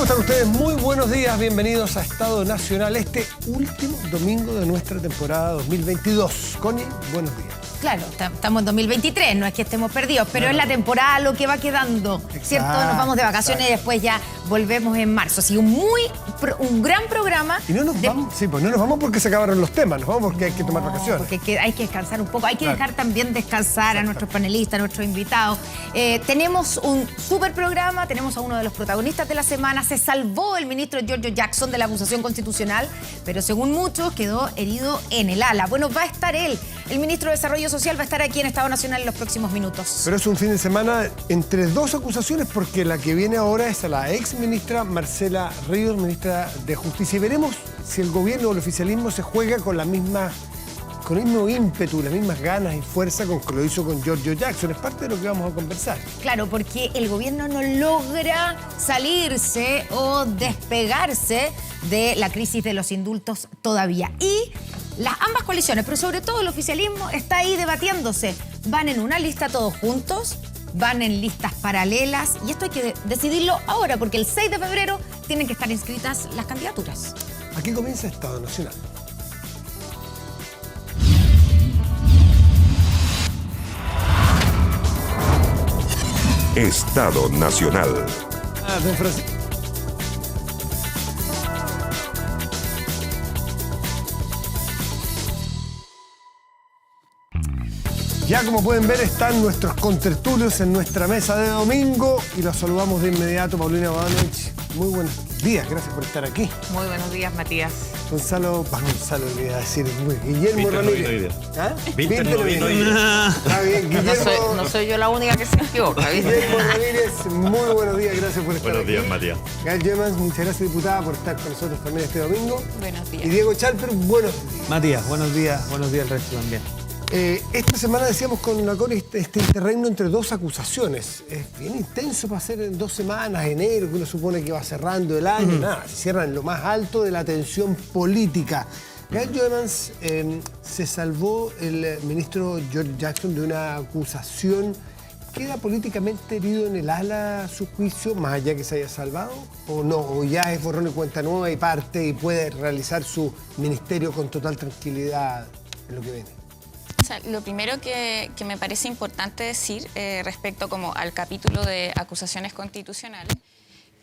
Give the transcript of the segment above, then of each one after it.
están ustedes? Muy buenos días, bienvenidos a Estado Nacional, este último domingo de nuestra temporada 2022. Connie, buenos días. Claro, estamos en 2023, no es que estemos perdidos, pero es la temporada lo que va quedando, ¿cierto? Nos vamos de vacaciones y después ya volvemos en marzo. Así un gran programa. Y no nos vamos, sí, pues no nos vamos porque se acabaron los temas, nos vamos porque hay que tomar vacaciones. Porque hay que descansar un poco, hay que dejar también descansar a nuestros panelistas, a nuestros invitados. Tenemos un súper programa, tenemos a uno de los protagonistas de la semana. Se salvó el ministro Giorgio Jackson de la acusación constitucional, pero según muchos quedó herido en el ala. Bueno, va a estar él, el ministro de Desarrollo Social, va a estar aquí en Estado Nacional en los próximos minutos. Pero es un fin de semana entre dos acusaciones, porque la que viene ahora es a la ex ministra Marcela Ríos, ministra de Justicia. Y veremos si el gobierno o el oficialismo se juega con el mismo ímpetu, las mismas ganas y fuerza con que lo hizo con Giorgio Jackson. Es parte de lo que vamos a conversar. Claro, porque el gobierno no logra salirse o despegarse de la crisis de los indultos todavía. Y ambas coaliciones, pero sobre todo el oficialismo, está ahí debatiéndose. ¿Van en una lista todos juntos? ¿Van en listas paralelas? Y esto hay que decidirlo ahora, porque el 6 de febrero tienen que estar inscritas las candidaturas. Aquí comienza Estado Nacional. Estado Nacional. Don Francisco. Ya como pueden ver están nuestros contertulios en nuestra mesa de domingo y los saludamos de inmediato. Paulina Bodanovich, muy buenos días, gracias por estar aquí. Muy buenos días, Matías. Gonzalo, le iba a decir, Guillermo Ramírez. ¿Ah? Víctor no vino hoy día. Está bien, Guillermo. No soy yo la única que se equivoca, ¿viste? Guillermo Ramírez, muy buenos días, gracias por estar aquí. Buenos días, Matías. Gael Gemans, muchas gracias, diputada, por estar con nosotros también este domingo. Buenos días. Y Diego Chalper, buenos días. Matías, buenos días al resto también. Esta semana decíamos con la Connie este interregno entre dos acusaciones. Es bien intenso para hacer en 2 semanas, enero, que uno supone que va cerrando el año. Nada, se cierra en lo más alto de la tensión política. Gael Gemans, se salvó el ministro Giorgio Jackson de una acusación. ¿Queda políticamente herido en el ala a su juicio, más allá que se haya salvado? ¿O no? ¿O ya es borrón y cuenta nueva y parte y puede realizar su ministerio con total tranquilidad en lo que viene? O sea, lo primero que me parece importante decir respecto como al capítulo de acusaciones constitucionales,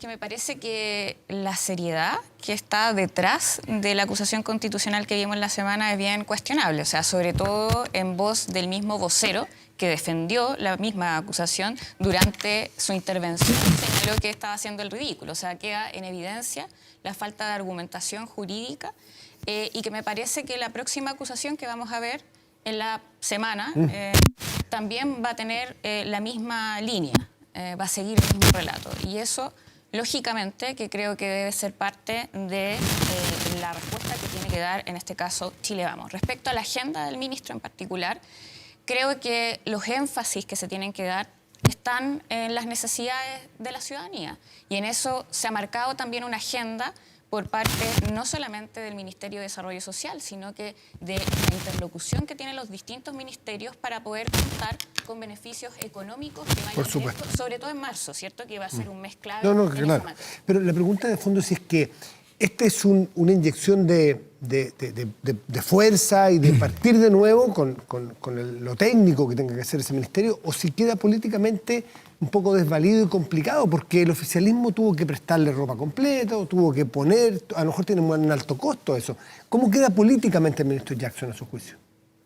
que me parece que la seriedad que está detrás de la acusación constitucional que vimos en la semana es bien cuestionable. O sea, sobre todo en voz del mismo vocero que defendió la misma acusación durante su intervención, señaló que estaba haciendo el ridículo. O sea, queda en evidencia la falta de argumentación jurídica y que me parece que la próxima acusación que vamos a ver en la semana también va a tener la misma línea, va a seguir el mismo relato. Y eso, lógicamente, que creo que debe ser parte de la respuesta que tiene que dar, en este caso, Chile Vamos. Respecto a la agenda del ministro en particular, creo que los énfasis que se tienen que dar están en las necesidades de la ciudadanía. Y en eso se ha marcado también una agenda por parte no solamente del Ministerio de Desarrollo Social, sino que de la interlocución que tienen los distintos ministerios para poder contar con beneficios económicos que vayan directo, sobre todo en marzo, ¿cierto? Que va a ser un mes clave. No, claro. Pero la pregunta de fondo es que esta es una inyección de fuerza y de partir de nuevo con lo técnico que tenga que hacer ese ministerio, o si queda políticamente un poco desvalido y complicado, porque el oficialismo tuvo que prestarle ropa completa, o tuvo que poner, a lo mejor tiene un alto costo eso. ¿Cómo queda políticamente el ministro Jackson a su juicio?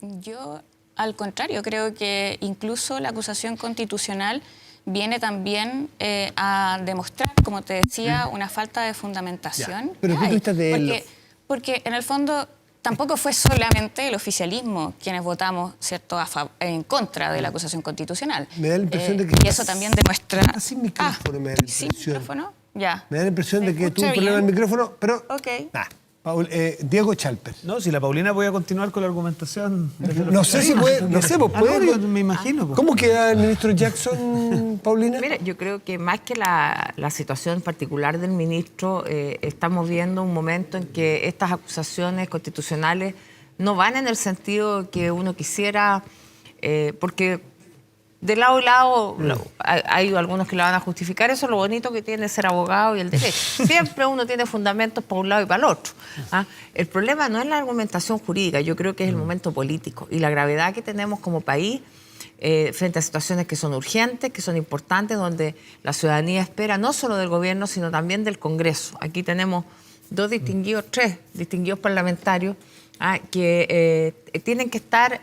Yo, al contrario, creo que incluso la acusación constitucional viene también a demostrar, como te decía, una falta de fundamentación. Pero ¿qué tú de él? Porque en el fondo tampoco fue solamente el oficialismo quienes votamos, ¿cierto?, en contra de la acusación constitucional. Me da la impresión de que... Y eso también demuestra... Sin micrófono me da la impresión. ¿Sin micrófono? Ya. Me da la impresión de que tuvo un problema en el micrófono, pero... Ok. Diego Chalper. No, si la Paulina voy a continuar con la argumentación. No sé si puede, no sé, pues puede. Me imagino. Pues. ¿Cómo queda el ministro Jackson, Paulina? Mira, yo creo que más que la situación particular del ministro, estamos viendo un momento en que estas acusaciones constitucionales no van en el sentido que uno quisiera, porque de lado y lado, hay algunos que lo van a justificar. Eso es lo bonito que tiene ser abogado y el derecho. Siempre uno tiene fundamentos para un lado y para el otro. El problema no es la argumentación jurídica, yo creo que es el momento político y la gravedad que tenemos como país frente a situaciones que son urgentes, que son importantes, donde la ciudadanía espera no solo del gobierno, sino también del Congreso. Aquí tenemos tres distinguidos parlamentarios que tienen que estar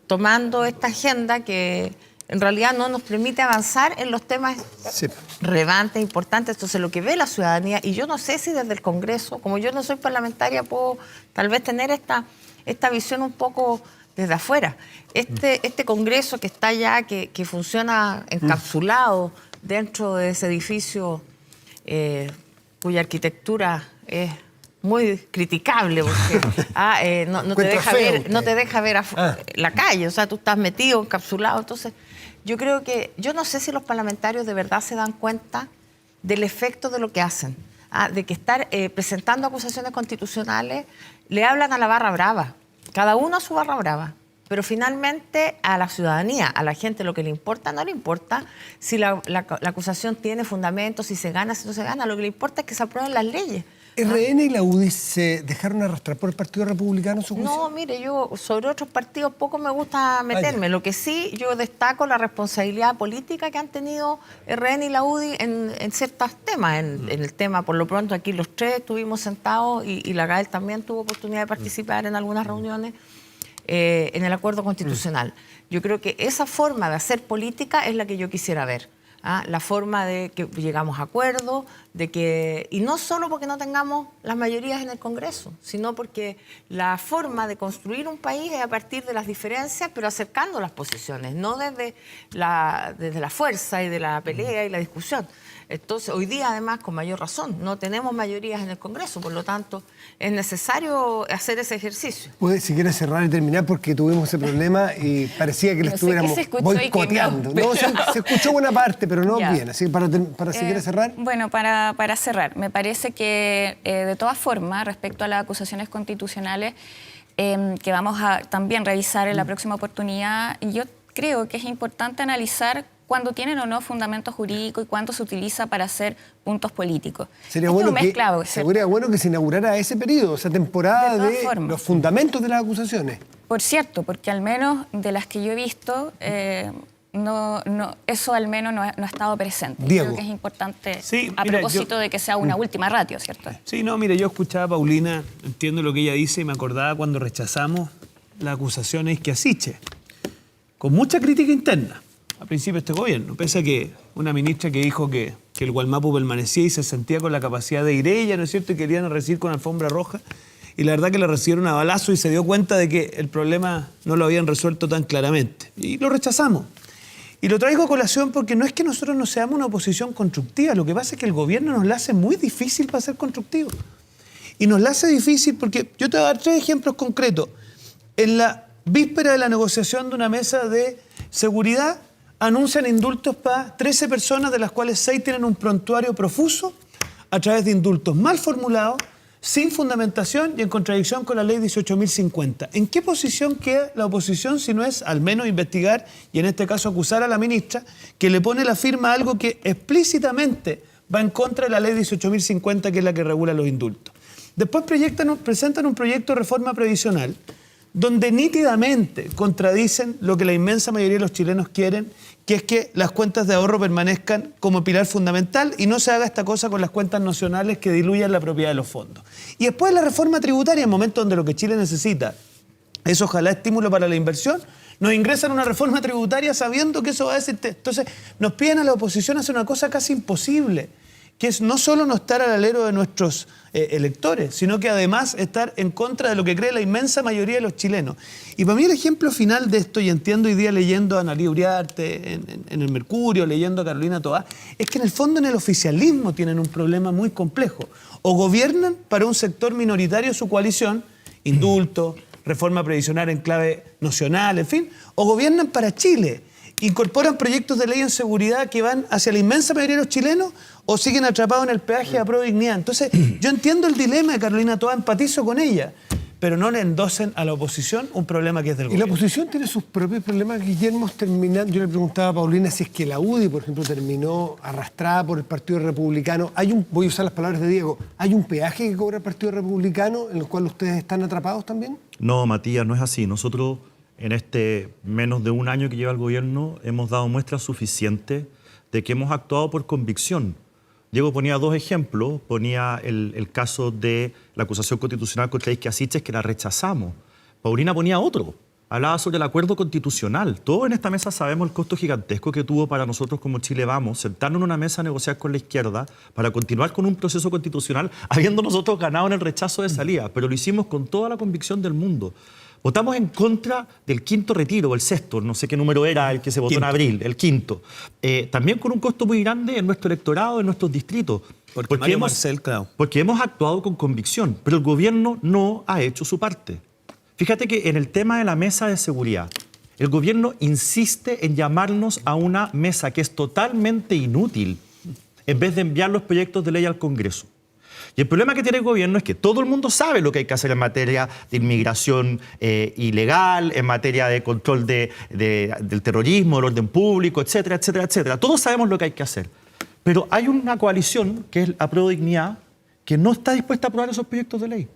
tomando esta agenda que en realidad no nos permite avanzar en los temas relevantes, importantes. Entonces, lo que ve la ciudadanía, y yo no sé si desde el Congreso, como yo no soy parlamentaria, puedo tal vez tener esta visión un poco desde afuera. Este Congreso que está allá, que funciona encapsulado dentro de ese edificio cuya arquitectura es muy criticable porque no te deja ver la calle, o sea, tú estás metido, encapsulado. Entonces, yo no sé si los parlamentarios de verdad se dan cuenta del efecto de lo que hacen, de que estar presentando acusaciones constitucionales le hablan a la barra brava, cada uno a su barra brava. Pero finalmente a la ciudadanía, a la gente, lo que le importa, no le importa si la acusación tiene fundamentos, si se gana, si no se gana. Lo que le importa es que se aprueben las leyes. ¿RN y la UDI se dejaron arrastrar por el Partido Republicano? No, mire, yo sobre otros partidos poco me gusta meterme. Lo que sí, yo destaco la responsabilidad política que han tenido RN y la UDI en ciertos temas. En el tema, por lo pronto, aquí los tres estuvimos sentados y la GAEL también tuvo oportunidad de participar en algunas reuniones en el acuerdo constitucional. Yo creo que esa forma de hacer política es la que yo quisiera ver. La forma de que llegamos a acuerdos, y no solo porque no tengamos las mayorías en el Congreso, sino porque la forma de construir un país es a partir de las diferencias, pero acercando las posiciones, no desde la fuerza y de la pelea y la discusión. Entonces, hoy día, además, con mayor razón, no tenemos mayorías en el Congreso, por lo tanto, es necesario hacer ese ejercicio. Puede, si quieres cerrar y terminar, porque tuvimos ese problema y parecía que le estuviéramos boicoteando. No, se escuchó buena parte, pero no bien. Así para si quieres cerrar. Bueno, para cerrar, me parece que, de todas formas, respecto a las acusaciones constitucionales, que vamos a también revisar en la próxima oportunidad, yo creo que es importante analizar cuándo tienen o no fundamento jurídico y cuándo se utiliza para hacer puntos políticos. Sería bueno que se inaugurara ese periodo, esa temporada de los fundamentos de las acusaciones. Por cierto, porque al menos de las que yo he visto, eso al menos no ha estado presente. Diego. Creo que es importante propósito de que sea una última ratio, ¿cierto? Sí, no, mire, yo escuchaba a Paulina, entiendo lo que ella dice y me acordaba cuando rechazamos la acusación Isquiasiche, con mucha crítica interna. A principio de este gobierno, pese a que una ministra que dijo que el Gualmapu permanecía y se sentía con la capacidad de ir ella, ¿no es cierto?, y querían recibir con alfombra roja, y la verdad que la recibieron a balazo y se dio cuenta de que el problema no lo habían resuelto tan claramente. Y lo rechazamos. Y lo traigo a colación porque no es que nosotros no seamos una oposición constructiva, lo que pasa es que el gobierno nos la hace muy difícil para ser constructivo. Y nos la hace difícil porque, yo te voy a dar 3 ejemplos concretos. En la víspera de la negociación de una mesa de seguridad, anuncian indultos para 13 personas, de las cuales 6 tienen un prontuario profuso a través de indultos mal formulados, sin fundamentación y en contradicción con la ley 18.050. ¿En qué posición queda la oposición si no es al menos investigar y en este caso acusar a la ministra que le pone la firma a algo que explícitamente va en contra de la ley 18.050, que es la que regula los indultos? Después presentan un proyecto de reforma previsional donde nítidamente contradicen lo que la inmensa mayoría de los chilenos quieren, que es que las cuentas de ahorro permanezcan como pilar fundamental y no se haga esta cosa con las cuentas nacionales que diluyan la propiedad de los fondos. Y después la reforma tributaria, en momentos donde lo que Chile necesita es ojalá estímulo para la inversión, nos ingresan una reforma tributaria sabiendo que eso va a decir. Entonces nos piden a la oposición hacer una cosa casi imposible, que es no solo no estar al alero de nuestros electores, sino que además estar en contra de lo que cree la inmensa mayoría de los chilenos. Y para mí el ejemplo final de esto, y entiendo hoy día leyendo a Analía Uriarte en el Mercurio, leyendo a Carolina Toá, es que en el fondo en el oficialismo tienen un problema muy complejo. O gobiernan para un sector minoritario su coalición, indulto, reforma previsional en clave nacional, en fin, o gobiernan para Chile. ¿Incorporan proyectos de ley en seguridad que van hacia la inmensa mayoría de los chilenos o siguen atrapados en el peaje a pro dignidad? Entonces, yo entiendo el dilema de Carolina Toá, empatizo con ella, pero no le endosen a la oposición un problema que es del Y la gobierno. oposición tiene sus propios problemas, Guillermo, terminando. Yo le preguntaba a Paulina si es que la UDI, por ejemplo, terminó arrastrada por el Partido Republicano. Voy a usar las palabras de Diego, ¿hay un peaje que cobra el Partido Republicano en el cual ustedes están atrapados también? No, Matías, no es así. Nosotros, en este menos de un año que lleva el gobierno, hemos dado muestras suficientes de que hemos actuado por convicción. Diego ponía 2 ejemplos. Ponía el caso de la acusación constitucional contra Isquia Siches, que la rechazamos. Paulina ponía otro. Hablaba sobre el acuerdo constitucional. Todos en esta mesa sabemos el costo gigantesco que tuvo para nosotros como Chile Vamos sentarnos en una mesa a negociar con la izquierda para continuar con un proceso constitucional, habiendo nosotros ganado en el rechazo de salida. Pero lo hicimos con toda la convicción del mundo. Votamos en contra del 5º retiro, o el 6º, no sé qué número era el que se votó en abril, el 5º. También con un costo muy grande en nuestro electorado, en nuestros distritos. Porque Mario Marcel, claro. Porque hemos actuado con convicción, pero el gobierno no ha hecho su parte. Fíjate que en el tema de la mesa de seguridad, el gobierno insiste en llamarnos a una mesa que es totalmente inútil, en vez de enviar los proyectos de ley al Congreso. Y el problema que tiene el gobierno es que todo el mundo sabe lo que hay que hacer en materia de inmigración ilegal, en materia de control del terrorismo, del orden público, etcétera, etcétera, etcétera. Todos sabemos lo que hay que hacer. Pero hay una coalición, que es Apruebo Dignidad, que no está dispuesta a aprobar esos proyectos de ley.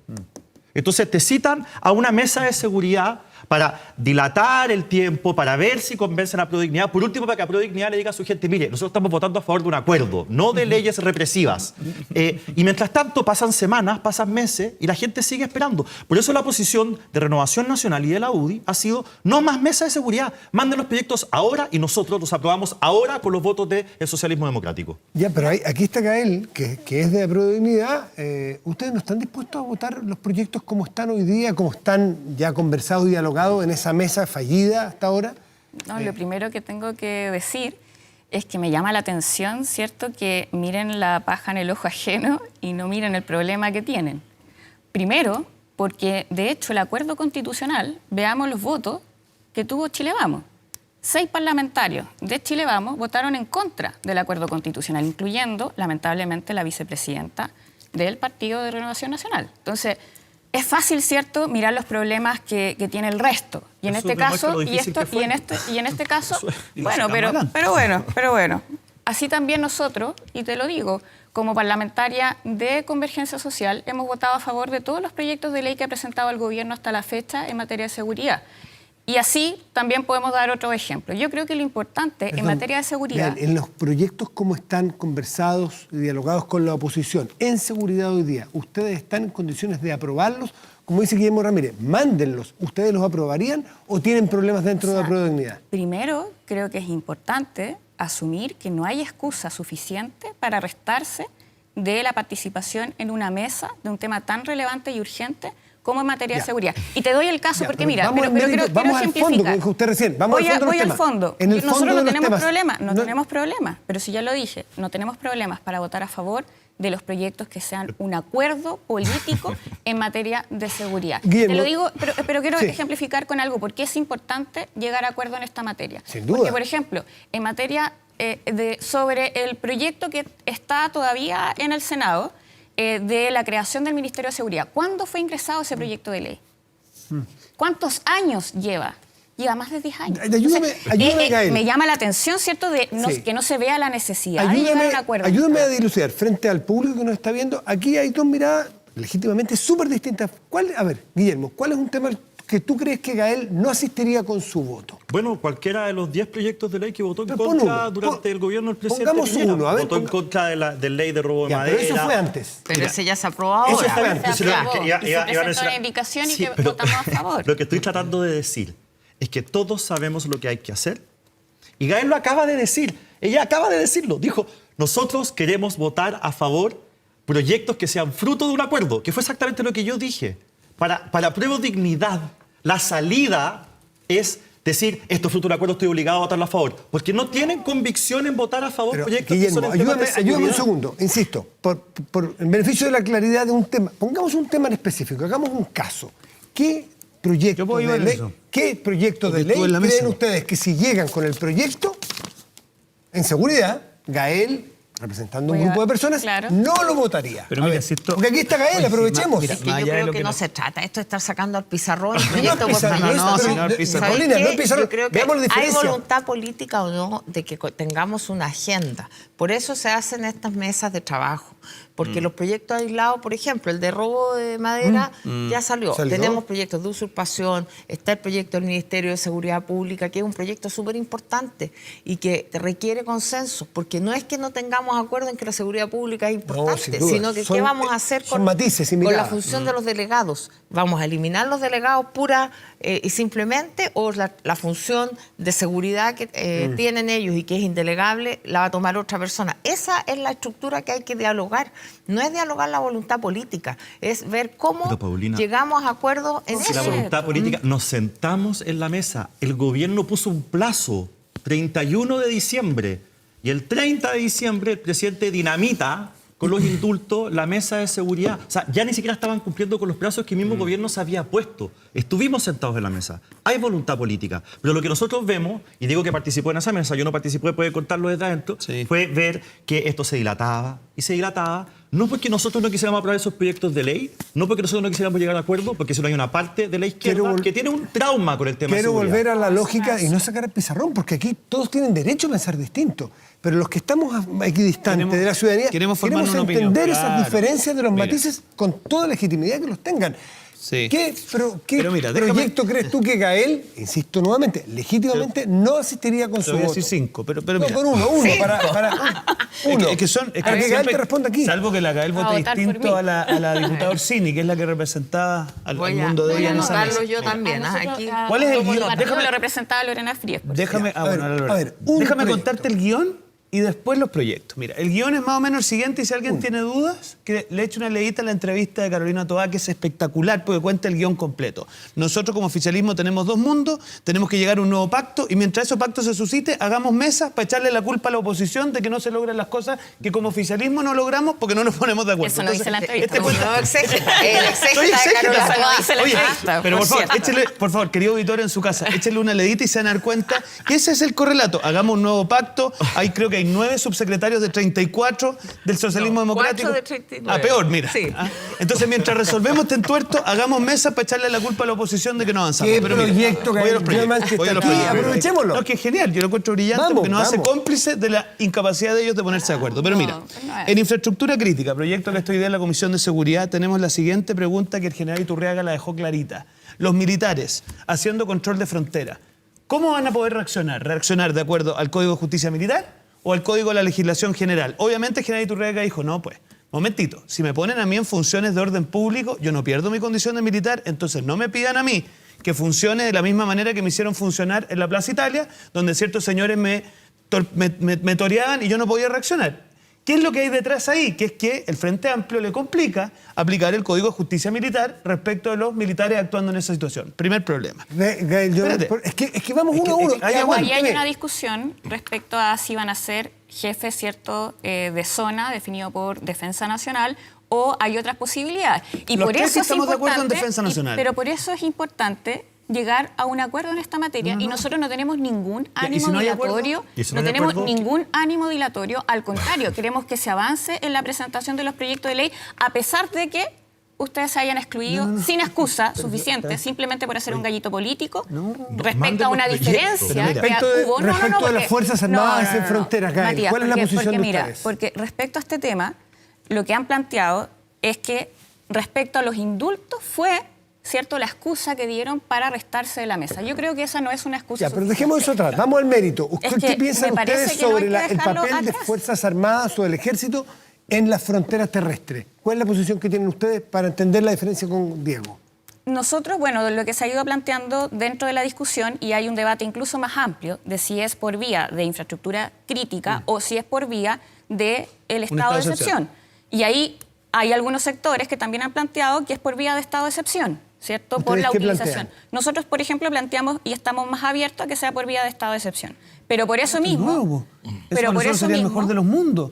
Entonces te citan a una mesa de seguridad para dilatar el tiempo, para ver si convencen a Apruebo Dignidad. Por último, para que Apruebo Dignidad le diga a su gente, mire, nosotros estamos votando a favor de un acuerdo, no de leyes represivas. Y mientras tanto pasan semanas, pasan meses y la gente sigue esperando. Por eso la posición de Renovación Nacional y de la UDI ha sido no más mesa de seguridad, manden los proyectos ahora y nosotros los aprobamos ahora con los votos del socialismo democrático. Ya, pero aquí está Gael, que es de Apruebo Dignidad. ¿Ustedes no están dispuestos a votar los proyectos como están hoy día, como están ya conversados y dialogados en esa mesa fallida hasta ahora? No, lo primero que tengo que decir es que me llama la atención, ¿cierto?, que miren la paja en el ojo ajeno y no miren el problema que tienen. Primero, porque de hecho el acuerdo constitucional, veamos los votos que tuvo Chile Vamos. 6 parlamentarios de Chile Vamos votaron en contra del acuerdo constitucional, incluyendo, lamentablemente, la vicepresidenta del Partido de Renovación Nacional. Entonces, es fácil, ¿cierto?, mirar los problemas que tiene el resto. Y en este caso, y en este caso, bueno, pero bueno. Así también nosotros, y te lo digo, como parlamentaria de Convergencia Social, hemos votado a favor de todos los proyectos de ley que ha presentado el gobierno hasta la fecha en materia de seguridad. Y así también podemos dar otro ejemplo. Yo creo que lo importante en materia de seguridad... En los proyectos como están conversados y dialogados con la oposición, en seguridad hoy día, ¿ustedes están en condiciones de aprobarlos? Como dice Guillermo Ramírez, mándenlos. ¿Ustedes los aprobarían o tienen problemas dentro de Apruebo Dignidad? Primero, creo que es importante asumir que no hay excusa suficiente para restarse de la participación en una mesa de un tema tan relevante y urgente como en materia de seguridad. Y te doy el caso porque, mira, pero quiero vamos al fondo, como dijo usted recién. Voy al fondo. Nosotros no tenemos problemas, no tenemos problemas, pero si ya lo dije, no tenemos problemas para votar a favor de los proyectos que sean un acuerdo político en materia de seguridad. Guillermo, te lo digo, pero quiero ejemplificar con algo, porque es importante llegar a acuerdo en esta materia. Sin duda. Porque, por ejemplo, en materia sobre el proyecto que está todavía en el Senado, de la creación del Ministerio de Seguridad. ¿Cuándo fue ingresado ese proyecto de ley? ¿Cuántos años lleva? Lleva más de 10 años. Ayúdame, Gael. Me llama la atención, ¿cierto?, que no se vea la necesidad de llegar a un acuerdo. Ayúdame a dilucidar frente al público que nos está viendo. Aquí hay 2 miradas legítimamente súper distintas. A ver, Guillermo, ¿cuál es un tema que tú crees que Gael no asistiría con su voto? Bueno, cualquiera de los 10 proyectos de ley que votó en contra durante el gobierno del presidente Piñera. Uno, a ver, votó en contra de la ley de robo de madera. Pero eso fue antes. Pero ese ya se aprobó ahora. Eso fue antes. Se presentó una indicación y que votamos a favor. Lo que estoy tratando de decir es que todos sabemos lo que hay que hacer. Y Gael lo acaba de decir. Ella acaba de decirlo. Dijo, nosotros queremos votar a favor proyectos que sean fruto de un acuerdo, que fue exactamente lo que yo dije. Para Apruebo Dignidad, la salida es decir, esto es fruto de un acuerdo, estoy obligado a votarlo a favor. Porque no tienen convicción en votar a favor proyectos Guillermo, que son en temas de seguridad. ayúdame un segundo, insisto, por el beneficio de la claridad de un tema. Pongamos un tema en específico, hagamos un caso. ¿Qué proyecto de ley creen ustedes que si llegan con el proyecto, en seguridad, Gael representando un grupo de personas, claro. no lo votaría. Pero A mira, ver, si esto- porque aquí está Gael, Oye, aprovechemos. mira, Es que más yo allá de creo lo que que no no- se trata esto de estar sacando al pizarrón. No, proyecto por pizarrón, proyecto. no, pero- señor de- Pizarro. ¿Sabes Paulina, qué? no el pizarrón. Yo creo que Veamos la hay diferencia. voluntad política o no de que tengamos una agenda. Por eso se hacen estas mesas de trabajo. Porque los proyectos aislados, por ejemplo, el de robo de madera ya salió. ¿Salió? Tenemos proyectos de usurpación, está el proyecto del Ministerio de Seguridad Pública, que es un proyecto súper importante y que requiere consenso, porque no es que no tengamos acuerdo en que la seguridad pública es importante, sin duda. sino que Son- qué vamos a hacer son matices y con la miradas. función de los delegados. ¿Vamos a eliminar los delegados pura y simplemente o la función de seguridad que tienen ellos y que es indelegable la va a tomar otra persona? Esa es la estructura que hay que dialogar. No es dialogar la voluntad política, es ver cómo Pero, Paulina, llegamos a acuerdos en Si la eso. voluntad política, nos sentamos en la mesa, el gobierno puso un plazo, 31 de diciembre, y el 30 de diciembre el presidente dinamita con los indultos la mesa de seguridad. O sea, ya ni siquiera estaban cumpliendo con los plazos que el mismo gobierno se había puesto. Estuvimos sentados en la mesa. Hay voluntad política. Pero lo que nosotros vemos, y digo que participó en esa mesa, yo no participé, puede contarlo desde adentro, Sí. fue ver que esto se dilataba y se dilataba. No porque nosotros no quisiéramos aprobar esos proyectos de ley, no porque nosotros no quisiéramos llegar a acuerdo, porque si no hay una parte de la izquierda que tiene un trauma con el tema de Quiero seguridad. volver a la lógica y no sacar el pizarrón, porque aquí todos tienen derecho a pensar distinto. Pero los que estamos aquí distantes Queremos- de la ciudadanía, queremos formar una entender opinión, esas claro. diferencias de los Mira. matices con toda legitimidad que los tengan. Sí. ¿Qué Pero mira, déjame- proyecto crees tú que Gael, insisto nuevamente, legítimamente no asistiría con Te su voy a voto? decir 5, pero No, mira. con uno, para uno. Es que son, es Para que Gael siempre- te responda aquí. Salvo que la Gael Va a vote votar por distinto mí. a la diputada Orsini, que es la que representaba al Voy mundo de voy ella a en esa anotarlo mesa. yo también. Aquí. ¿Cuál es el guión? Déjame Déjame- lo representaba Lorena Frías. por Déjame, a ver, Laura, a ver, un déjame proyecto. contarte el guión y después los proyectos. Mira, el guión es más o menos el siguiente y si alguien tiene dudas, que le eche una leída a la entrevista de Carolina Toá, que es espectacular porque cuenta el guión completo. Nosotros como oficialismo tenemos dos mundos, tenemos que llegar a un nuevo pacto y mientras ese pacto se suscite, hagamos mesas para echarle la culpa a la oposición de que no se logran las cosas que como oficialismo no logramos porque no nos ponemos de acuerdo. Eso no dice la entrevista. este cuenta- No, exégeta. El Soy exégeta de exégeta. Carolina Eso no dice la Oye, entrevista, pero por favor, cierto. échele, por favor, querido auditorio en su casa, échele una leidita y se van a dar cuenta que ese es el correlato. Hagamos un nuevo pacto. Ahí creo que hay 9 subsecretarios de 34 del socialismo No, democrático. 4 de 39. Ah, peor, mira. Sí. Ah, entonces, mientras resolvemos este entuerto, hagamos mesa para echarle la culpa a la oposición de que no avanzamos. ¿Qué Pero mira, proyecto, voy a Gael? los proyectos, Yo, Manche, voy a los está aquí, proyectos. aprovechémoslo. No, que es genial, yo lo encuentro brillante Vamos, porque nos hace vamos. cómplices de la incapacidad de ellos de ponerse de acuerdo. Pero mira, no es. en infraestructura crítica, proyecto que estoy de la Comisión de Seguridad, tenemos la siguiente pregunta que el general Iturriaga la dejó clarita. Los militares haciendo control de frontera, ¿cómo van a poder reaccionar? ¿Reaccionar de acuerdo al Código de Justicia Militar o al Código de la Legislación General? Obviamente el general Iturriaga dijo, no, pues, momentito, si me ponen a mí en funciones de orden público, yo no pierdo mi condición de militar, entonces no me pidan a mí que funcione de la misma manera que me hicieron funcionar en la Plaza Italia, donde ciertos señores me toreaban y yo no podía reaccionar. ¿Qué es lo que hay detrás ahí? Que es que el Frente Amplio le complica aplicar el Código de Justicia Militar respecto de los militares actuando en esa situación. Primer problema. Gael, Espérate. es que vamos uno a uno. hay Ya, agua. Ahí hay aguánteme. una discusión respecto a si van a ser jefes, ¿cierto?, de zona definido por Defensa Nacional o hay otras posibilidades. Y Los por tres eso es estamos de acuerdo en importante, Defensa Nacional. pero por eso es importante llegar a un acuerdo en esta materia y nosotros no tenemos ningún ¿y ánimo si no hay acuerdo? dilatorio, ¿Y si no no hay tenemos acuerdo? ningún ánimo dilatorio, al contrario, queremos que se avance en la presentación de los proyectos de ley a pesar de que ustedes se hayan excluido sin excusa suficiente, simplemente por hacer un gallito político respecto manden a una los proyectos. diferencia Pero mira, que Respecto de- respecto de las porque- Fuerzas Armadas en fronteras, Gael, Matías, ¿cuál es la porque- posición porque de mira, ustedes? porque respecto a este tema, lo que han planteado es que respecto a los indultos fue, ¿cierto?, la excusa que dieron para restarse de la mesa. Yo creo que esa no es una excusa Ya, pero suficiente. dejemos eso atrás. Vamos al mérito. Es ¿Qué que piensan me parece ustedes que no hay sobre que el dejarlo papel de atrás. Fuerzas Armadas o del Ejército en las fronteras terrestres? ¿Cuál es la posición que tienen ustedes para entender la diferencia con Diego? Nosotros, bueno, lo que se ha ido planteando dentro de la discusión, y hay un debate incluso más amplio, de si es por vía de infraestructura crítica o si es por vía del estado de excepción. Y ahí hay algunos sectores que también han planteado que es por vía de estado de excepción, ¿cierto? Por ¿Ustedes la qué utilización. plantean? Nosotros, por ejemplo, planteamos y estamos más abiertos a que sea por vía de estado de excepción. Pero por eso mismo... Nuevo. Eso Pero para por nosotros eso sería el mismo... mejor de los mundos.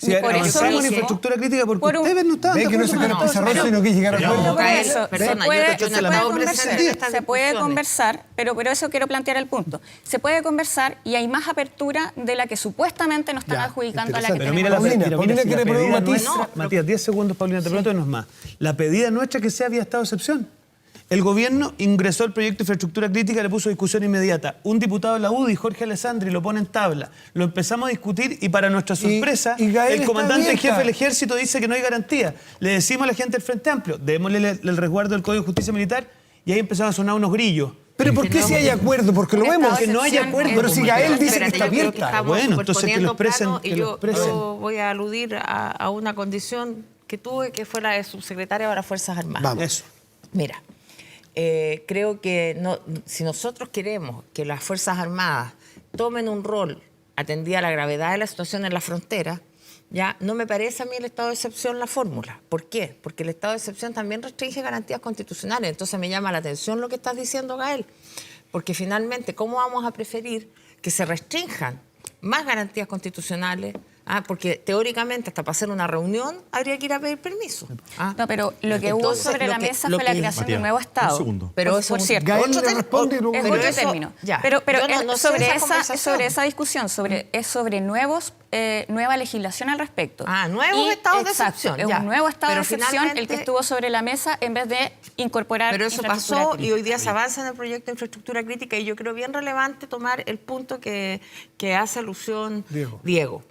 Sí, Y por eso avanzamos en mismo- infraestructura crítica porque por un- ustedes no estaban Ve de que no acuerdo se con quedó nosotros. pizarrón, sino que llegar a Pero- acuerdo. Por Gael, eso, perdona, se yo puede, te- yo se te puede puedo conversar, presentar estas se puede discusiones. conversar, pero por eso quiero plantear el punto. Se puede conversar y hay más apertura de la que supuestamente nos están Ya, adjudicando a la que interesante. Pero tenemos. mira, Paulina si quiere pedida poner un matiz. nuestra- Matías, 10 segundos, Paulina, te pregunto, no es más. La pedida nuestra que sea había estado de excepción. El gobierno ingresó al proyecto de infraestructura crítica y le puso discusión inmediata. Un diputado de la UDI, Jorge Alessandri, lo pone en tabla. Lo empezamos a discutir y para nuestra sorpresa, y Gael el está comandante en abierta. jefe del ejército dice que no hay garantía. Le decimos a la gente del Frente Amplio, démosle el resguardo del Código de Justicia Militar y ahí empezaron a sonar unos grillos. Pero ¿por qué si hay acuerdo? Porque lo Un vemos. estado de Que no hay excepción acuerdo. es Pero si un- Gael dice que Espérate, está yo creo abierta. estamos Bueno, entonces que superponiendo lo expresen, plano y que lo yo expresen. voy a aludir a una condición que tuve, que fue la de subsecretaria de las Fuerzas Armadas. Vamos. Eso. Mira, creo que si nosotros queremos que las Fuerzas Armadas tomen un rol atendida a la gravedad de la situación en la frontera, ya no me parece a mí el estado de excepción la fórmula. ¿Por qué? Porque el estado de excepción también restringe garantías constitucionales. Entonces me llama la atención lo que estás diciendo, Gael. Porque finalmente, ¿cómo vamos a preferir que se restrinjan más garantías constitucionales? Porque teóricamente hasta para hacer una reunión habría que ir a pedir permiso. No, pero lo que hubo Entonces, sobre lo la que- mesa lo fue la que- creación de Matías, un nuevo un Estado. segundo. Pero por eso es un- cierto. Gael otro le tema. responde y luego- Es Pero otro eso- término. ya. Pero Yo no sé sobre, esa conversación. sobre esa discusión, es sobre nueva legislación al respecto. Nuevos Y, estados de exacto, excepción. Es ya. un nuevo estado Pero de excepción el finalmente- que estuvo sobre la mesa en vez de incorporar Pero eso infraestructura pasó y crítica. hoy día se avanza en el proyecto de infraestructura crítica y yo creo bien relevante tomar el punto que hace alusión Diego.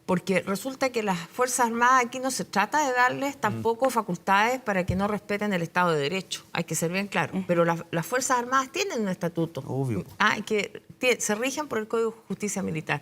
Porque resulta que las Fuerzas Armadas aquí no se trata de darles tampoco facultades para que no respeten el Estado de Derecho, hay que ser bien claro. Pero las Fuerzas Armadas tienen un estatuto. Obvio. Que se rigen por el Código de Justicia Militar.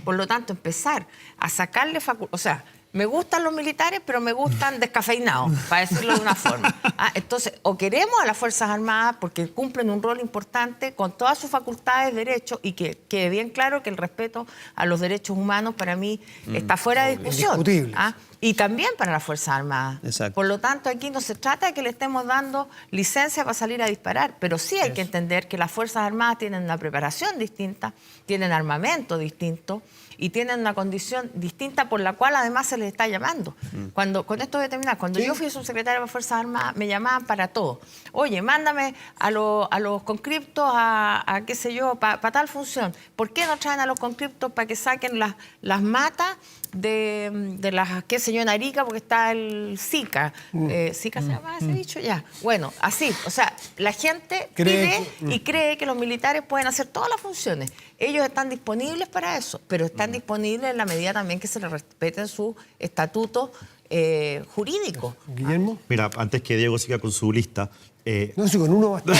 Por lo tanto, empezar a sacarle facultades, o sea, me gustan los militares, pero me gustan descafeinados, para decirlo de una forma. Entonces, o queremos a las Fuerzas Armadas porque cumplen un rol importante con todas sus facultades, derechos, y que quede bien claro que el respeto a los derechos humanos para mí está fuera de discusión. Indiscutible. Y también para las Fuerzas Armadas. Exacto. Por lo tanto, aquí no se trata de que le estemos dando licencia para salir a disparar, pero sí hay que entender que las Fuerzas Armadas tienen una preparación distinta, tienen armamento distinto y tienen una condición distinta por la cual además se les está llamando. Con esto voy a terminar. Cuando yo fui subsecretaria de las Fuerzas Armadas, me llamaban para todo. Oye, mándame a los conscriptos a qué sé yo, para tal función. ¿Por qué no traen a los conscriptos para que saquen las matas de las, qué sé yo, en Arica, porque está el Zika? ¿Zika se llama ese bicho? Ya. Bueno, así. O sea, la gente Cree pide y cree que los militares pueden hacer todas las funciones. Ellos están disponibles para eso, pero están disponibles en la medida también que se les respeten sus estatutos jurídicos. Guillermo. Mira, antes que Diego siga con su lista, No, si con uno basta.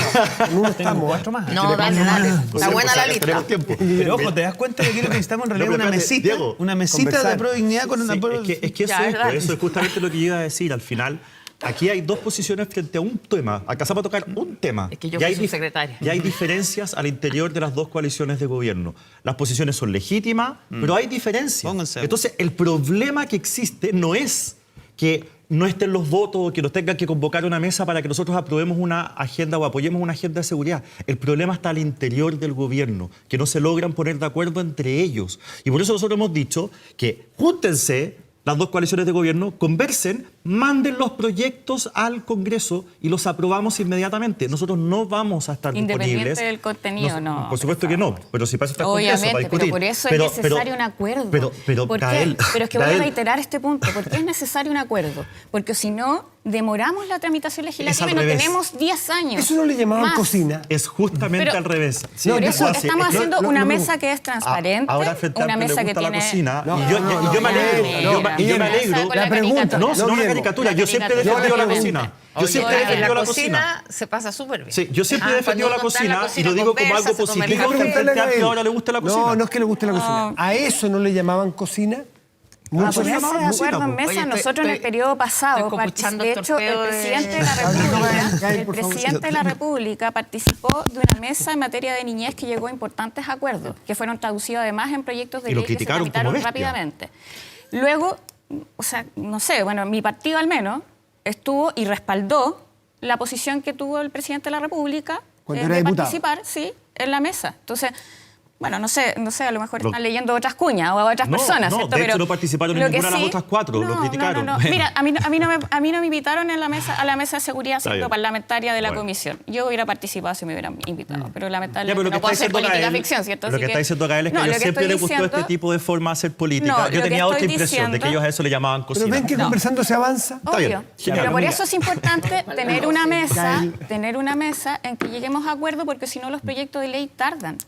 Con uno Tengo estamos. 4 más. No, dale. Está buena la lista. Tenemos tiempo. Pero ojo, te das cuenta que aquí lo que necesitamos en realidad No, es pero una espérate, mesita, Diego, una mesita conversar. de pro dignidad con una Sí, pro... es que Ya, eso, dale. eso es justamente lo que yo iba a decir. Al final, aquí hay dos posiciones frente a un tema. Acá se va a tocar un tema. Es que yo Y hay fui subsecretaria. Y hay diferencias al interior de las dos coaliciones de gobierno. Las posiciones son legítimas, pero hay diferencias. Pónganse. Entonces, el problema que existe no es que no estén los votos o que nos tengan que convocar a una mesa para que nosotros aprobemos una agenda o apoyemos una agenda de seguridad. El problema está al interior del gobierno, que no se logran poner de acuerdo entre ellos. Y por eso nosotros hemos dicho que júntense las dos coaliciones de gobierno, conversen, manden los proyectos al Congreso y los aprobamos inmediatamente. Nosotros no vamos a estar Independiente disponibles. del contenido, no, Por supuesto por que no, favor. pero si para eso está el Congreso, para Obviamente, discutir. pero por eso es necesario un acuerdo. Pero ¿Por qué? Gael, Pero es que voy a Gael, reiterar este punto. ¿Por qué es necesario un acuerdo? Porque si no, demoramos la tramitación legislativa al y no revés. tenemos 10 años. Eso no le llamaban más. cocina. Es justamente Pero- al revés. Por eso Así, estamos es- haciendo lo- una lo- mesa que es transparente, Ahora frente a una Amplio mesa le que gusta tiene... la cocina. No, y yo no, me no, alegro. no, yo me Guillermo, alegro. con la pregunta, caricatura. No, no una Guillermo. caricatura. Yo siempre he La defendido la caricatura. cocina. Yo Oye, siempre he en defendido la la cocina. cocina se pasa súper bien. Sí, yo siempre he defendido la cuando uno está en cocina y lo digo como algo conversa, se toma el positivo. Quiero café. preguntarle a Frente a Gael. ahora le gusta la cocina. No, no es que le guste la cocina. ¿A eso no le llamaban cocina? Muchos pues, Ponerse de cocina, acuerdo en pues. mesa, Oye, estoy- nosotros en el estoy- periodo pasado, estoy copuchando de el hecho, el torpeo de- presidente de la Gael, República, por favor. participó de una mesa en materia de niñez que llegó a importantes acuerdos, que fueron traducidos además en proyectos de Y lo ley que se criticaron como tramitaron bestia. rápidamente. Luego, o sea, no sé, bueno, mi partido al menos estuvo y respaldó la posición que tuvo el presidente de la República Cuando era de diputado. participar, sí, en la mesa. Entonces, bueno, no sé, a lo mejor están leyendo otras cuñas o a otras personas, no, ¿cierto? de hecho no participaron en ninguna de las otras 4, lo criticaron. No. Mira, a mí no me invitaron a la mesa de seguridad siendo parlamentaria de la comisión. Yo hubiera participado si me hubieran invitado, pero lamentablemente no puedo hacer política ficción, ¿cierto? Lo que está diciendo Gael es que a ellos siempre les gustó este tipo de forma de hacer política. Yo tenía otra impresión de que ellos a eso le llamaban cocina. Pero ven que conversando se avanza. Obvio. Pero por eso es importante tener una mesa en que lleguemos a acuerdo, porque si no los proyectos de ley tardan.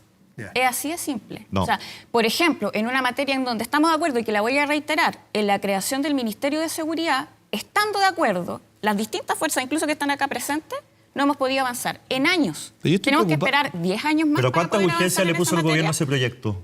Es así de simple. No. O sea, por ejemplo, en una materia en donde estamos de acuerdo, y que la voy a reiterar, en la creación del Ministerio de Seguridad, estando de acuerdo, las distintas fuerzas, incluso que están acá presentes, no hemos podido avanzar en años. Tenemos que esperar 10 años más. ¿Pero para cuánta poder urgencia avanzar le en puso esa el gobierno a materia. ese proyecto?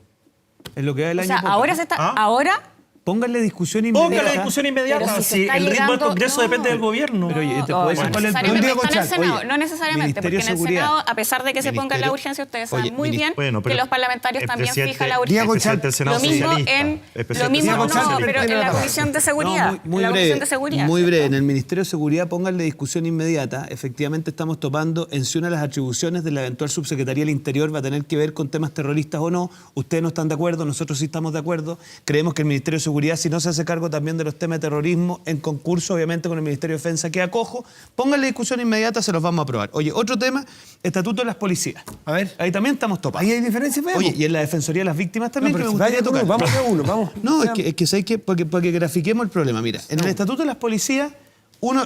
Es lo que da el O año. sea, poco. ahora se está... Ahora... Pónganle discusión inmediata. Ponga la discusión inmediata. Pero si Si está el ritmo del llegando- Congreso no. depende del gobierno. Pero oye, te No, puedo decir no cuál es el necesariamente Diego está en el Chal, Senado, oye, no necesariamente, porque en el Ministerio de Senado, a pesar de que se ponga la Ministerio- urgencia, ustedes Oye, saben muy bien Bueno, pero que los parlamentarios el también presidente- fijan la urgencia. Diego Chal, el Senado Lo mismo socialista, en, el presidente lo mismo, Diego Chal, no, pero tiene en la la palabra. Comisión de Seguridad. No, muy la breve, Comisión de Seguridad. muy breve. En ¿cierto? el Ministerio de Seguridad pónganle discusión inmediata. Efectivamente estamos topando en si una de las atribuciones de la eventual subsecretaría del Interior va a tener que ver con temas terroristas o no. Ustedes no están de acuerdo, nosotros sí estamos de acuerdo. Creemos que el Ministerio de Seguridad, si no se hace cargo también de los temas de terrorismo, en concurso obviamente con el Ministerio de Defensa que acojo, pónganle discusión inmediata, se los vamos a aprobar. Oye, otro tema, estatuto de las policías. A ver. Ahí también estamos topados. Ahí hay diferencias, veamos. Oye, y en la Defensoría de las Víctimas también, No, que pero me vaya gustaría con uno, tocar. vamos de uno, vamos. No, es que ¿sabes qué? Porque grafiquemos el problema. Mira, en el Estatuto de las Policías,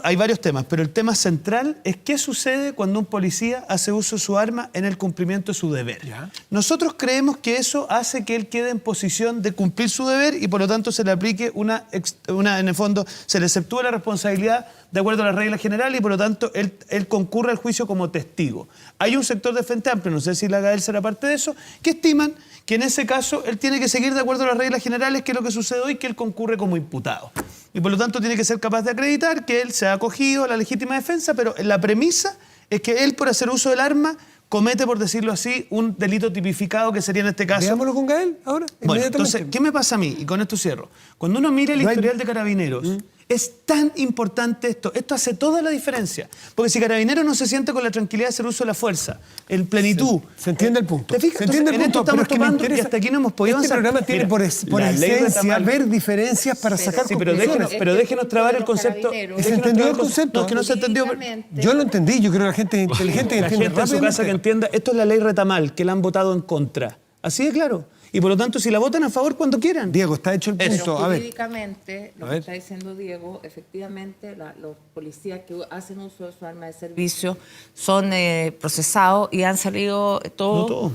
hay varios temas, pero el tema central es qué sucede cuando un policía hace uso de su arma en el cumplimiento de su deber. Ya. Nosotros creemos que eso hace que él quede en posición de cumplir su deber y por lo tanto se le aplique en el fondo, se le exceptúa la responsabilidad de acuerdo a las reglas generales y por lo tanto él concurre al juicio como testigo. Hay un sector de Frente Amplio, no sé si la Gael será parte de eso, que estiman que en ese caso él tiene que seguir de acuerdo a las reglas generales, que es lo que sucede hoy, que él concurre como imputado. Y por lo tanto tiene que ser capaz de acreditar que él se ha acogido a la legítima defensa, pero la premisa es que él, por hacer uso del arma, comete, por decirlo así, un delito tipificado que sería en este caso... Veámoslo con Gael ahora, Bueno, inmediatamente. entonces, ¿qué me pasa a mí? Y con esto cierro. Cuando uno mira el No hay- historial de Carabineros, es tan importante esto. Esto hace toda la diferencia. Porque si Carabineros no se siente con la tranquilidad de hacer uso de la fuerza, en plenitud... Se entiende el punto. ¿Te fijas? Se entiende el Entonces, punto, en pero esto es que me estamos topando y interesa. hasta aquí no hemos podido Este avanzar. programa tiene Mira, por la ley esencia retamal- ver diferencias para sacar Sí, pero conclusiones. déjenos trabar el concepto. ¿Se déjenos entendió trabar el concepto? No, es que no se entendió. Yo lo entendí, yo creo que la gente es inteligente y La entiende gente en su casa que rápidamente. entienda, esto es la ley retamal, que la han votado en contra. Así de claro. Y por lo tanto, si la votan a favor, cuando quieran. Diego, está hecho el punto. Pero A ver, jurídicamente, lo A que ver. está diciendo Diego, efectivamente los policías que hacen uso de su arma de servicio son procesados y han salido No todos... todo.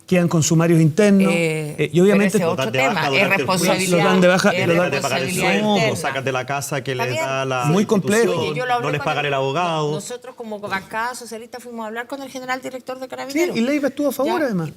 Quedan con sumarios internos. Y obviamente... pero ese otro Lo dan de baja tema, es durante el responsabilidad. juicio. Lo dan de baja, es lo dan de pagar el responsabilidad sueldo, interna. sacan de la casa que les Está da bien. la Muy complejo. institución, Oye, yo lo hablé no les con pagan el abogado. Nosotros como bancada socialista fuimos a hablar con el general director de Sí, Carabineros. y Leiva estuvo a favor, Ya, además.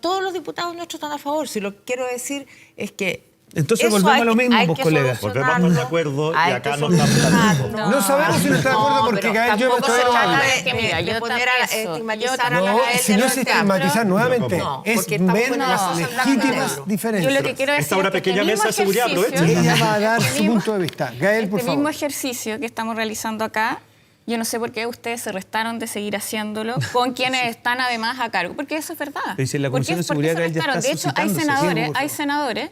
todos los diputados nuestros están a favor. Si lo que quiero decir es que... Entonces eso volvemos hay a lo que- mismo, hay pues, que colegas. Volvemos a estar de acuerdo y Hay acá que no estamos de solucionarlo. acuerdo. No sabemos si no está de acuerdo porque pero Gael yo me tampoco estoy se trata hablando. de, Mira, yo poner también a eso. estigmatizar Yo a la No, Gael si de no los se teatros. estigmatizar nuevamente, No, es porque estamos ver poniendo las las cosas en blanco y legítimas negro. diferencias. Yo lo que quiero decir Esta es una es que pequeña este mesa de mismo seguridad, ejercicio- aprovechen. Ella va a dar Este su mismo- punto de vista. Gael, por Este mismo favor. ejercicio que estamos realizando acá, yo no sé por qué ustedes se restaron de seguir haciéndolo con quienes están además a cargo, porque eso es verdad. Pero si en la ¿Por qué- Comisión de por qué Seguridad se Gael ya restaron? está De hecho, hay suscitándose. hay senadores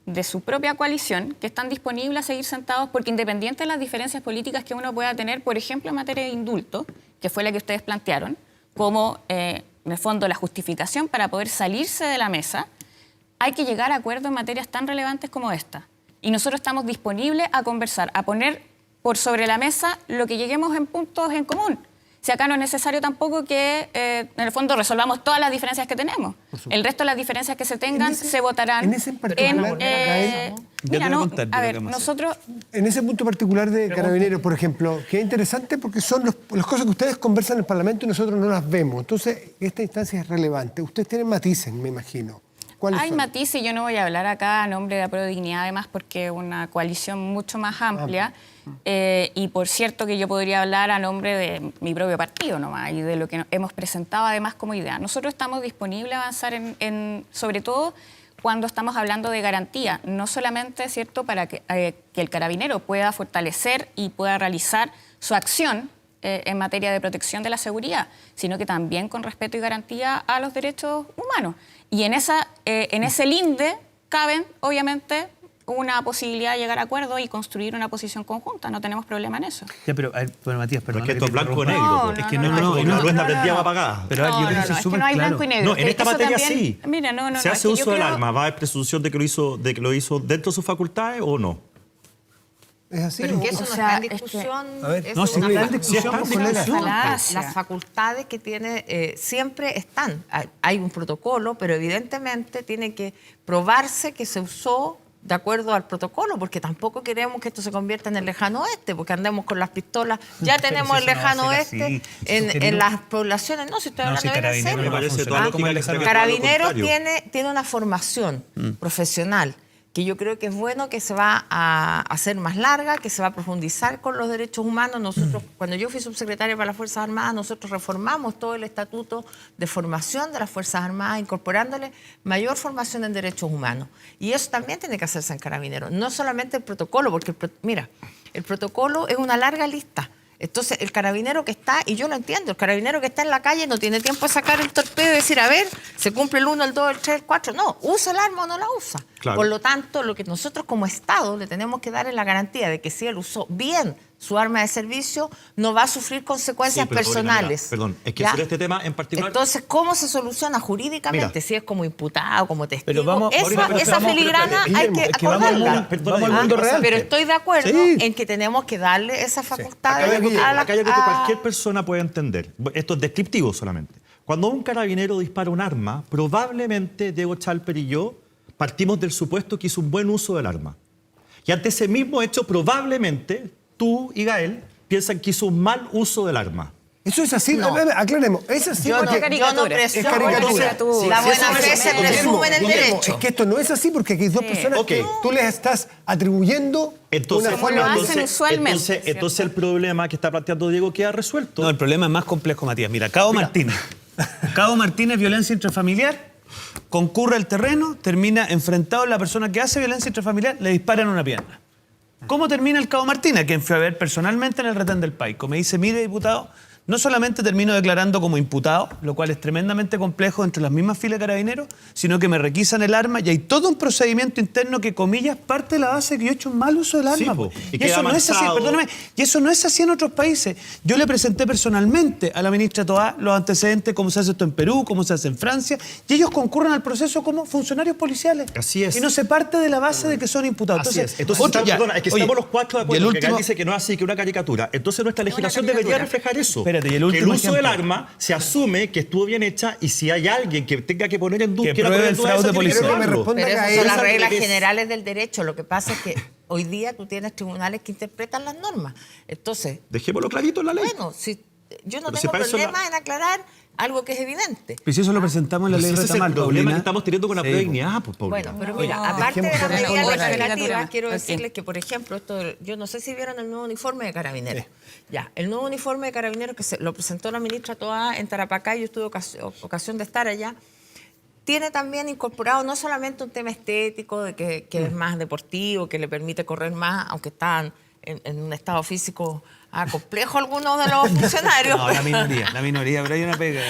de su propia coalición que están disponibles a seguir sentados porque independiente de las diferencias políticas que uno pueda tener, por ejemplo, en materia de indulto, que fue la que ustedes plantearon, como en el fondo la justificación para poder salirse de la mesa, hay que llegar a acuerdos en materias tan relevantes como esta. Y nosotros estamos disponibles a conversar, a poner por sobre la mesa lo que lleguemos en puntos en común. Si acá no es necesario tampoco que, en el fondo, resolvamos todas las diferencias que tenemos. El resto de las diferencias que se tengan se votarán en ese en particular, Gael, Ya te mira, voy a no, contar de a lo ver, que vamos a hacer. nosotros... En ese punto particular de Carabineros, por ejemplo, que es interesante porque son las cosas que ustedes conversan en el Parlamento y nosotros no las vemos. Entonces, esta instancia es relevante. Ustedes tienen matices, me imagino. ¿Cuáles Hay son? matices, yo no voy a hablar acá a nombre de la Prodignidad, además, porque es una coalición mucho más amplia. Y por cierto que yo podría hablar a nombre de mi propio partido nomás y de lo que hemos presentado además como idea. Nosotros estamos disponibles a avanzar sobre todo cuando estamos hablando de garantía, no solamente, ¿cierto?, para que el carabinero pueda fortalecer y pueda realizar su acción en materia de protección de la seguridad, sino que también con respeto y garantía a los derechos humanos. Y en ese linde caben, obviamente, una posibilidad de llegar a acuerdo y construir una posición conjunta. No tenemos problema en eso. Ya, pero Matías, perdón. Es que esto es blanco o negro. No, Es que no, no, no es la prendida apagada. Pero yo creo que eso es es que súper no hay claro. blanco y negro. No, en esta Eso materia también- sí. Mira, no, ¿Se es hace que uso yo del creo- arma? ¿Va a haber presunción de que lo hizo dentro de sus facultades o no? ¿Es así? Pero es que eso O no sea, está en es que- discusión. A ver, eso no, es sí, una está en facultad. discusión, Sí, colega. está en falacia. Las facultades que tiene siempre están. Hay un protocolo, pero evidentemente tiene que probarse que se usó de acuerdo al protocolo, porque tampoco queremos que esto se convierta en el lejano oeste, porque andemos con las pistolas. Ya tenemos si el eso no va a lejano ser oeste así. en Sugerir- las poblaciones. No, si estoy No, hablando si bien en Carabineros serio. no va a parece funcionar. toda ¿Cómo lógica el que lejano se oeste? Carabineros Todo lo contrario. tiene una formación profesional que yo creo que es bueno, que se va a hacer más larga, que se va a profundizar con los derechos humanos. Nosotros, cuando yo fui subsecretaria para las Fuerzas Armadas, nosotros reformamos todo el estatuto de formación de las Fuerzas Armadas, incorporándole mayor formación en derechos humanos. Y eso también tiene que hacerse en Carabineros, no solamente el protocolo, porque, mira, el protocolo es una larga lista. Entonces, el carabinero que está, y yo lo entiendo, el carabinero que está en la calle no tiene tiempo de sacar el torpedo y decir, a ver, se cumple el 1, el 2, el 3, el 4. No, usa el arma o no la usa. Claro. Por lo tanto, lo que nosotros como Estado le tenemos que dar es la garantía de que si él usó bien su arma de servicio, no va a sufrir consecuencias Sí, pero, Paulina, personales. mira, perdón, es que ¿Ya? sobre este tema en particular... Entonces, ¿cómo se soluciona jurídicamente? Mira. Si es como imputado, como testigo. Pero vamos- Paulina, pero esa vamos- filigrana pero, hay Guillermo, que es que vamos al acordarla. mundo- Perdona, vamos al ah, mundo o sea, real. Pero estoy de acuerdo Sí. en que tenemos que darle esa facultad Acá hay algo, a la- acá hay algo que a- cualquier persona puede entender. Esto es descriptivo solamente. Cuando un carabinero dispara un arma, probablemente Diego Chalper y yo partimos del supuesto que hizo un buen uso del arma. Y ante ese mismo hecho, probablemente tú y Gael piensan que hizo un mal uso del arma. Eso es así, No. aclaremos. Es así Yo no, porque yo no es presiono caricatura. la buena eso fe es- se Guillermo, resume en el Guillermo, derecho. Es que esto no es así porque aquí hay dos personas Ok. que tú les estás atribuyendo Entonces, una Como lo forma... hacen usualmente, entonces el problema que está planteando Diego queda resuelto. No, el problema es más complejo, Matías. Mira, Cabo Martínez. Cabo Martínez, violencia intrafamiliar, concurre al terreno, termina enfrentado a la persona que hace violencia intrafamiliar, le disparan una pierna. ¿Cómo termina el Cabo Martínez? Quien fue a ver personalmente en el retén del Paico. Me dice, mire, diputado, no solamente termino declarando como imputado, lo cual es tremendamente complejo entre las mismas filas de carabineros, sino que me requisan el arma y hay todo un procedimiento interno que, comillas, parte de la base de que yo he hecho un mal uso del Sí, arma. po. po. Y Y queda eso no es así, manchado. perdóname, y eso no es así en otros países. Yo le presenté personalmente a la ministra Toá los antecedentes, cómo se hace esto en Perú, cómo se hace en Francia, y ellos concurren al proceso como funcionarios policiales. Así es. Y no se parte de la base de que son imputados. Así es. Entonces, Entonces, ya, perdona, es que oye, estamos los cuatro de y acuerdo, el porque último- Gael dice que no es así, que una caricatura. Entonces nuestra legislación caricatura. debería reflejar eso. Espérate, y el que el último uso del ejemplo. arma se asume que estuvo bien hecha y si hay alguien que tenga que poner en duda, Que quiera pruebe poner en el duda fraude eso, tiene que policial. Me probarlo. responde Pero esas Gael. son las Esa reglas es- generales del derecho. Lo que pasa es que hoy día tú tienes tribunales que interpretan las normas. Entonces, Dejémoslo clarito en la ley. bueno, yo no Pero si tengo para eso problema en aclarar algo que es evidente. Pues si eso lo presentamos en la Pero ley si ese es el Retamal, problema Paulina. que estamos teniendo con la Sí, predignidad, pues, Paulina. Bueno, pero Oye, mira, aparte de dejemos las de medidas responder. legislativas, Caricatura. quiero Ok. decirles que, por ejemplo, yo no sé si vieron el nuevo uniforme de Carabineros. Ya, el nuevo uniforme de Carabineros que lo presentó la ministra Toá en Tarapacá, yo tuve ocasión de estar allá, tiene también incorporado no solamente un tema estético, de que es más deportivo, que le permite correr más, aunque están en un estado físico complejo algunos de los funcionarios. No, la minoría, pero hay una pega.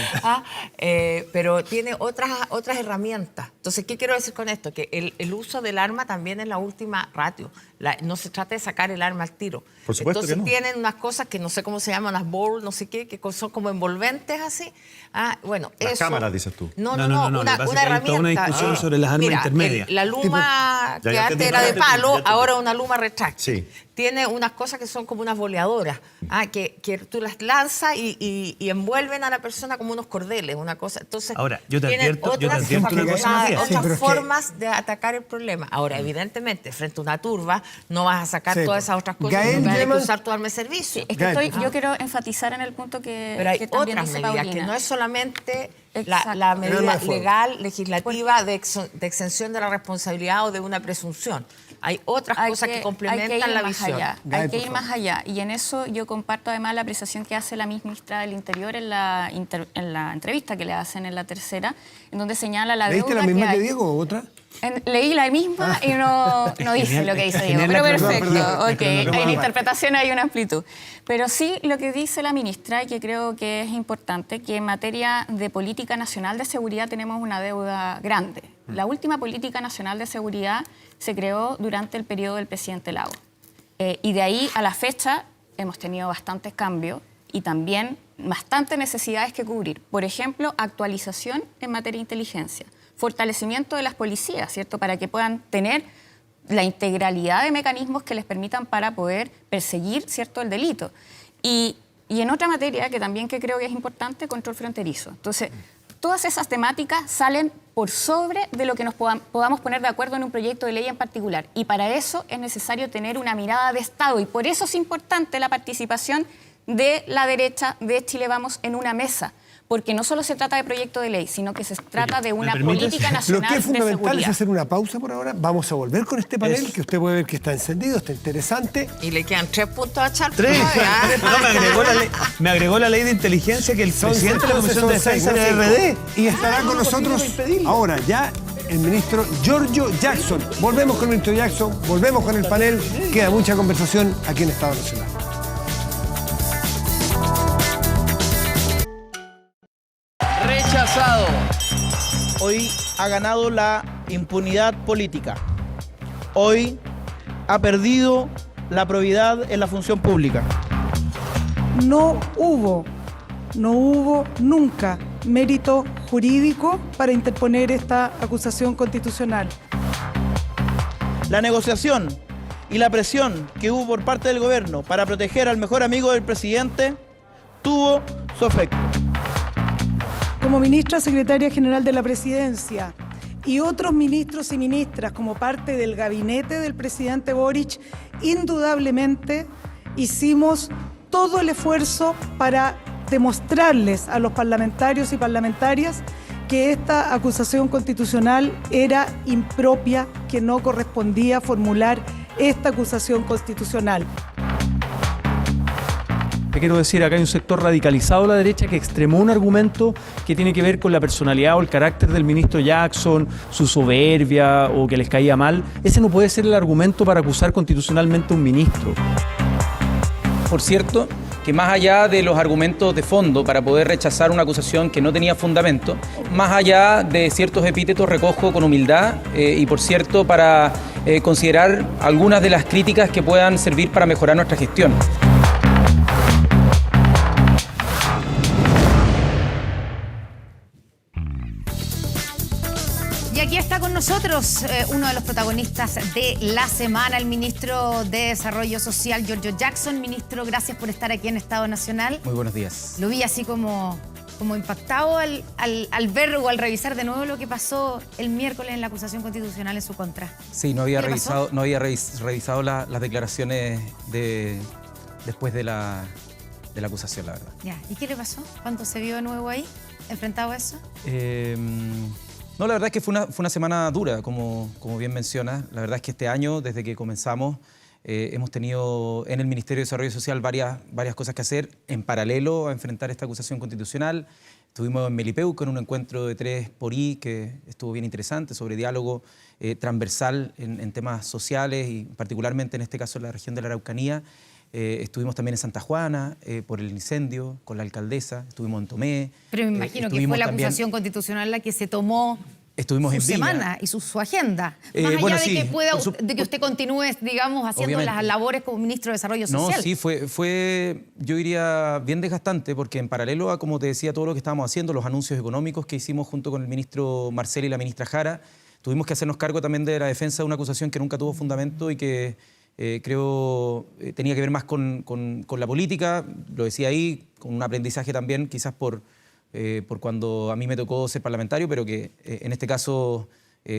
Pero tiene otras herramientas. Entonces, ¿qué quiero decir con esto? Que el uso del arma también es la última ratio. No se trata de sacar el arma al tiro. Por supuesto Entonces, que no. tienen unas cosas que no sé cómo se llaman, las balls, no sé qué, que son como envolventes así. Bueno, Las eso. cámaras, dices tú. No, lo que pasa es que hay herramienta. toda una discusión sobre las armas Mira, intermedias. La luma Ya que entendí, antes era de ya entendí, palo, ya entendí. ahora una luma retráctil. Sí. Tiene unas cosas que son como unas boleadoras, que tú las lanzas y envuelven a la persona como unos cordeles, una cosa. Entonces, Ahora, yo te tienen advierto otras una cosa, Matías. Sí, otras pero es que- formas de atacar el problema. Ahora, evidentemente, frente a una turba, no vas a sacar Sí, todas pues. esas otras cosas, Gael no vas a tener que Yeman- usar tu arma de servicio. Es que Gael. yo quiero enfatizar en el punto que, Pero hay que también otras dice medidas, Paulina. que no es solamente Exacto. la El arma medida de fuego. legal, legislativa de exención de la responsabilidad o de una presunción. Hay otras cosas que hay complementan ir la más visión. allá, Gael, hay que por ir más allá. Y en eso yo comparto además la apreciación que hace la ministra del Interior en la entrevista que le hacen en la tercera, en donde señala la ¿Leíste deuda la misma que que hay. Diego o otra? Leí la misma y no dice lo que dice Diego, pero perfecto. Ok, en interpretación hay una amplitud. Pero sí lo que dice la ministra, y que creo que es importante, que en materia de política nacional de seguridad tenemos una deuda grande. La última política nacional de seguridad se creó durante el periodo del presidente Lagos. Y de ahí a la fecha hemos tenido bastantes cambios y también bastantes necesidades que cubrir. Por ejemplo, actualización en materia de inteligencia, fortalecimiento de las policías, ¿cierto? Para que puedan tener la integralidad de mecanismos que les permitan para poder perseguir, ¿cierto?, el delito. Y en otra materia que también que creo que es importante, control fronterizo. Entonces, todas esas temáticas salen por sobre de lo que nos podamos poner de acuerdo en un proyecto de ley en particular. Y para eso es necesario tener una mirada de Estado. Y por eso es importante la participación de la derecha de Chile Vamos en una mesa. Porque no solo se trata de proyecto de ley, sino que se trata de una política nacional de seguridad. Lo que es fundamental es hacer una pausa por ahora. Vamos a volver con este panel, que usted puede ver que está encendido, está interesante. Y le quedan 3 puntos a Charles. Tres. No, me agregó la ley de inteligencia que el presidente de la Comisión de Defensa de RD. Y estará con nosotros ahora ya el ministro Giorgio Jackson. Volvemos con el ministro Jackson, volvemos con el panel. Queda mucha conversación aquí en Estado Nacional. Rechazado. Hoy ha ganado la impunidad política. Hoy ha perdido la probidad en la función pública. No hubo nunca mérito jurídico para interponer esta acusación constitucional. La negociación y la presión que hubo por parte del gobierno para proteger al mejor amigo del presidente tuvo su efecto. Como ministra secretaria general de la Presidencia y otros ministros y ministras como parte del gabinete del presidente Boric, indudablemente hicimos todo el esfuerzo para demostrarles a los parlamentarios y parlamentarias que esta acusación constitucional era impropia, que no correspondía formular esta acusación constitucional. Te quiero decir, acá hay un sector radicalizado de la derecha que extremó un argumento que tiene que ver con la personalidad o el carácter del ministro Jackson, su soberbia o que les caía mal. Ese no puede ser el argumento para acusar constitucionalmente a un ministro. Por cierto, que más allá de los argumentos de fondo para poder rechazar una acusación que no tenía fundamento, más allá de ciertos epítetos recojo con humildad y por cierto para considerar algunas de las críticas que puedan servir para mejorar nuestra gestión. Y aquí está con nosotros uno de los protagonistas de la semana, el ministro de Desarrollo Social, Giorgio Jackson. Ministro, gracias por estar aquí en Estado Nacional. Muy buenos días. Lo vi así como impactado al ver o al revisar de nuevo lo que pasó el miércoles en la acusación constitucional en su contra. Sí, no había revisado las declaraciones después de la acusación, la verdad. Ya. ¿Y qué le pasó cuando se vio de nuevo ahí, enfrentado a eso? No, la verdad es que fue una semana dura, como bien mencionas. La verdad es que este año, desde que comenzamos, hemos tenido en el Ministerio de Desarrollo Social varias cosas que hacer en paralelo a enfrentar esta acusación constitucional. Estuvimos en Melipeuco en un encuentro de 3xI que estuvo bien interesante sobre diálogo transversal en temas sociales y particularmente en este caso en la región de la Araucanía. Estuvimos también en Santa Juana por el incendio con la alcaldesa, estuvimos en Tomé. Pero me imagino que fue la acusación constitucional la que se tomó estuvimos en Viña. semana y su agenda. Más allá de que usted continúe, digamos, haciendo obviamente las labores como ministro de Desarrollo Social. No, sí, fue, yo diría, bien desgastante porque en paralelo a, como te decía, todo lo que estábamos haciendo, los anuncios económicos que hicimos junto con el ministro Marcel y la ministra Jara, tuvimos que hacernos cargo también de la defensa de una acusación que nunca tuvo fundamento y que creo tenía que ver más con la política, lo decía ahí, con un aprendizaje también, quizás por cuando a mí me tocó ser parlamentario, pero que en este caso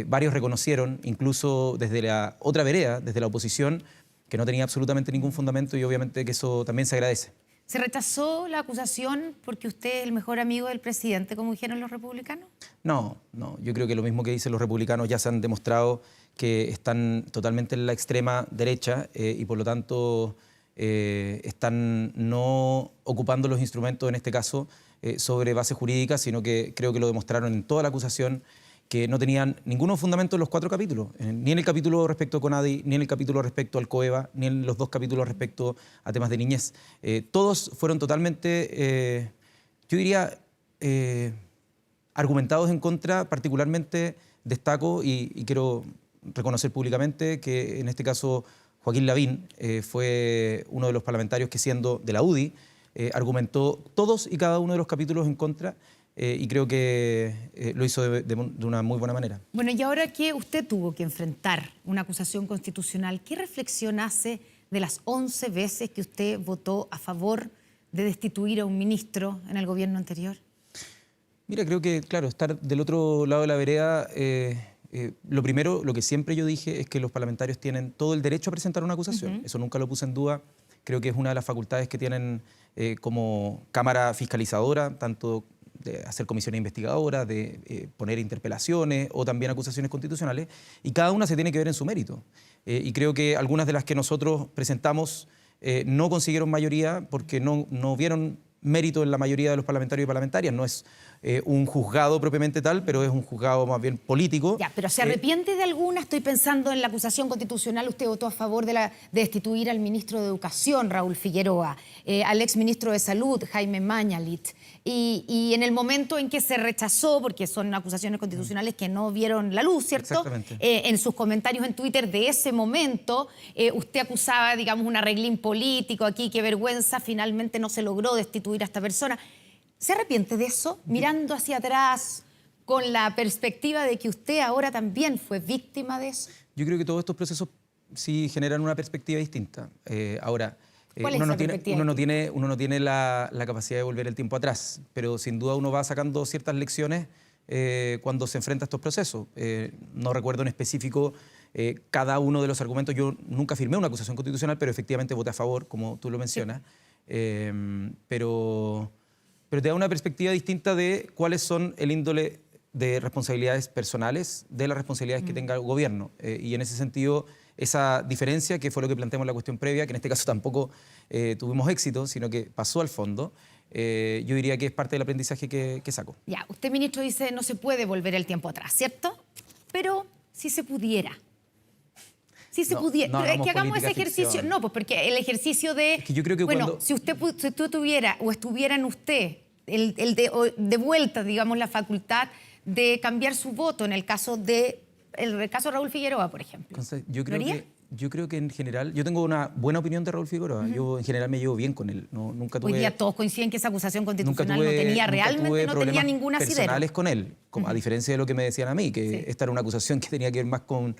varios reconocieron, incluso desde la otra vereda, desde la oposición, que no tenía absolutamente ningún fundamento y obviamente que eso también se agradece. ¿Se rechazó la acusación porque usted es el mejor amigo del presidente, como dijeron los republicanos? No, yo creo que lo mismo que dicen los republicanos ya se han demostrado que están totalmente en la extrema derecha y por lo tanto están no ocupando los instrumentos, en este caso, sobre base jurídica, sino que creo que lo demostraron en toda la acusación, que no tenían ninguno fundamento en los 4 capítulos, ni en el capítulo respecto a CONADI, ni en el capítulo respecto al COEVA, ni en los 2 capítulos respecto a temas de niñez. Todos fueron totalmente, yo diría, argumentados en contra. Particularmente destaco y quiero reconocer públicamente que en este caso Joaquín Lavín fue uno de los parlamentarios que, siendo de la UDI, argumentó todos y cada uno de los capítulos en contra, y creo que lo hizo de una muy buena manera. Bueno, y ahora que usted tuvo que enfrentar una acusación constitucional, ¿qué reflexión hace de las 11 veces que usted votó a favor de destituir a un ministro en el gobierno anterior? Mira, creo que, claro, estar del otro lado de la vereda, lo primero, lo que siempre yo dije es que los parlamentarios tienen todo el derecho a presentar una acusación. Eso nunca lo puse en duda. Creo que es una de las facultades que tienen como Cámara Fiscalizadora, tanto de hacer comisiones investigadoras, de poner interpelaciones o también acusaciones constitucionales, y cada una se tiene que ver en su mérito. Y creo que algunas de las que nosotros presentamos no consiguieron mayoría porque no vieron mérito en la mayoría de los parlamentarios y parlamentarias. No es un juzgado propiamente tal, pero es un juzgado más bien político. Ya, pero ¿se arrepiente de alguna? Estoy pensando en la acusación constitucional. Usted votó a favor de destituir al ministro de Educación, Raúl Figueroa, al exministro de Salud, Jaime Mañalit. Y en el momento en que se rechazó, porque son acusaciones constitucionales que no vieron la luz, ¿cierto? Exactamente. En sus comentarios en Twitter de ese momento, usted acusaba, digamos, un arreglín político aquí, qué vergüenza, finalmente no se logró destituir a esta persona. ¿Se arrepiente de eso? Mirando hacia atrás, con la perspectiva de que usted ahora también fue víctima de eso. Yo creo que todos estos procesos sí generan una perspectiva distinta. Ahora, ¿Cuál es esa perspectiva? uno no tiene la capacidad de volver el tiempo atrás, pero sin duda uno va sacando ciertas lecciones cuando se enfrenta a estos procesos. No recuerdo en específico cada uno de los argumentos. Yo nunca firmé una acusación constitucional, pero efectivamente voté a favor, como tú lo mencionas. Sí. Pero te da una perspectiva distinta de cuáles son el índole de responsabilidades personales de las responsabilidades que tenga el gobierno. Y en ese sentido, esa diferencia, que fue lo que planteamos en la cuestión previa, que en este caso tampoco tuvimos éxito, sino que pasó al fondo, yo diría que es parte del aprendizaje que saco. Ya, usted, ministro, dice no se puede volver el tiempo atrás, ¿cierto? Pero si se pudiera. Si se pudiera. No, pero es que hagamos ese política ejercicio. ficción. No, pues porque el ejercicio de. Es que yo creo que bueno, cuando... si usted tuviera o estuviera en usted de vuelta, digamos, la facultad de cambiar su voto en el caso de Raúl Figueroa, por ejemplo. Entonces, yo creo que en general, yo tengo una buena opinión de Raúl Figueroa. Yo en general me llevo bien con él. Nunca tuve, hoy día todos coinciden que esa acusación constitucional no tenía ningún asidero. Personales con él, a diferencia de lo que me decían a mí, que esta era una acusación que tenía que ver más con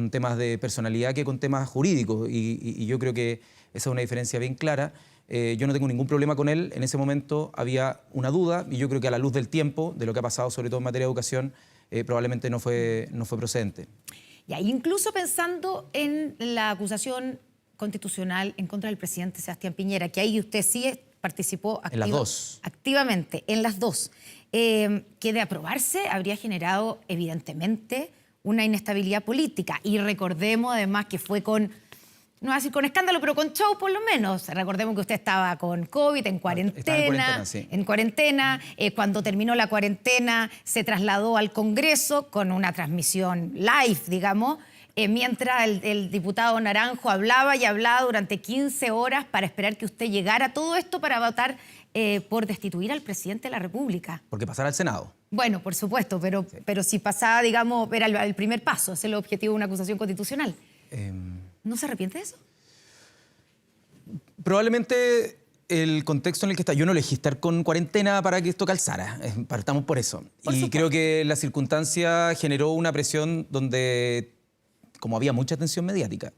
temas de personalidad que con temas jurídicos. Y yo creo que esa es una diferencia bien clara. Yo no tengo ningún problema con él. En ese momento había una duda, y yo creo que a la luz del tiempo, de lo que ha pasado, sobre todo en materia de educación, probablemente no fue procedente. Ya, incluso pensando en la acusación constitucional en contra del presidente Sebastián Piñera, que ahí usted sí participó activamente, en las dos, que de aprobarse habría generado evidentemente una inestabilidad política. Y recordemos además que fue con, no voy a decir con escándalo, pero con show por lo menos. Recordemos que usted estaba con COVID, en cuarentena. En cuarentena. Cuando terminó la cuarentena se trasladó al Congreso con una transmisión live, digamos, mientras el diputado Naranjo hablaba y hablaba durante 15 horas para esperar que usted llegara. Todo esto para votar por destituir al presidente de la República. Porque pasara al Senado. Bueno, por supuesto, pero si pasaba, digamos, era el primer paso, ese es el objetivo de una acusación constitucional. ¿No se arrepiente de eso? Probablemente el contexto en el que está. Yo no elegí estar con cuarentena para que esto calzara. Partamos por eso. Creo que la circunstancia generó una presión donde, como había mucha atención mediática,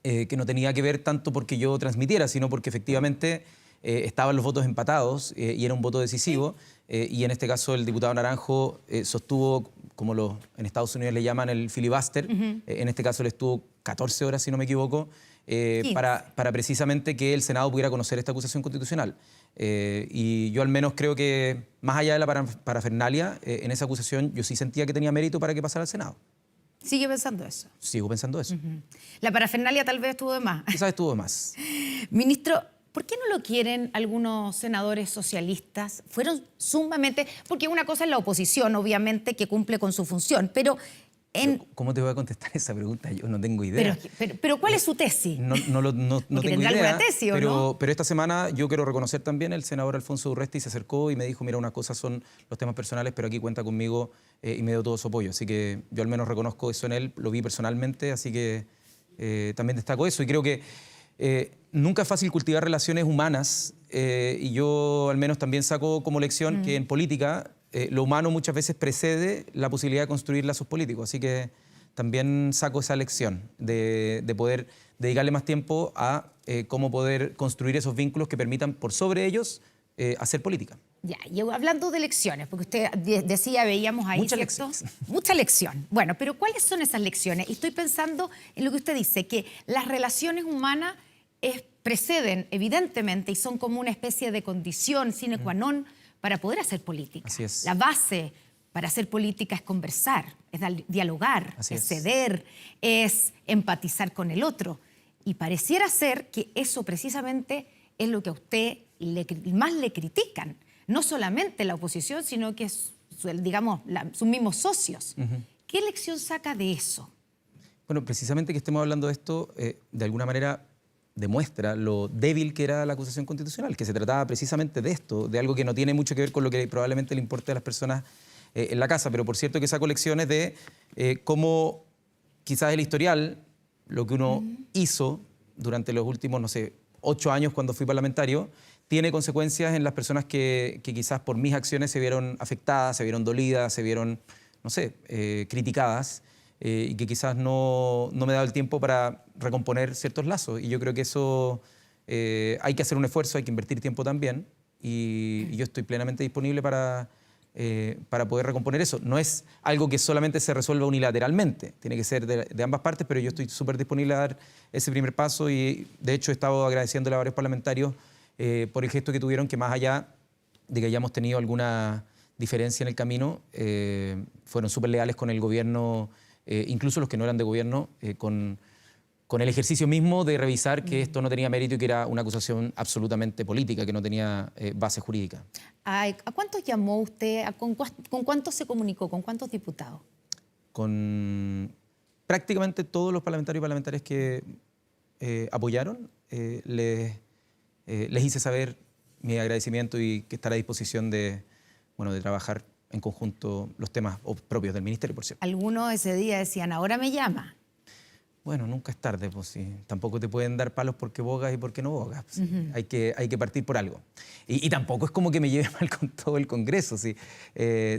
que no tenía que ver tanto porque yo transmitiera, sino porque efectivamente estaban los votos empatados y era un voto decisivo. Y en este caso el diputado Naranjo sostuvo, como en Estados Unidos le llaman el filibuster, en este caso le estuvo 14 horas, si no me equivoco, para precisamente que el Senado pudiera conocer esta acusación constitucional. Y yo al menos creo que, más allá de la parafernalia, en esa acusación yo sí sentía que tenía mérito para que pasara al Senado. ¿Sigue pensando eso? Sigo pensando eso. La parafernalia tal vez estuvo de más. Quizás estuvo de más. Ministro, ¿Por qué no lo quieren algunos senadores socialistas? Fueron sumamente... Porque una cosa es la oposición, obviamente, que cumple con su función, pero... ¿Cómo te voy a contestar esa pregunta? Yo no tengo idea. Pero ¿cuál es su tesis? No tengo tendrá idea, alguna tesis, ¿o no? pero esta semana yo quiero reconocer también el senador Alfonso Urresti se acercó y me dijo, mira, una cosa son los temas personales, pero aquí cuenta conmigo y me dio todo su apoyo. Así que yo al menos reconozco eso en él, lo vi personalmente, así que también destaco eso. Y creo que nunca es fácil cultivar relaciones humanas y yo al menos también saco como lección que en política lo humano muchas veces precede la posibilidad de construir lazos políticos. Así que también saco esa lección de poder dedicarle más tiempo a cómo poder construir esos vínculos que permitan por sobre ellos hacer política. Ya, y hablando de lecciones, porque usted decía, veíamos ahí, Muchas ¿cierto? lecciones. Mucha lección. Bueno, pero ¿cuáles son esas lecciones? Y estoy pensando en lo que usted dice, que las relaciones humanas preceden, evidentemente, y son como una especie de condición sine qua non para poder hacer política. Así es. La base para hacer política es conversar, es dialogar, es ceder, es empatizar con el otro. Y pareciera ser que eso precisamente es lo que a usted más le critican. No solamente la oposición, sino que, digamos, sus mismos socios. ¿Qué lección saca de eso? Bueno, precisamente que estemos hablando de esto, de alguna manera demuestra lo débil que era la acusación constitucional, que se trataba precisamente de esto, de algo que no tiene mucho que ver con lo que probablemente le importe a las personas en la casa, pero por cierto que saco lecciones de cómo quizás el historial, lo que uno hizo durante los últimos, no sé, 8 años cuando fui parlamentario, tiene consecuencias en las personas que quizás por mis acciones se vieron afectadas, se vieron dolidas, se vieron, no sé, criticadas, y que quizás no me he dado el tiempo para recomponer ciertos lazos. Y yo creo que eso hay que hacer un esfuerzo, hay que invertir tiempo también, y yo estoy plenamente disponible para poder recomponer eso. No es algo que solamente se resuelva unilateralmente, tiene que ser de ambas partes, pero yo estoy súper disponible a dar ese primer paso y de hecho he estado agradeciéndole a varios parlamentarios por el gesto que tuvieron, que más allá de que hayamos tenido alguna diferencia en el camino, fueron súper leales con el gobierno, incluso los que no eran de gobierno, con el ejercicio mismo de revisar que esto no tenía mérito y que era una acusación absolutamente política, que no tenía base jurídica. ¿A cuántos llamó usted? ¿Con cuántos se comunicó? ¿Con cuántos diputados? Con prácticamente todos los parlamentarios y parlamentarias que apoyaron, les hice saber mi agradecimiento y que estará a disposición de trabajar en conjunto los temas propios del ministerio, por cierto. Algunos ese día decían, ahora me llama. Bueno, nunca es tarde, pues sí. Tampoco te pueden dar palos porque bogas y porque no bogas. Pues, hay que partir por algo. Y tampoco es como que me lleve mal con todo el Congreso. ¿Sí?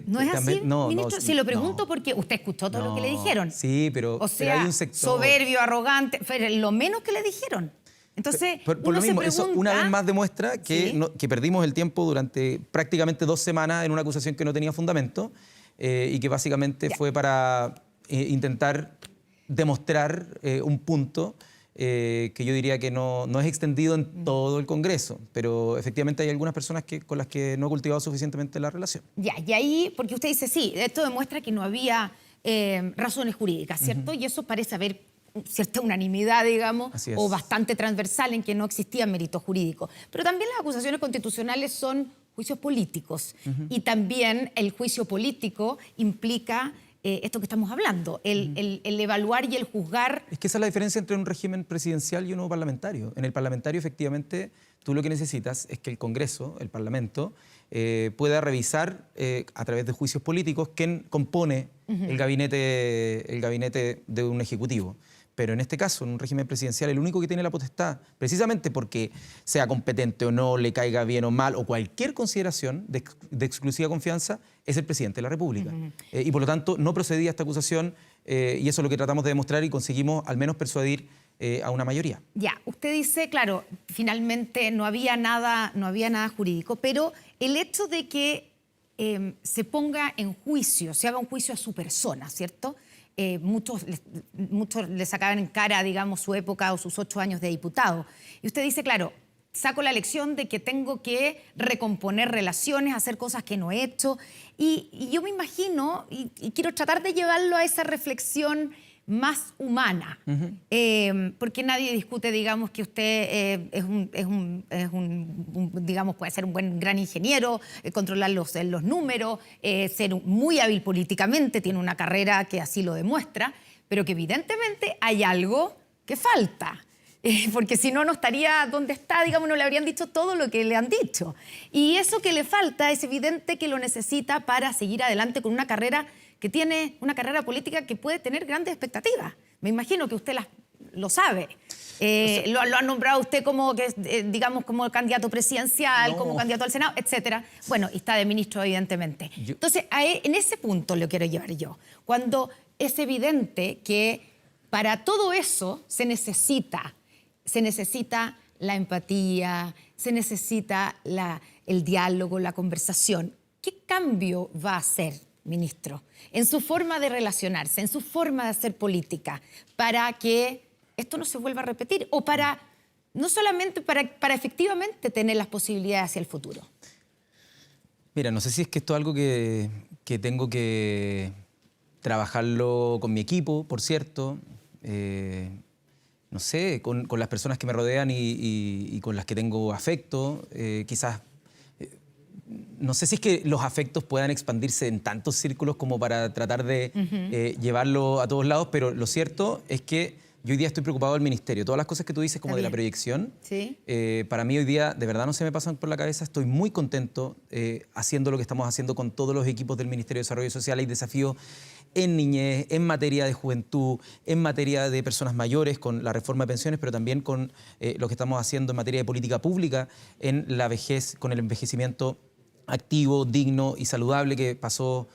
¿No es así, ministro? Si lo pregunto no. porque usted escuchó todo lo que le dijeron. Sí, pero hay un sector... soberbio, arrogante, fue lo menos que le dijeron. Entonces, por lo mismo, eso una vez más demuestra que, ¿sí? Que perdimos el tiempo durante prácticamente 2 semanas en una acusación que no tenía fundamento y que básicamente fue para intentar demostrar un punto que yo diría que no es extendido en todo el Congreso, pero efectivamente hay algunas personas con las que no he cultivado suficientemente la relación. Ya, y ahí, porque usted dice, sí, esto demuestra que no había razones jurídicas, ¿cierto? Y eso parece haber cierta unanimidad, digamos, o bastante transversal en que no existía mérito jurídico. Pero también las acusaciones constitucionales son juicios políticos y también el juicio político implica esto que estamos hablando, el evaluar y el juzgar. Es que esa es la diferencia entre un régimen presidencial y uno parlamentario. En el parlamentario, efectivamente, tú lo que necesitas es que el Congreso, el Parlamento, pueda revisar a través de juicios políticos quién compone el gabinete de un ejecutivo. Pero en este caso, en un régimen presidencial, el único que tiene la potestad, precisamente porque sea competente o no, le caiga bien o mal, o cualquier consideración de exclusiva confianza, es el presidente de la República. Y por lo tanto, no procedía esta acusación y eso es lo que tratamos de demostrar y conseguimos al menos persuadir a una mayoría. Ya, usted dice, claro, finalmente no había nada jurídico, pero el hecho de que se ponga en juicio, se haga un juicio a su persona, ¿cierto? Muchos le sacaban en cara, digamos, su época o sus 8 años de diputado. Y usted dice, claro, saco la lección de que tengo que recomponer relaciones, hacer cosas que no he hecho. Y yo me imagino, y quiero tratar de llevarlo a esa reflexión más humana. Porque nadie discute, digamos, que usted digamos, puede ser un gran ingeniero, controlar los números, ser muy hábil políticamente, tiene una carrera que así lo demuestra, pero que evidentemente hay algo que falta. Porque si no, no estaría donde está, digamos, no le habrían dicho todo lo que le han dicho. Y eso que le falta es evidente que lo necesita para seguir adelante con una carrera que tiene una carrera política que puede tener grandes expectativas. Me imagino que usted lo sabe. Lo ha nombrado usted como, digamos, como candidato presidencial, como candidato al Senado, etcétera. Bueno, y está de ministro, evidentemente. Entonces, en ese punto lo quiero llevar yo. Cuando es evidente que para todo eso se necesita la empatía, se necesita el diálogo, la conversación. ¿Qué cambio va a hacer, ministro, en su forma de relacionarse, en su forma de hacer política, para que esto no se vuelva a repetir o no solamente para efectivamente tener las posibilidades hacia el futuro? Mira, no sé si es que esto es algo que tengo que trabajarlo con mi equipo, por cierto, no sé, con las personas que me rodean y con las que tengo afecto, quizás, no sé si es que los afectos puedan expandirse en tantos círculos como para tratar de llevarlo a todos lados, pero lo cierto es que yo hoy día estoy preocupado del ministerio. Todas las cosas que tú dices como de la proyección, ¿Sí? Para mí hoy día de verdad no se me pasan por la cabeza. Estoy muy contento haciendo lo que estamos haciendo con todos los equipos del Ministerio de Desarrollo Social. Hay desafíos en niñez, en materia de juventud, en materia de personas mayores con la reforma de pensiones, pero también con lo que estamos haciendo en materia de política pública, en la vejez, con el envejecimiento activo, digno y saludable que pasó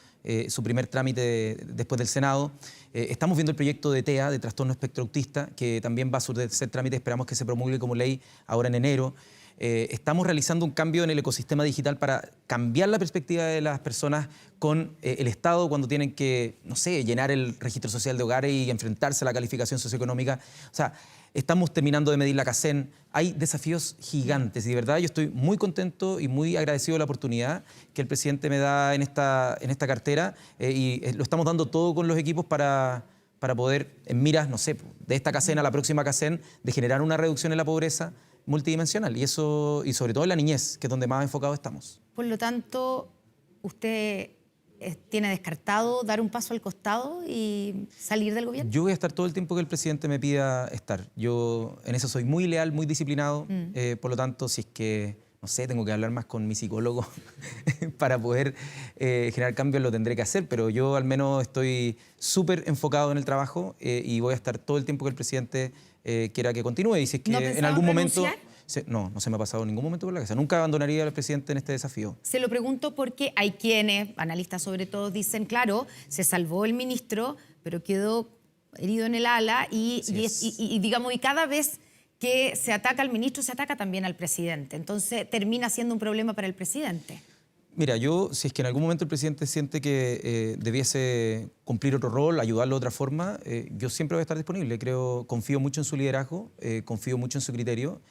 su primer trámite después del Senado. Estamos viendo el proyecto de TEA, de trastorno espectro autista, que también va a ser trámite, esperamos que se promulgue como ley ahora en enero. Estamos realizando un cambio en el ecosistema digital para cambiar la perspectiva de las personas con el Estado cuando tienen que, no sé, llenar el registro social de hogares y enfrentarse a la calificación socioeconómica. O sea, estamos terminando de medir la CACEN. Hay desafíos gigantes y de verdad yo estoy muy contento y muy agradecido de la oportunidad que el presidente me da en esta cartera y lo estamos dando todo con los equipos para poder, en miras, no sé, de esta CACEN a la próxima CACEN, de generar una reducción en la pobreza multidimensional y sobre todo en la niñez, que es donde más enfocados estamos. Por lo tanto, usted tiene descartado dar un paso al costado y salir del gobierno. Yo voy a estar todo el tiempo que el presidente me pida estar. Yo en eso soy muy leal, muy disciplinado. Por lo tanto, si es que, no sé, tengo que hablar más con mi psicólogo para poder generar cambios, lo tendré que hacer. Pero yo al menos estoy súper enfocado en el trabajo y voy a estar todo el tiempo que el presidente quiera que continúe. Y si es que en algún momento... No se me ha pasado en ningún momento por la cabeza. Nunca abandonaría al presidente en este desafío. Se lo pregunto porque hay quienes, analistas sobre todo, dicen, claro, se salvó el ministro, pero quedó herido en el ala y digamos, y cada vez que se ataca al ministro, se ataca también al presidente. Entonces termina siendo un problema para el presidente. Mira, si es que en algún momento el presidente siente que debiese cumplir otro rol, ayudarlo de otra forma, yo siempre voy a estar disponible. Confío mucho en su liderazgo, confío mucho en su criterio.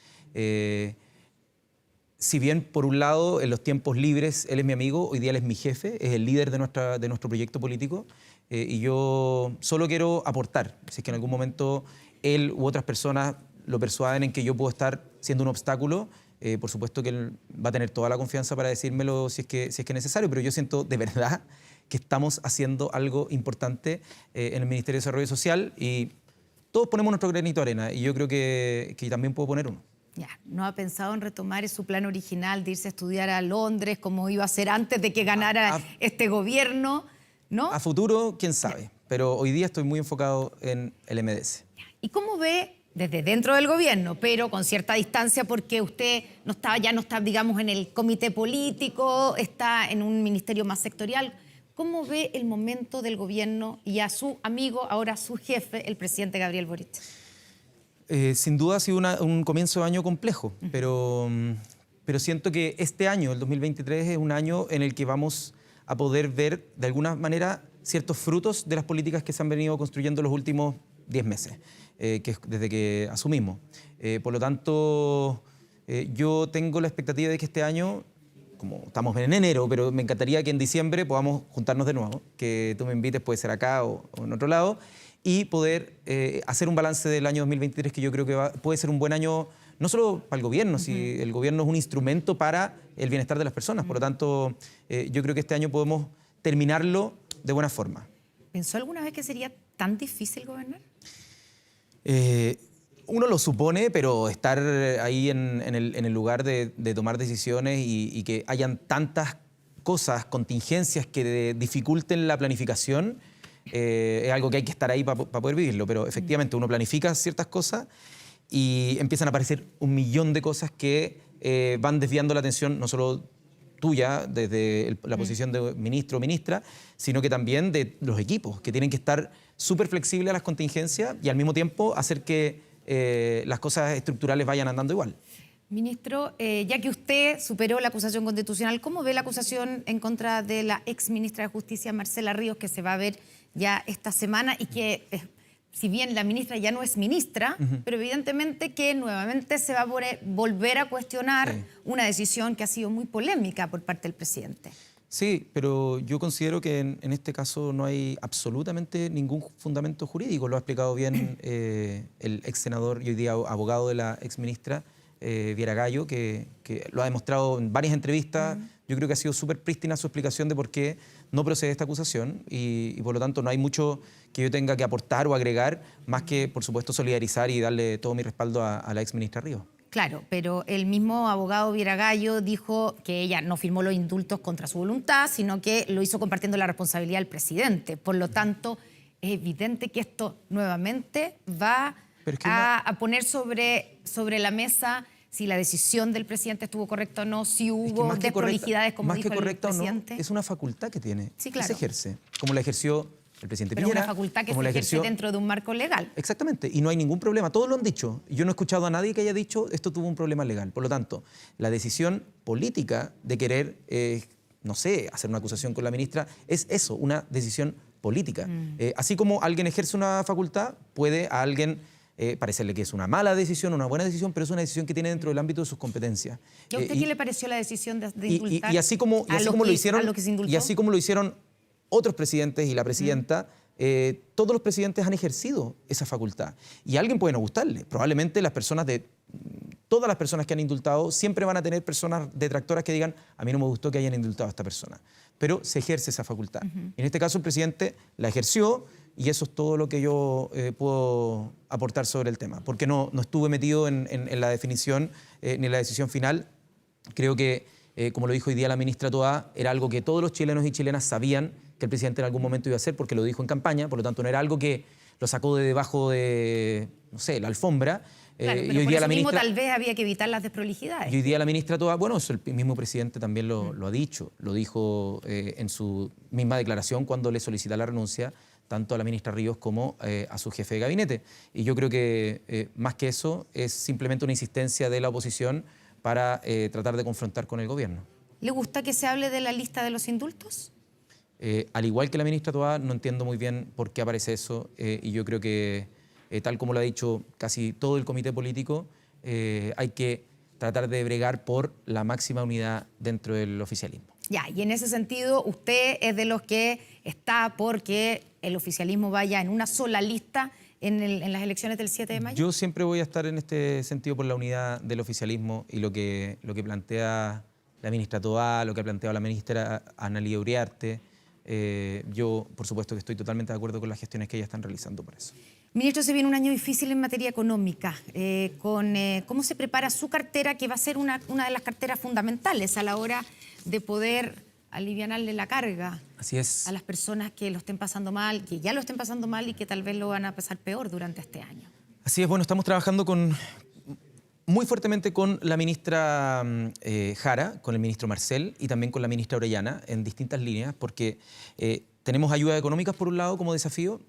Si bien, por un lado, en los tiempos libres él es mi amigo, hoy día él es mi jefe, es el líder de nuestro proyecto político y yo solo quiero aportar. Si es que en algún momento él u otras personas lo persuaden en que yo puedo estar siendo un obstáculo, por supuesto que él va a tener toda la confianza para decírmelo si es que es necesario, pero yo siento de verdad que estamos haciendo algo importante en el Ministerio de Desarrollo Social y todos ponemos nuestro granito de arena y yo creo que también puedo poner uno. Ya, ¿no ha pensado en retomar su plan original de irse a estudiar a Londres como iba a ser antes de que ganara este gobierno? ¿No? A futuro, quién sabe, pero hoy día estoy muy enfocado en el MDS. ¿Y cómo ve desde dentro del gobierno, pero con cierta distancia porque usted ya no está, digamos, en el comité político, está en un ministerio más sectorial? ¿Cómo ve el momento del gobierno y a su amigo, ahora su jefe, el presidente Gabriel Boric? Sin duda ha sido un comienzo de año complejo, pero siento que este año, el 2023, es un año en el que vamos a poder ver de alguna manera ciertos frutos de las políticas que se han venido construyendo los últimos 10 meses, desde que asumimos. Por lo tanto, yo tengo la expectativa de que este año, como estamos en enero, pero me encantaría que en diciembre podamos juntarnos de nuevo, que tú me invites, puede ser acá o en otro lado, y poder hacer un balance del año 2023 que yo creo que puede ser un buen año, no solo para el gobierno, si el gobierno es un instrumento para el bienestar de las personas. Por lo tanto, yo creo que este año podemos terminarlo de buena forma. ¿Pensó alguna vez que sería tan difícil gobernar? Uno lo supone, pero estar ahí en el lugar de tomar decisiones y que hayan tantas cosas, contingencias que dificulten la planificación, es algo que hay que estar ahí para poder vivirlo. Pero efectivamente uno planifica ciertas cosas y empiezan a aparecer un millón de cosas que van desviando la atención, no solo tuya, desde la posición de ministro o ministra, sino que también de los equipos, que tienen que estar súper flexibles a las contingencias y al mismo tiempo hacer que las cosas estructurales vayan andando igual. Ministro, ya que usted superó la acusación constitucional, ¿cómo ve la acusación en contra de la ex ministra de Justicia, Marcela Ríos, que se va a ver ya esta semana y que, si bien la ministra ya no es ministra, pero evidentemente que nuevamente se va a volver a cuestionar una decisión que ha sido muy polémica por parte del presidente? Sí, pero yo considero que en este caso no hay absolutamente ningún fundamento jurídico. Lo ha explicado bien el ex senador y hoy día abogado de la ex ministra, Viera Gallo, que lo ha demostrado en varias entrevistas. Yo creo que ha sido súper prístina su explicación de por qué no procede esta acusación y por lo tanto no hay mucho que yo tenga que aportar o agregar, más que, por supuesto, solidarizar y darle todo mi respaldo a la ex ministra Ríos. Claro, pero el mismo abogado Viera Gallo dijo que ella no firmó los indultos contra su voluntad, sino que lo hizo compartiendo la responsabilidad del presidente. Por lo tanto, es evidente que esto nuevamente va a poner sobre la mesa si la decisión del presidente estuvo correcta o no, si hubo desprolijidades, como dijo el presidente. No, es una facultad que tiene, sí, claro, que se ejerce, como la ejerció el presidente Piñera. Pero una facultad que se ejerce dentro de un marco legal. Exactamente, y no hay ningún problema. Todos lo han dicho. Yo no he escuchado a nadie que haya dicho esto tuvo un problema legal. Por lo tanto, la decisión política de querer, no sé, hacer una acusación con la ministra es eso, una decisión política. Así como alguien ejerce una facultad, puede a alguien parecerle que es una mala decisión, una buena decisión, pero es una decisión que tiene dentro del ámbito de sus competencias. ¿Y a usted qué le pareció la decisión de indultar? Y así como lo hicieron otros presidentes y la presidenta, todos los presidentes han ejercido esa facultad. Y a alguien puede no gustarle. Probablemente todas las personas que han indultado siempre van a tener personas detractoras que digan a mí no me gustó que hayan indultado a esta persona. Pero se ejerce esa facultad. En este caso el presidente la ejerció y eso es todo lo que yo puedo aportar sobre el tema. Porque no estuve metido en la definición ni en la decisión final. Creo que, como lo dijo hoy día la ministra Toá, era algo que todos los chilenos y chilenas sabían que el presidente en algún momento iba a hacer porque lo dijo en campaña, por lo tanto no era algo que lo sacó de debajo de, no sé, la alfombra. Claro, pero y hoy día la ministra, tal vez había que evitar las desprolijidades. Y hoy día la ministra Toá, bueno, eso el mismo presidente también lo ha dicho, lo dijo en su misma declaración cuando le solicita la renuncia tanto a la ministra Ríos como a su jefe de gabinete. Y yo creo que más que eso es simplemente una insistencia de la oposición para tratar de confrontar con el gobierno. ¿Le gusta que se hable de la lista de los indultos? Al igual que la ministra Toá, no entiendo muy bien por qué aparece eso y yo creo que, tal como lo ha dicho casi todo el comité político, hay que tratar de bregar por la máxima unidad dentro del oficialismo. Ya, y en ese sentido, usted es de los que está por que el oficialismo vaya en una sola lista en las elecciones del 7 de mayo. Yo siempre voy a estar en este sentido por la unidad del oficialismo y lo que plantea la ministra Toá, lo que ha planteado la ministra Analía Uriarte. Yo, por supuesto, que estoy totalmente de acuerdo con las gestiones que ellas están realizando por eso. Ministro, se viene un año difícil en materia económica. ¿Cómo se prepara su cartera, que va a ser una de las carteras fundamentales a la hora de poder alivianarle la carga a las personas que lo estén pasando mal, que ya lo estén pasando mal y que tal vez lo van a pasar peor durante este año? Así es, bueno, estamos trabajando muy fuertemente con la ministra Jara, con el ministro Marcel y también con la ministra Orellana en distintas líneas, porque tenemos ayudas económicas por un lado como desafío,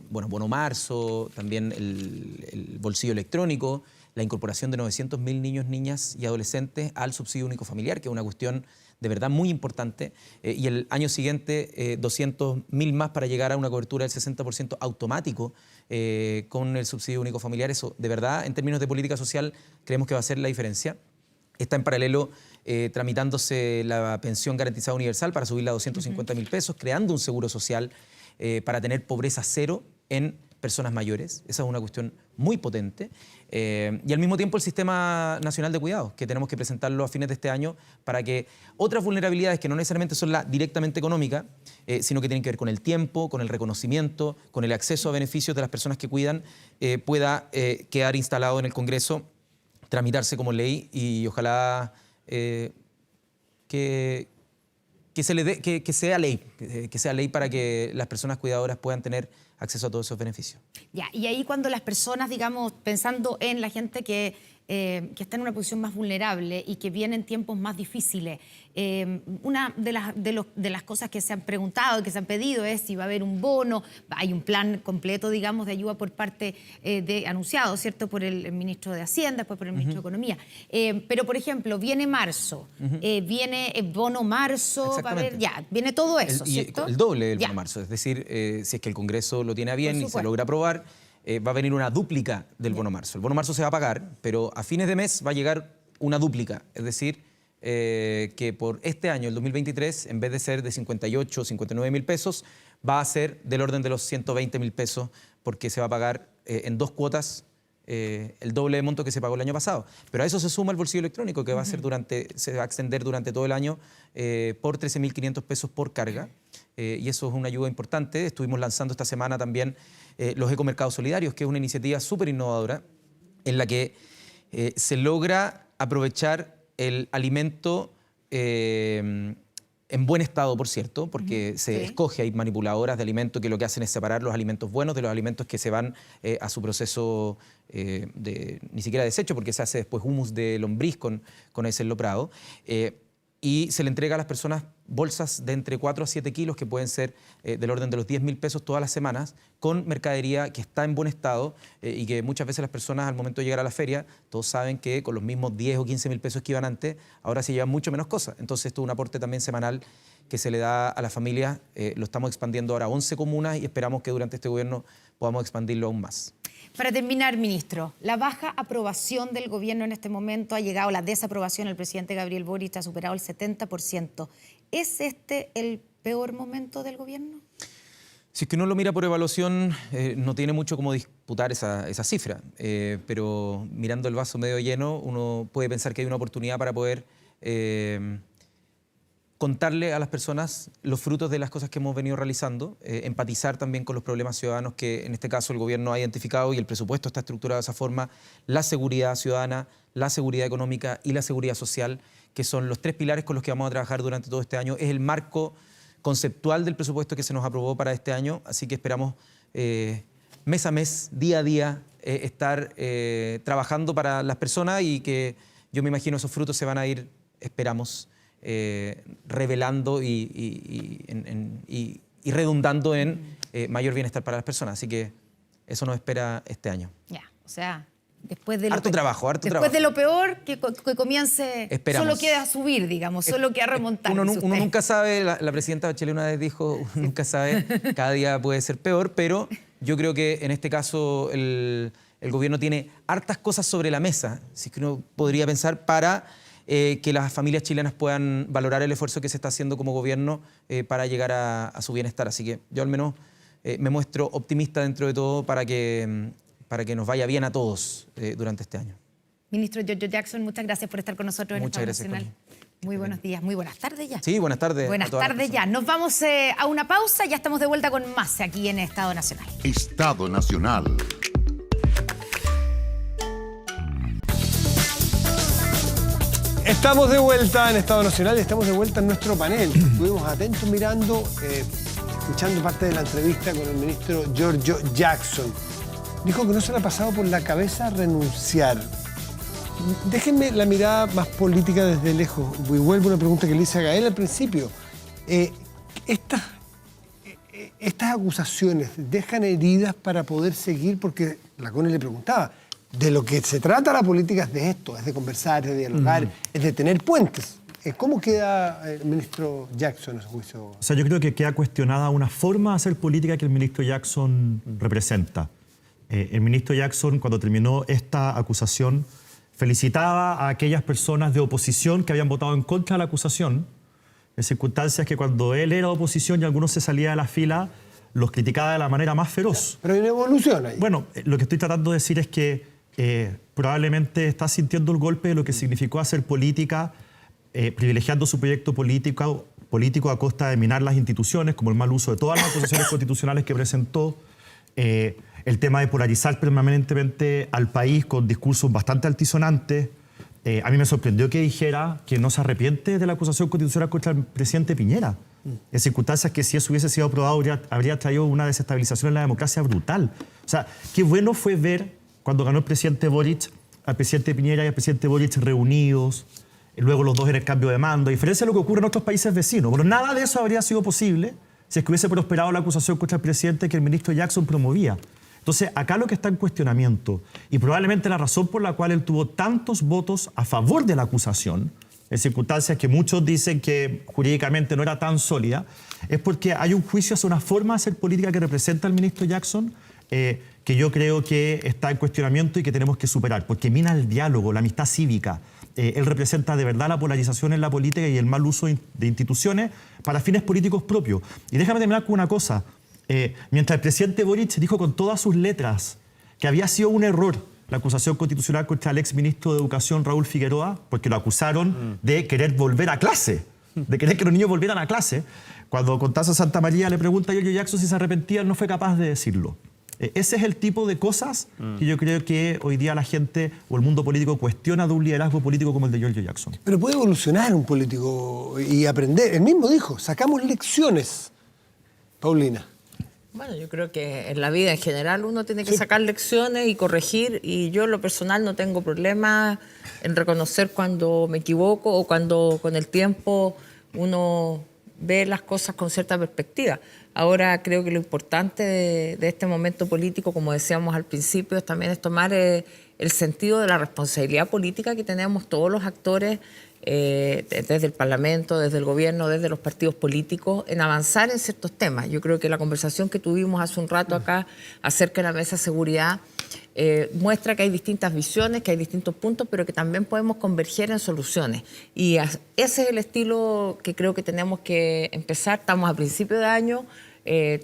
bono marzo, también el bolsillo electrónico, la incorporación de 900.000 niños, niñas y adolescentes al subsidio único familiar, que es una cuestión de verdad muy importante, y el año siguiente 200.000 más para llegar a una cobertura del 60% automático con el subsidio único familiar. Eso, de verdad, en términos de política social, creemos que va a ser la diferencia. Está en paralelo tramitándose la pensión garantizada universal para subirla a 250.000 pesos, creando un seguro social para tener pobreza cero en personas mayores. Esa es una cuestión muy potente. Y al mismo tiempo el Sistema Nacional de Cuidados, que tenemos que presentarlo a fines de este año para que otras vulnerabilidades que no necesariamente son la directamente económica, sino que tienen que ver con el tiempo, con el reconocimiento, con el acceso a beneficios de las personas que cuidan, pueda quedar instalado en el Congreso, tramitarse como ley y ojalá que sea ley para que las personas cuidadoras puedan tener acceso a todos esos beneficios. Ya, y ahí cuando las personas, digamos, pensando en la gente que está en una posición más vulnerable y que viene en tiempos más difíciles, una de las cosas que se han preguntado y que se han pedido es si va a haber un bono. Hay un plan completo, digamos, de ayuda por parte anunciado, ¿cierto?, por el ministro de Hacienda, después por el ministro de Economía. Pero, por ejemplo, viene marzo, viene el bono marzo, va a haber, ya, viene todo eso, ¿cierto? El doble del Ya. bono marzo, es decir, si es que el Congreso lo tiene a bien y se logra aprobar, va a venir una dúplica del bono marzo. El bono marzo se va a pagar, pero a fines de mes va a llegar una dúplica, es decir, que por este año, el 2023, en vez de ser de 58 o 59 mil pesos, va a ser del orden de los 120 mil pesos, porque se va a pagar en 2 cuotas el doble de monto que se pagó el año pasado. Pero a eso se suma el bolsillo electrónico, que va a ser se va a extender durante todo el año por 13.500 pesos por carga. Y eso es una ayuda importante. Estuvimos lanzando esta semana también los ecomercados solidarios, que es una iniciativa súper innovadora en la que se logra aprovechar el alimento en buen estado, por cierto, porque se escoge, hay manipuladoras de alimentos que lo que hacen es separar los alimentos buenos de los alimentos que se van a su proceso ni siquiera desecho, porque se hace después humus de lombriz con ese enloprado. Y se le entrega a las personas bolsas de entre 4 a 7 kilos, que pueden ser del orden de los 10.000 pesos todas las semanas, con mercadería que está en buen estado y que muchas veces las personas al momento de llegar a la feria, todos saben que con los mismos 10 o 15.000 pesos que iban antes, ahora se llevan mucho menos cosas. Entonces esto es un aporte también semanal que se le da a las familias. Lo estamos expandiendo ahora a 11 comunas y esperamos que durante este gobierno podamos expandirlo aún más. Para terminar, ministro, la baja aprobación del gobierno en este momento ha llegado, la desaprobación, el presidente Gabriel Boric ha superado el 70%. ¿Es este el peor momento del gobierno? Si es que uno lo mira por evaluación, no tiene mucho cómo disputar esa cifra, pero mirando el vaso medio lleno, uno puede pensar que hay una oportunidad para poder contarle a las personas los frutos de las cosas que hemos venido realizando, empatizar también con los problemas ciudadanos que en este caso el gobierno ha identificado y el presupuesto está estructurado de esa forma, la seguridad ciudadana, la seguridad económica y la seguridad social, que son los 3 pilares con los que vamos a trabajar durante todo este año. Es el marco conceptual del presupuesto que se nos aprobó para este año, así que esperamos mes a mes, día a día, estar trabajando para las personas y que yo me imagino esos frutos se van a ir, esperamos, revelando y redundando en mayor bienestar para las personas. Así que eso nos espera este año. Ya, o sea, después de lo harto trabajo. Después de lo peor, que comience, esperamos. Solo queda subir, digamos, solo queda remontar. Uno nunca sabe, la presidenta Bachelet una vez dijo, uno nunca sabe, cada día puede ser peor, pero yo creo que en este caso el gobierno tiene hartas cosas sobre la mesa, así que uno podría pensar para que las familias chilenas puedan valorar el esfuerzo que se está haciendo como gobierno para llegar a su bienestar. Así que yo al menos me muestro optimista dentro de todo para que nos vaya bien a todos durante este año. Ministro Giorgio Jackson, muchas gracias por estar con nosotros en Estado Nacional. Muy buenos días, muy buenas tardes ya. Sí, buenas tardes. Buenas tardes ya. Nos vamos a una pausa, ya estamos de vuelta con más aquí en Estado Nacional. Estado Nacional. Estamos de vuelta en Estado Nacional, estamos de vuelta en nuestro panel. Estuvimos atentos mirando, escuchando parte de la entrevista con el ministro Giorgio Jackson. Dijo que no se le ha pasado por la cabeza renunciar. Déjenme la mirada más política desde lejos. Y vuelvo a una pregunta que le hice a Gael al principio. Estas acusaciones dejan heridas para poder seguir, porque la CONE le preguntaba, de lo que se trata la política es de esto, es de conversar, es de dialogar, es de tener puentes. ¿Cómo queda el ministro Jackson a su juicio? O sea, yo creo que queda cuestionada una forma de hacer política que el ministro Jackson representa. El ministro Jackson, cuando terminó esta acusación, felicitaba a aquellas personas de oposición que habían votado en contra de la acusación, en circunstancias que cuando él era oposición y algunos se salía de la fila, los criticaba de la manera más feroz. Pero hay una evolución ahí. Bueno, lo que estoy tratando de decir es que probablemente está sintiendo el golpe de lo que significó hacer política, privilegiando su proyecto político a costa de minar las instituciones, como el mal uso de todas las acusaciones constitucionales que presentó, el tema de polarizar permanentemente al país con discursos bastante altisonantes. A mí me sorprendió que dijera que no se arrepiente de la acusación constitucional contra el presidente Piñera, en circunstancias que si eso hubiese sido aprobado habría traído una desestabilización en la democracia brutal. O sea, qué bueno fue ver cuando ganó el presidente Boric, al presidente Piñera y al presidente Boric reunidos, luego los dos en el cambio de mando, a diferencia de lo que ocurre en otros países vecinos. Bueno, nada de eso habría sido posible si es que hubiese prosperado la acusación contra el presidente que el ministro Jackson promovía. Entonces, acá lo que está en cuestionamiento, y probablemente la razón por la cual él tuvo tantos votos a favor de la acusación, en circunstancias que muchos dicen que jurídicamente no era tan sólida, es porque hay un juicio hacia una forma de hacer política que representa al ministro Jackson, que yo creo que está en cuestionamiento y que tenemos que superar, porque mina el diálogo, la amistad cívica. Él representa de verdad la polarización en la política y el mal uso de instituciones para fines políticos propios. Y déjame terminar con una cosa. Mientras el presidente Boric dijo con todas sus letras que había sido un error la acusación constitucional contra el exministro de Educación, Raúl Figueroa, porque lo acusaron de querer volver a clase, de querer que los niños volvieran a clase, cuando Constanza Santamaría le pregunta a Giorgio Jackson si se arrepentía, él no fue capaz de decirlo. Ese es el tipo de cosas que yo creo que hoy día la gente o el mundo político cuestiona de un liderazgo político como el de Giorgio Jackson. Pero puede evolucionar un político y aprender. Él mismo dijo, sacamos lecciones. Paulina. Bueno, yo creo que en la vida en general uno tiene que sacar lecciones y corregir, y yo en lo personal no tengo problema en reconocer cuando me equivoco o cuando con el tiempo uno ve las cosas con cierta perspectiva. Ahora creo que lo importante de este momento político, como decíamos al principio, también es tomar el sentido de la responsabilidad política que tenemos todos los actores, desde el Parlamento, desde el Gobierno, desde los partidos políticos, en avanzar en ciertos temas. Yo creo que la conversación que tuvimos hace un rato acá acerca de la mesa de seguridad muestra que hay distintas visiones, que hay distintos puntos, pero que también podemos converger en soluciones. Y ese es el estilo que creo que tenemos que empezar. Estamos a principio de año,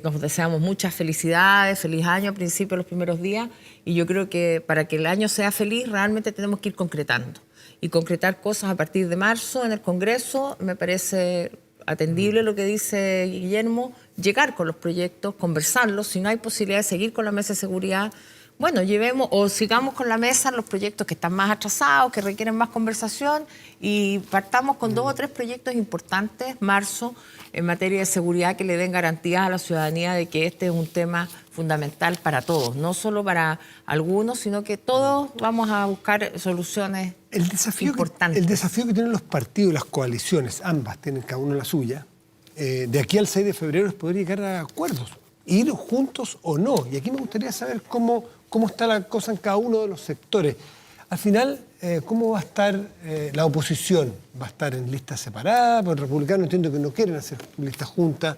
nos deseamos muchas felicidades, feliz año a principio de los primeros días, y yo creo que para que el año sea feliz realmente tenemos que ir concretando. Y concretar cosas a partir de marzo en el Congreso, me parece atendible lo que dice Guillermo, llegar con los proyectos, conversarlos. Si no hay posibilidad de seguir con la mesa de seguridad, bueno, llevemos o sigamos con la mesa los proyectos que están más atrasados, que requieren más conversación, y partamos con 2 o 3 proyectos importantes, marzo, en materia de seguridad, que le den garantías a la ciudadanía de que este es un tema fundamental para todos, no solo para algunos, sino que todos vamos a buscar soluciones importantes. El desafío que tienen los partidos, las coaliciones, ambas tienen cada uno la suya, de aquí al 6 de febrero es poder llegar a acuerdos, ir juntos o no. Y aquí me gustaría saber cómo está la cosa en cada uno de los sectores. Al final, ¿cómo va a estar la oposición? ¿Va a estar en listas separadas? Porque los republicanos entiendo que no quieren hacer listas juntas.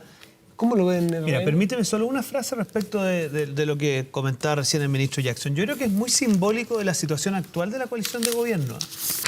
¿Cómo lo ven? Mira, permíteme solo una frase respecto de lo que comentaba recién el ministro Jackson. Yo creo que es muy simbólico de la situación actual de la coalición de gobierno.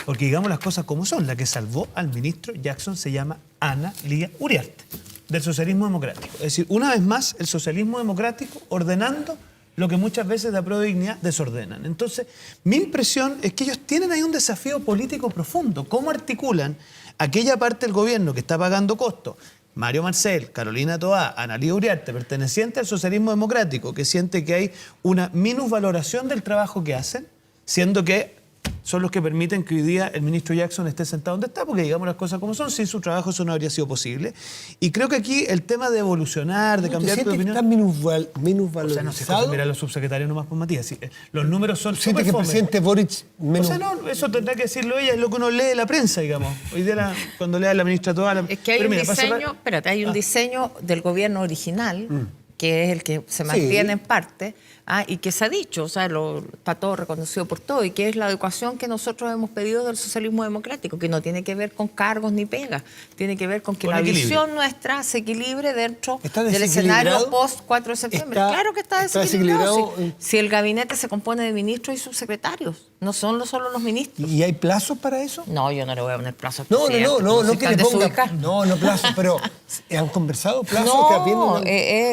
Porque digamos las cosas como son. La que salvó al ministro Jackson se llama Ana Lía Uriarte, del socialismo democrático. Es decir, una vez más, el socialismo democrático ordenando lo que muchas veces de Apruebo Dignidad desordenan. Entonces, mi impresión es que ellos tienen ahí un desafío político profundo. ¿Cómo articulan aquella parte del gobierno que está pagando costos? Mario Marcel, Carolina Toá, Ana Lía Uriarte, perteneciente al socialismo democrático, que siente que hay una minusvaloración del trabajo que hacen, siendo que son los que permiten que hoy día el ministro Jackson esté sentado donde está, porque digamos las cosas como son, sin su trabajo eso no habría sido posible. Y creo que aquí el tema de evolucionar, de cambiar de opinión... ¿Está minusvalorizado? O sea, no se puede mirar a los subsecretarios nomás por Matías. Sí, los números son ¿Siente que el presidente Boric O sea, no, eso tendrá que decirlo ella, es lo que uno lee de la prensa, digamos. Hoy día cuando lea la ministra Toá... Es que hay hay un diseño del gobierno original, que es el que se mantiene en parte, y que se ha dicho, o sea, está todo reconocido por todo, y que es la adecuación que nosotros hemos pedido del socialismo democrático, que no tiene que ver con cargos ni pegas, tiene que ver con que la visión nuestra se equilibre dentro del escenario post-4 de septiembre. Claro que está desequilibrado. Si el gabinete se compone de ministros y subsecretarios, No son solo los ministros. ¿Y hay plazos para eso? No, yo no le voy a poner plazos. No que le ponga. Desubicar. No plazos, pero ¿han conversado plazos? No,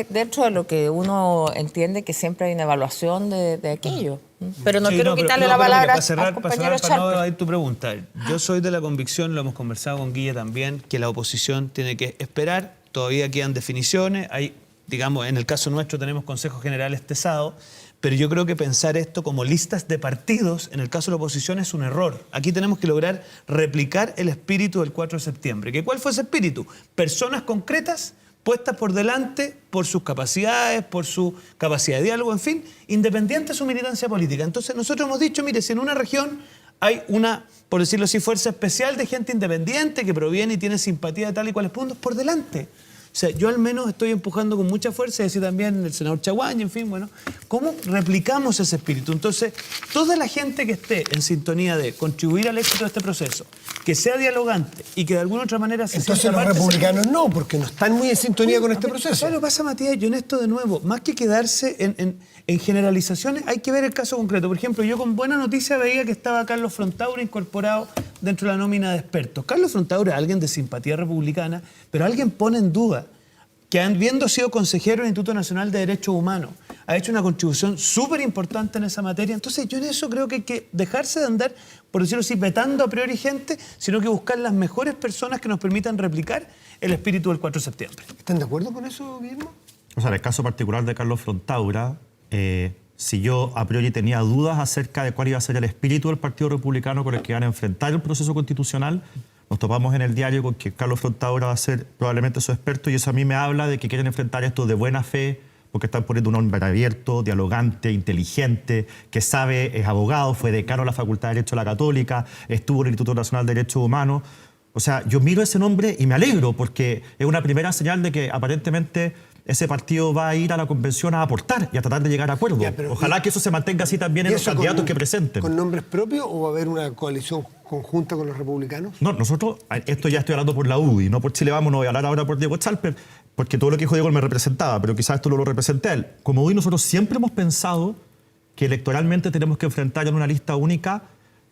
dentro de lo que uno entiende que siempre hay una evaluación de aquello. Pero no quiero quitarle la palabra al compañero para no Sharper. evadir tu pregunta. Yo soy de la convicción, lo hemos conversado con Guille también, que la oposición tiene que esperar. Todavía quedan definiciones. Hay, digamos, en el caso nuestro tenemos consejos generales tesados. Pero yo creo que pensar esto como listas de partidos, en el caso de la oposición, es un error. Aquí tenemos que lograr replicar el espíritu del 4 de septiembre. ¿Cuál fue ese espíritu? Personas concretas puestas por delante por sus capacidades, por su capacidad de diálogo, en fin, independiente de su militancia política. Entonces nosotros hemos dicho, mire, si en una región hay una, por decirlo así, fuerza especial de gente independiente que proviene y tiene simpatía de tal y cuales puntos, por delante. O sea, yo al menos estoy empujando con mucha fuerza, y así también el senador Chaguán, en fin, bueno, ¿cómo replicamos ese espíritu? Entonces, toda la gente que esté en sintonía de contribuir al éxito de este proceso, que sea dialogante y que de alguna otra manera se Entonces sienta los parte, republicanos no, porque no están muy en sintonía con este proceso. ¿Sabes lo que pasa, Matías? Yo en esto de nuevo, más que quedarse en generalizaciones, hay que ver el caso concreto. Por ejemplo, yo con buena noticia veía que estaba Carlos Frontaura incorporado dentro de la nómina de expertos. Carlos Frontaura es alguien de simpatía republicana, pero alguien pone en duda que habiendo sido consejero del Instituto Nacional de Derechos Humanos, ha hecho una contribución súper importante en esa materia. Entonces yo en eso creo que hay que dejarse de andar, por decirlo así, vetando a priori gente, sino que buscar las mejores personas que nos permitan replicar el espíritu del 4 de septiembre. ¿Están de acuerdo con eso, Guillermo? O sea, en el caso particular de Carlos Frontaura, si yo a priori tenía dudas acerca de cuál iba a ser el espíritu del Partido Republicano con el que van a enfrentar el proceso constitucional, nos topamos en el diario con que Carlos Frontaura va a ser probablemente su experto, y eso a mí me habla de que quieren enfrentar esto de buena fe, porque están poniendo un hombre abierto, dialogante, inteligente, que sabe, es abogado, fue decano de la Facultad de Derecho de la Católica, estuvo en el Instituto Nacional de Derechos Humanos. O sea, yo miro ese nombre y me alegro, porque es una primera señal de que aparentemente ese partido va a ir a la convención a aportar y a tratar de llegar a acuerdos. Ojalá que eso se mantenga así también en los candidatos que presenten. ¿Con nombres propios o va a haber una coalición conjunta con los republicanos? No, nosotros, esto ya estoy hablando por la UDI, no por Chile Vamos, no voy a hablar ahora por Diego Chalper, porque todo lo que dijo Diego me representaba, pero quizás esto lo representé a él. Como UDI, nosotros siempre hemos pensado que electoralmente tenemos que enfrentar en una lista única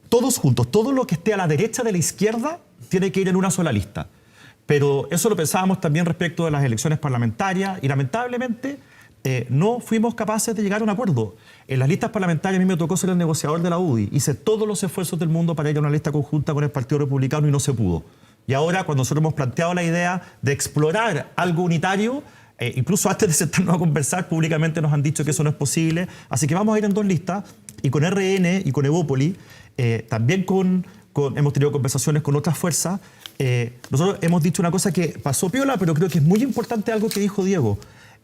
todos juntos, todo lo que esté a la derecha de la izquierda tiene que ir en una sola lista. Pero eso lo pensábamos también respecto de las elecciones parlamentarias y lamentablemente no fuimos capaces de llegar a un acuerdo. En las listas parlamentarias a mí me tocó ser el negociador de la UDI. Hice todos los esfuerzos del mundo para ir a una lista conjunta con el Partido Republicano y no se pudo. Y ahora, cuando nosotros hemos planteado la idea de explorar algo unitario, incluso antes de sentarnos a conversar, públicamente nos han dicho que eso no es posible. Así que vamos a ir en dos listas, y con RN y con Evópoli, también hemos tenido conversaciones con otras fuerzas. Nosotros hemos dicho una cosa que pasó piola, pero creo que es muy importante algo que dijo Diego.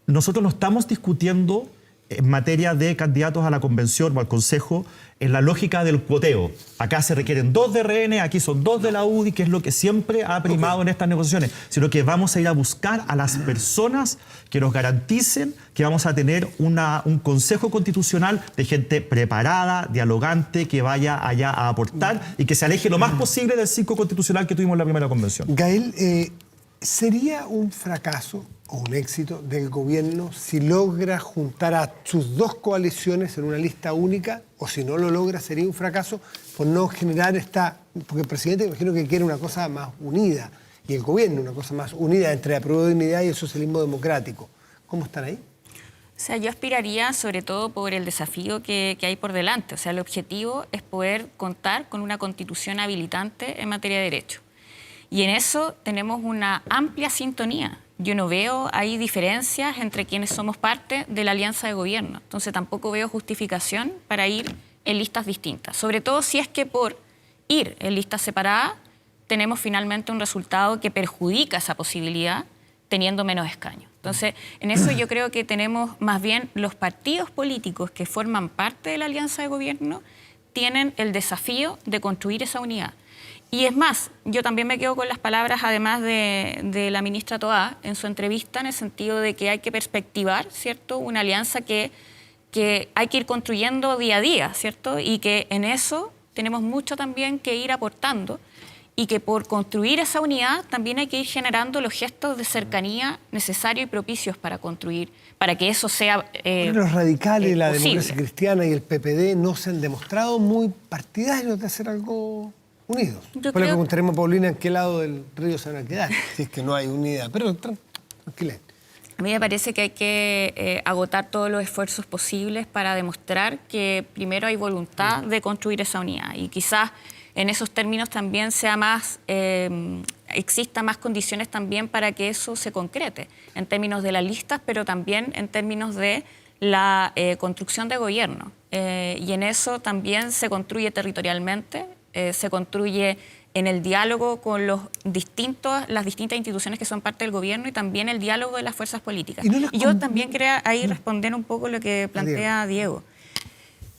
Nosotros no estamos discutiendo en materia de candidatos a la convención o al consejo en la lógica del cuoteo. Acá se requieren 2 de RN, aquí son 2 de la UDI, que es lo que siempre ha primado en estas negociaciones, sino que vamos a ir a buscar a las personas que nos garanticen que vamos a tener un consejo constitucional de gente preparada, dialogante, que vaya allá a aportar y que se aleje lo más posible del ciclo constitucional que tuvimos en la primera convención. Gael, ¿sería un fracaso o un éxito del gobierno si logra juntar a sus dos coaliciones en una lista única? O si no lo logra, sería un fracaso por no generar porque el presidente, imagino que quiere una cosa más unida, y el gobierno una cosa más unida entre la Prueba de Dignidad y el socialismo democrático. ¿Cómo están ahí? O sea, yo aspiraría sobre todo por el desafío que hay por delante. O sea, el objetivo es poder contar con una constitución habilitante en materia de derecho. Y en eso tenemos una amplia sintonía. Yo no veo ahí diferencias entre quienes somos parte de la alianza de gobierno. Entonces tampoco veo justificación para ir en listas distintas. Sobre todo si es que por ir en listas separadas tenemos finalmente un resultado que perjudica esa posibilidad teniendo menos escaños. Entonces, en eso yo creo que tenemos más bien los partidos políticos que forman parte de la alianza de gobierno tienen el desafío de construir esa unidad. Y es más, yo también me quedo con las palabras, además de la ministra Toá, en su entrevista, en el sentido de que hay que perspectivar, ¿cierto?, una alianza que hay que ir construyendo día a día, ¿cierto?, y que en eso tenemos mucho también que ir aportando. y que por construir esa unidad también hay que ir generando los gestos de cercanía necesarios y propicios para construir, para que eso sea Los radicales, la posible. democracia cristiana y el PPD no se han demostrado muy partidarios de hacer algo unidos. Yo Después le creo- preguntaremos a Paulina en qué lado del río se van a quedar, si es que no hay unidad. Pero tranquila. A mí me parece que hay que agotar todos los esfuerzos posibles para demostrar que primero hay voluntad de construir esa unidad y quizás en esos términos también sea más, exista más condiciones también para que eso se concrete, en términos de las listas, pero también en términos de la construcción de gobierno. Y en eso también se construye territorialmente, se construye en el diálogo con las distintas instituciones que son parte del gobierno y también el diálogo de las fuerzas políticas. Y yo también quería ahí responder un poco lo que plantea Diego.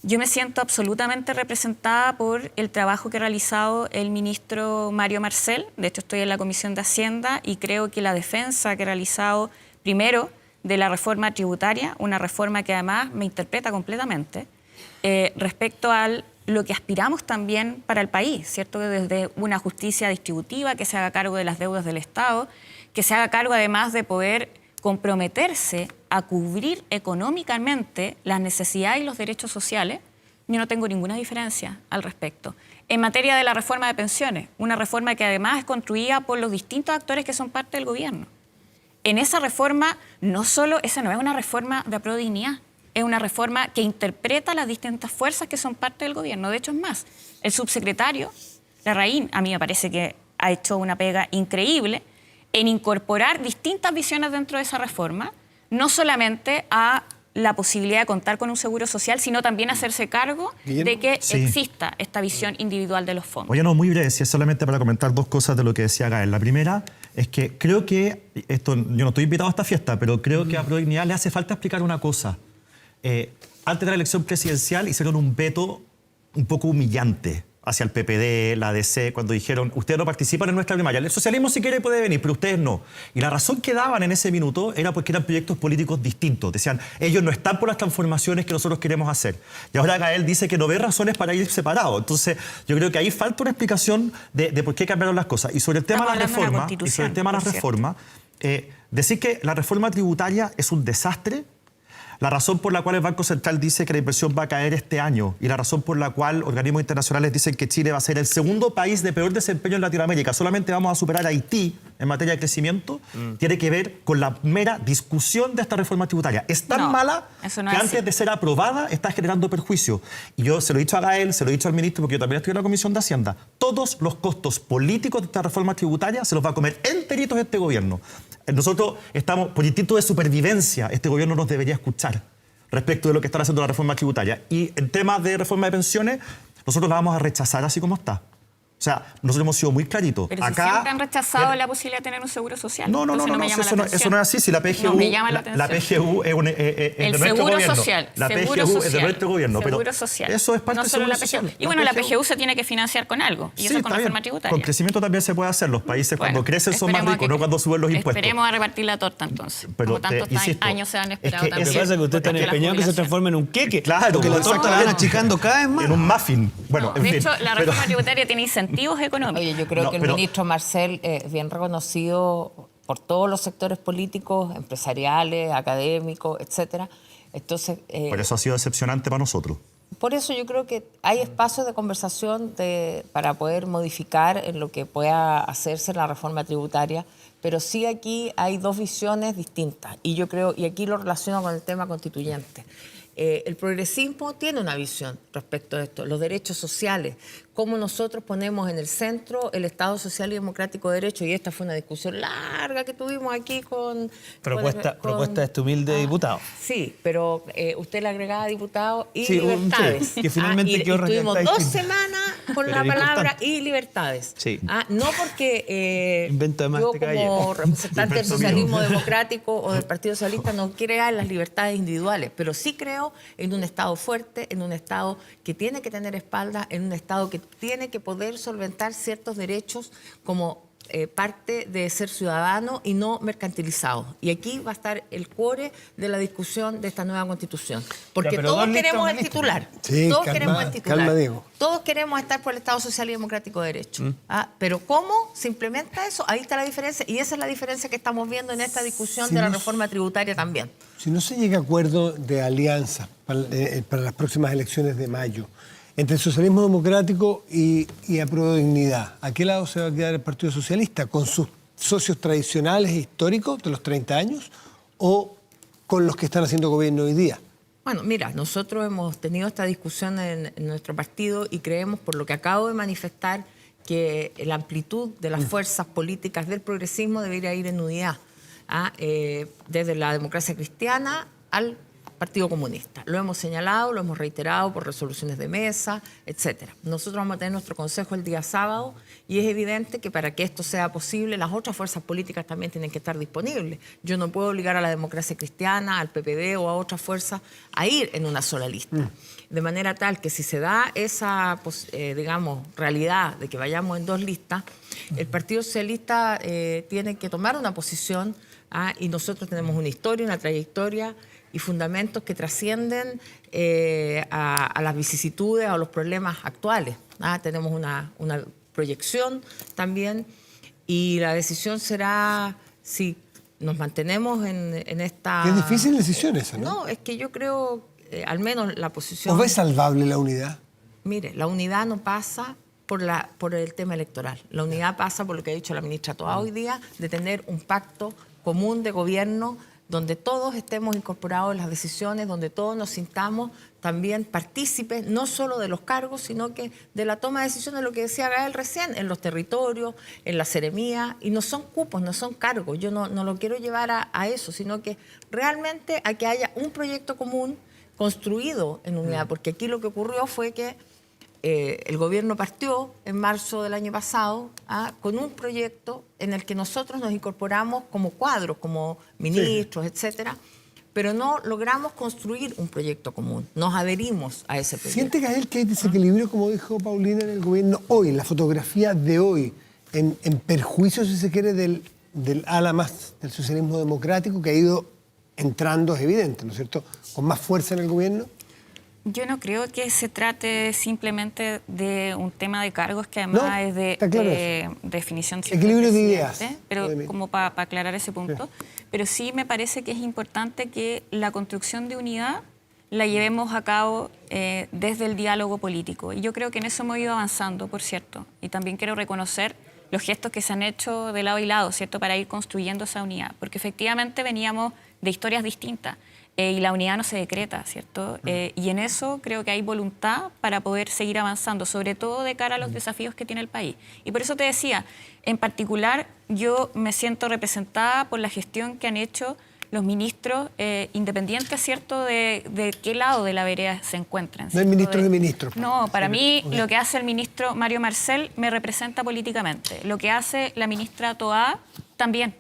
Yo me siento absolutamente representada por el trabajo que ha realizado el ministro Mario Marcel. De hecho, estoy en la Comisión de Hacienda y creo que la defensa que ha realizado, primero, de la reforma tributaria, una reforma que además me interpreta completamente, respecto a lo que aspiramos también para el país, ¿cierto? Desde una justicia distributiva que se haga cargo de las deudas del Estado, que se haga cargo además de poder comprometerse a cubrir económicamente las necesidades y los derechos sociales. Yo no tengo ninguna diferencia al respecto. En materia de la reforma de pensiones, una reforma que además es construida por los distintos actores que son parte del gobierno. En esa reforma, esa no es una reforma de prodignidad, es una reforma que interpreta las distintas fuerzas que son parte del gobierno. De hecho, es más, el subsecretario Larraín, a mí me parece que ha hecho una pega increíble en incorporar distintas visiones dentro de esa reforma, no solamente a la posibilidad de contar con un seguro social, sino también hacerse cargo de que exista esta visión individual de los fondos. Oye, no, muy breve, si es solamente para comentar dos cosas de lo que decía Gael. La primera es que creo que, yo no estoy invitado a esta fiesta, pero creo que a Prodignidad le hace falta explicar una cosa. Antes de la elección presidencial hicieron un veto un poco humillante hacia el PPD, la ADC, cuando dijeron, ustedes no participan en nuestra primaria. El socialismo si quiere puede venir, pero ustedes no. Y la razón que daban en ese minuto era porque eran proyectos políticos distintos. Decían, ellos no están por las transformaciones que nosotros queremos hacer. Y ahora Gael dice que no ve razones para ir separados. Entonces, yo creo que ahí falta una explicación de por qué cambiaron las cosas. Y sobre el tema de la reforma, decir que la reforma tributaria es un desastre. La razón por la cual el Banco Central dice que la inversión va a caer este año y la razón por la cual organismos internacionales dicen que Chile va a ser el segundo país de peor desempeño en Latinoamérica, solamente vamos a superar a Haití en materia de crecimiento, tiene que ver con la mera discusión de esta reforma tributaria. Es tan mala que antes de ser aprobada está generando perjuicio. Y yo se lo he dicho a Gael, se lo he dicho al ministro, porque yo también estoy en la Comisión de Hacienda. Todos los costos políticos de esta reforma tributaria se los va a comer enteritos este gobierno. Nosotros estamos, por instinto de supervivencia, este gobierno nos debería escuchar respecto de lo que están haciendo la reforma tributaria. Y en temas de reforma de pensiones, nosotros la vamos a rechazar así como está. O sea, nosotros hemos sido muy claritos. Pero si siempre han rechazado la posibilidad de tener un seguro social. No, eso no es así. Si la PGU, me llama la atención. La PGU es de nuestro gobierno. Social. La seguro PGU social. es de nuestro gobierno. Seguro pero social. Eso es parte no del solo seguro la PGU. social. Y bueno, la PGU se tiene que financiar con algo. Y eso con reforma tributaria. Con crecimiento también se puede hacer. Los países cuando crecen son más ricos, no cuando suben los impuestos. Esperemos a repartir la torta entonces. Pero como tantos años se han esperado Lo también. que pasa es que usted está empeñado que se transforme en un queque. Claro. Porque la torta la van achicando cada vez más. En un muffin. Bueno, en fin. De hecho, la reforma tributaria tiene incentivos económicos. Oye, yo creo que el ministro Marcel es bien reconocido por todos los sectores políticos, empresariales, académicos, etcétera. Entonces, por eso ha sido decepcionante para nosotros. Por eso yo creo que hay espacios de conversación para poder modificar en lo que pueda hacerse en la reforma tributaria, pero sí aquí hay dos visiones distintas. Y yo creo, y aquí lo relaciono con el tema constituyente. El progresismo tiene una visión respecto a esto, los derechos sociales, cómo nosotros ponemos en el centro el Estado Social y Democrático de Derecho, y esta fue una discusión larga que tuvimos aquí con... Propuesta de este humilde diputado. Sí, pero usted le agregaba diputado y sí, libertades. Sí, que finalmente y tuvimos 2 distinto. semanas con la palabra y libertades. Sí. No porque yo como representante del socialismo democrático o del Partido Socialista no crea en las libertades individuales, pero sí creo en un Estado fuerte, en un Estado que tiene que tener espalda, en un Estado que tiene que poder solventar ciertos derechos como parte de ser ciudadano y no mercantilizado. Y aquí va a estar el core de la discusión de esta nueva Constitución. Porque pero todos dos listas, queremos una el lista. titular. Sí, Todos calma, queremos el titular. calma, Diego. Todos queremos estar por el Estado Social y Democrático de Derecho. Pero ¿cómo se implementa eso? Ahí está la diferencia. Y esa es la diferencia que estamos viendo en esta discusión de la reforma tributaria también. Si no se llega a acuerdo de alianza para las próximas elecciones de mayo, entre el socialismo democrático y Apruebo Dignidad, ¿a qué lado se va a quedar el Partido Socialista? ¿Con sus socios tradicionales e históricos de los 30 años o con los que están haciendo gobierno hoy día? Bueno, mira, nosotros hemos tenido esta discusión en nuestro partido y creemos, por lo que acabo de manifestar, que la amplitud de las fuerzas políticas del progresismo debería ir en unidad, desde la democracia cristiana al Partido Comunista. Lo hemos señalado, lo hemos reiterado por resoluciones de mesa, etcétera. Nosotros vamos a tener nuestro consejo el día sábado y es evidente que para que esto sea posible, las otras fuerzas políticas también tienen que estar disponibles. Yo no puedo obligar a la democracia cristiana, al PPD o a otras fuerzas a ir en una sola lista. De manera tal que si se da esa, digamos, realidad de que vayamos en dos listas, el Partido Socialista tiene que tomar una posición y nosotros tenemos una historia, una trayectoria y fundamentos que trascienden a las vicisitudes, a los problemas actuales. Tenemos una proyección también y la decisión será si nos mantenemos en esta... Es difícil decisión esa, ¿no? No, es que yo creo, al menos la posición... ¿O ves salvable la unidad? Mire, la unidad no pasa por el tema electoral. La unidad pasa por lo que ha dicho la ministra Toá hoy día, de tener un pacto común de gobierno donde todos estemos incorporados en las decisiones, donde todos nos sintamos también partícipes, no solo de los cargos, sino que de la toma de decisiones, lo que decía Gael recién, en los territorios, en la seremía, y no son cupos, no son cargos. Yo no lo quiero llevar a eso, sino que realmente a que haya un proyecto común construido en unidad, porque aquí lo que ocurrió fue que el gobierno partió en marzo del año pasado con un proyecto en el que nosotros nos incorporamos como cuadros, como ministros, etcétera, pero no logramos construir un proyecto común. Nos adherimos a ese proyecto. ¿Siente, Gael, que hay desequilibrio, como dijo Paulina, en el gobierno hoy, la fotografía de hoy, en perjuicio, si se quiere, del ala más del socialismo democrático que ha ido entrando, es evidente, ¿no es cierto?, con más fuerza en el gobierno? Yo no creo que se trate simplemente de un tema de cargos que además No, es de está claro definición equilibrio de ideas. pero como para aclarar ese punto. Pero sí me parece que es importante que la construcción de unidad la llevemos a cabo desde el diálogo político. Y yo creo que en eso hemos ido avanzando, por cierto. Y también quiero reconocer los gestos que se han hecho de lado y lado, ¿cierto?, para ir construyendo esa unidad. Porque efectivamente veníamos de historias distintas. Y la unidad no se decreta, ¿cierto? Y en eso creo que hay voluntad para poder seguir avanzando, sobre todo de cara a los desafíos que tiene el país. Y por eso te decía, en particular, yo me siento representada por la gestión que han hecho los ministros, independientes, ¿cierto?, de qué lado de la vereda se encuentran. No hay ministros y ministros. No, para mí lo que hace el ministro Mario Marcel me representa políticamente. Lo que hace la ministra Toá también.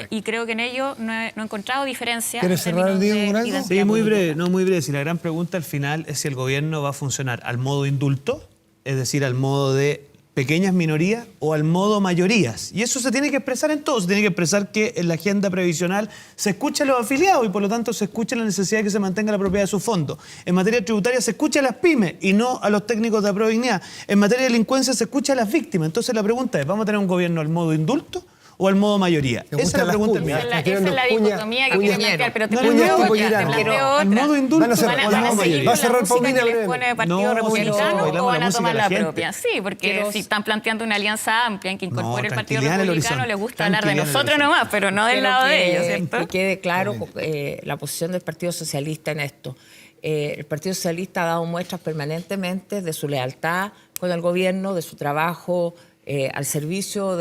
Y creo que en ello no he encontrado diferencia. ¿Quieres cerrar, Diego, con algo? Sí, muy breve. Si la gran pregunta al final es si el gobierno va a funcionar al modo indulto, es decir, al modo de pequeñas minorías o al modo mayorías. Y eso se tiene que expresar en todo. Se tiene que expresar que en la agenda previsional se escucha a los afiliados y por lo tanto se escucha la necesidad de que se mantenga la propiedad de sus fondos. En materia tributaria se escucha a las pymes y no a los técnicos de Apruebo Dignidad. En materia de delincuencia se escucha a las víctimas. Entonces la pregunta es, ¿vamos a tener un gobierno al modo indulto o al modo mayoría? Esa es la pregunta. Esa es la dicotomía que quiero plantear, pero te No, planteo no, otra. no, Te planteo al otra. modo indulto. ¿Van a seguir Va a con la cerrar música Paulina que les breve. pone el Partido No, Republicano bailamos o van la a música tomar de la la gente. propia? Sí, porque si están planteando una alianza amplia en que incorpore el Partido tranquilidad en el Republicano, horizonte. les gusta hablar de Tranquilidad en el nosotros horizonte. nomás, pero no del Quiero lado de que- ellos, ¿cierto? Que quede claro la posición del Partido Socialista en esto. El Partido Socialista ha dado muestras permanentemente de su lealtad con el gobierno, de su trabajo al servicio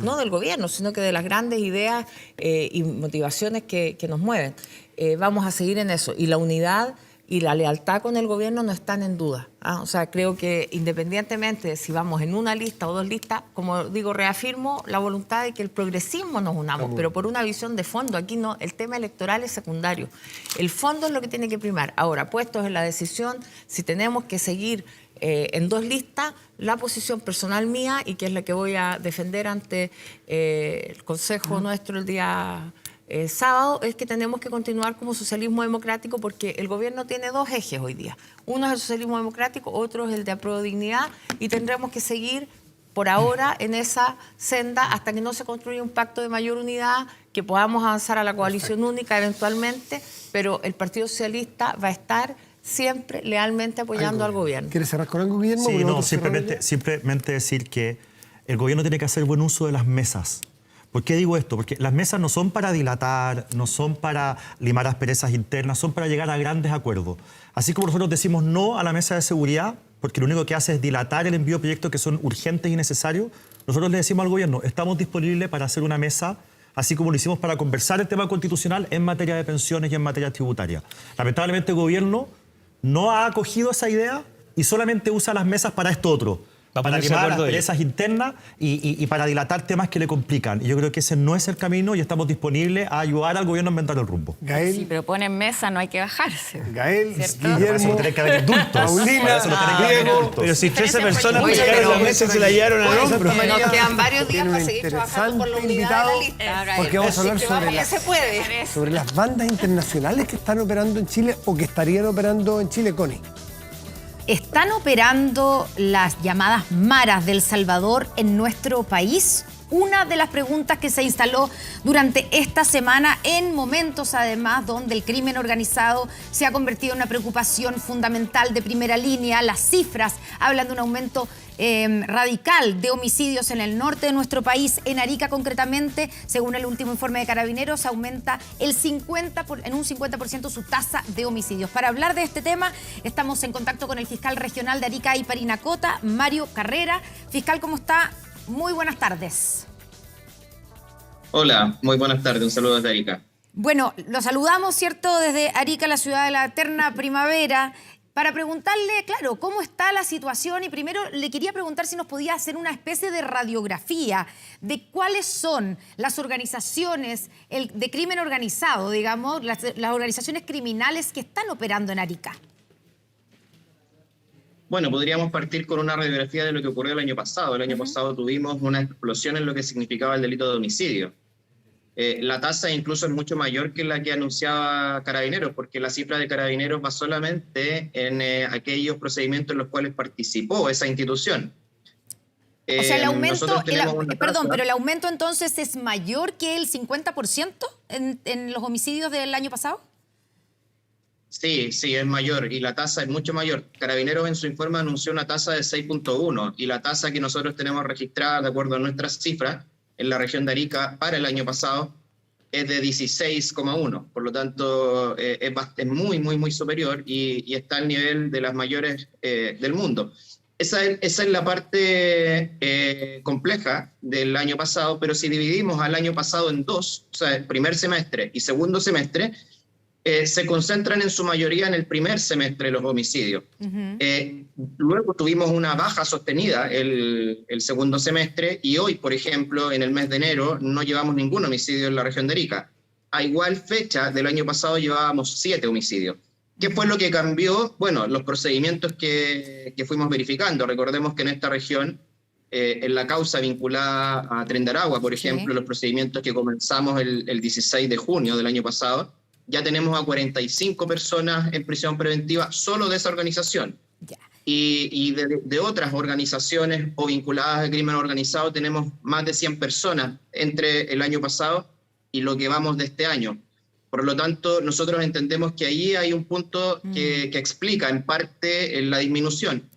no del gobierno, sino que de las grandes ideas y motivaciones que nos mueven. Vamos a seguir en eso. Y la unidad y la lealtad con el gobierno no están en duda. O sea, creo que independientemente de si vamos en una lista o dos listas, como digo, reafirmo la voluntad de que el progresismo nos unamos, pero por una visión de fondo. Aquí no, el tema electoral es secundario. El fondo es lo que tiene que primar. Ahora, puestos en la decisión, si tenemos que seguir en 2 listas, la posición personal mía y que es la que voy a defender ante el Consejo nuestro el día sábado, es que tenemos que continuar como socialismo democrático porque el gobierno tiene 2 ejes hoy día. Uno es el socialismo democrático, otro es el de apruebo dignidad y tendremos que seguir por ahora en esa senda hasta que no se construya un pacto de mayor unidad, que podamos avanzar a la coalición única eventualmente, pero el Partido Socialista va a estar siempre lealmente apoyando al gobierno. ¿Quieres cerrar con algo, Guillermo? Sí, no, simplemente decir que el gobierno tiene que hacer buen uso de las mesas. ¿Por qué digo esto? Porque las mesas no son para dilatar, no son para limar asperezas internas, son para llegar a grandes acuerdos. Así como nosotros decimos no a la mesa de seguridad, porque lo único que hace es dilatar el envío de proyectos que son urgentes y necesarios, nosotros le decimos al gobierno, estamos disponibles para hacer una mesa, así como lo hicimos para conversar el tema constitucional en materia de pensiones y en materia tributaria. Lamentablemente el gobierno no ha acogido esa idea y solamente usa las mesas para esto otro. Para limar asperezas internas y para dilatar temas que le complican. Y yo creo que ese no es el camino y estamos disponibles a ayudar al gobierno a inventar el rumbo. Gael. Sí, pero ponen mesa, no hay que bajarse. Gael, Guillermo. Para eso no tienen que haber indultos. Paulina, Pero si 13 personas pusieron la mesa y se la llevaron al hombro. Nos quedan varios días para seguir trabajando por la unidad de la lista. Porque vamos a hablar sobre las bandas internacionales que están operando en Chile o que estarían operando en Chile, Connie. ¿Están operando las llamadas maras del Salvador en nuestro país? Una de las preguntas que se instaló durante esta semana en momentos además donde el crimen organizado se ha convertido en una preocupación fundamental de primera línea. Las cifras hablan de un aumento radical de homicidios en el norte de nuestro país. En Arica concretamente, según el último informe de Carabineros, aumenta en un 50% su tasa de homicidios. Para hablar de este tema estamos en contacto con el fiscal regional de Arica y Parinacota, Mario Carrera. Fiscal, ¿cómo está? Muy buenas tardes. Hola, muy buenas tardes. Un saludo desde Arica. Bueno, lo saludamos, ¿cierto?, desde Arica, la ciudad de la eterna primavera, para preguntarle, claro, cómo está la situación. Y primero le quería preguntar si nos podía hacer una especie de radiografía de cuáles son las organizaciones de crimen organizado, digamos, las organizaciones criminales que están operando en Arica. Bueno, podríamos partir con una radiografía de lo que ocurrió el año pasado. El año pasado tuvimos una explosión en lo que significaba el delito de homicidio. La tasa incluso es mucho mayor que la que anunciaba Carabineros, porque la cifra de Carabineros va solamente en aquellos procedimientos en los cuales participó esa institución. O sea, el aumento, pero el aumento entonces es mayor que el 50% en los homicidios del año pasado. Sí, es mayor y la tasa es mucho mayor. Carabineros en su informe anunció una tasa de 6.1 y la tasa que nosotros tenemos registrada de acuerdo a nuestras cifras en la región de Arica para el año pasado es de 16,1. Por lo tanto, es muy superior y está al nivel de las mayores del mundo. Esa es la parte compleja del año pasado, pero si dividimos al año pasado en dos, o sea, el primer semestre y segundo semestre, se concentran en su mayoría en el primer semestre los homicidios. Luego tuvimos una baja sostenida el segundo semestre y hoy, por ejemplo, en el mes de enero no llevamos ningún homicidio en la región de Arica. A igual fecha del año pasado llevábamos 7 homicidios. ¿Qué fue lo que cambió? Bueno, los procedimientos que fuimos verificando. Recordemos que en esta región, en la causa vinculada a Tren de Aragua, por ejemplo, los procedimientos que comenzamos el 16 de junio del año pasado, ya tenemos a 45 personas en prisión preventiva solo de esa organización. Yeah. Y de otras organizaciones o vinculadas al crimen organizado tenemos más de 100 personas entre el año pasado y lo que vamos de este año. Por lo tanto, nosotros entendemos que ahí hay un punto que explica en parte la disminución.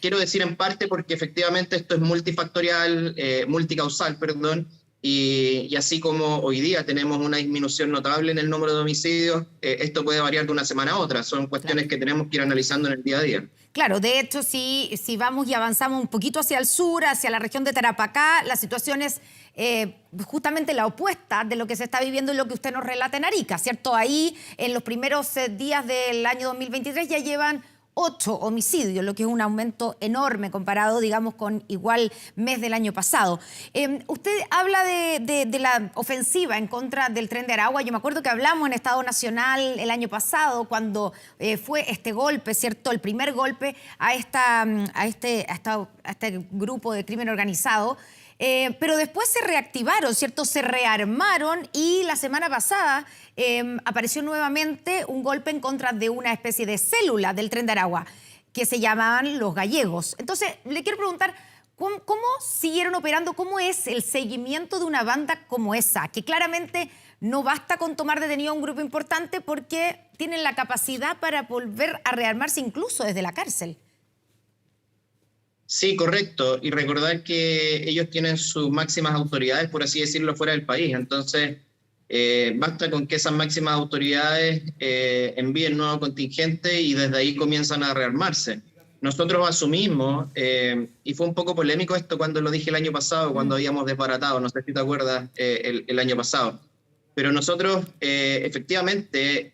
Quiero decir en parte porque efectivamente esto es multifactorial, multicausal, perdón, y así como hoy día tenemos una disminución notable en el número de homicidios, esto puede variar de una semana a otra. Son cuestiones que tenemos que ir analizando en el día a día. Claro, de hecho, si vamos y avanzamos un poquito hacia el sur, hacia la región de Tarapacá, la situación es justamente la opuesta de lo que se está viviendo y lo que usted nos relata en Arica, ¿cierto? Ahí, en los primeros días del año 2023, ya llevan 8 homicidios, lo que es un aumento enorme comparado, digamos, con igual mes del año pasado. Usted habla de la ofensiva en contra del Tren de Aragua. Yo me acuerdo que hablamos en Estado Nacional el año pasado cuando fue este golpe, ¿cierto? El primer golpe a este grupo de crimen organizado. Pero después se reactivaron, ¿cierto? Se rearmaron y la semana pasada apareció nuevamente un golpe en contra de una especie de célula del Tren de Aragua que se llamaban los gallegos. Entonces, le quiero preguntar, ¿cómo siguieron operando? ¿Cómo es el seguimiento de una banda como esa? Que claramente no basta con tomar detenido a un grupo importante porque tienen la capacidad para volver a rearmarse incluso desde la cárcel. Sí, correcto. Y recordar que ellos tienen sus máximas autoridades, por así decirlo, fuera del país. Entonces, basta con que esas máximas autoridades envíen nuevo contingente y desde ahí comienzan a rearmarse. Nosotros asumimos, y fue un poco polémico esto cuando lo dije el año pasado, cuando habíamos desbaratado, no sé si te acuerdas, el año pasado. Pero nosotros efectivamente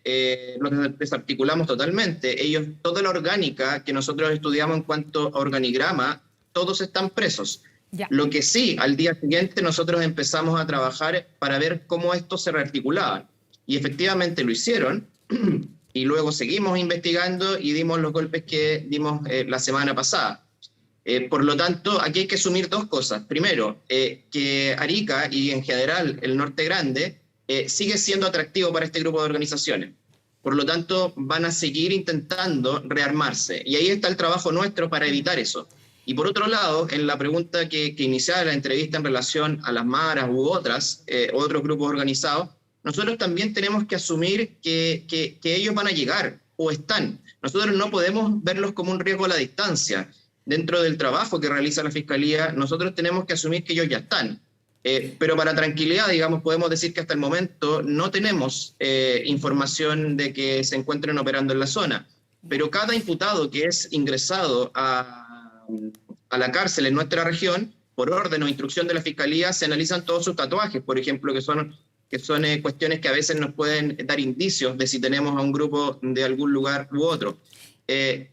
lo desarticulamos totalmente. Ellos, toda la orgánica que nosotros estudiamos en cuanto a organigrama, todos están presos. Ya. Lo que sí, al día siguiente nosotros empezamos a trabajar para ver cómo esto se rearticulaba. Y efectivamente lo hicieron, y luego seguimos investigando y dimos los golpes que dimos la semana pasada. Por lo tanto, aquí hay que asumir dos cosas. Primero, que Arica y en general el Norte Grande sigue siendo atractivo para este grupo de organizaciones. Por lo tanto, van a seguir intentando rearmarse. Y ahí está el trabajo nuestro para evitar eso. Y por otro lado, en la pregunta que iniciaba la entrevista en relación a las maras u otros grupos organizados, nosotros también tenemos que asumir que ellos van a llegar o están. Nosotros no podemos verlos como un riesgo a la distancia. Dentro del trabajo que realiza la Fiscalía, nosotros tenemos que asumir que ellos ya están. Pero para tranquilidad, digamos, podemos decir que hasta el momento no tenemos información de que se encuentren operando en la zona. Pero cada imputado que es ingresado a la cárcel en nuestra región, por orden o instrucción de la Fiscalía, se analizan todos sus tatuajes, por ejemplo, que son cuestiones que a veces nos pueden dar indicios de si tenemos a un grupo de algún lugar u otro.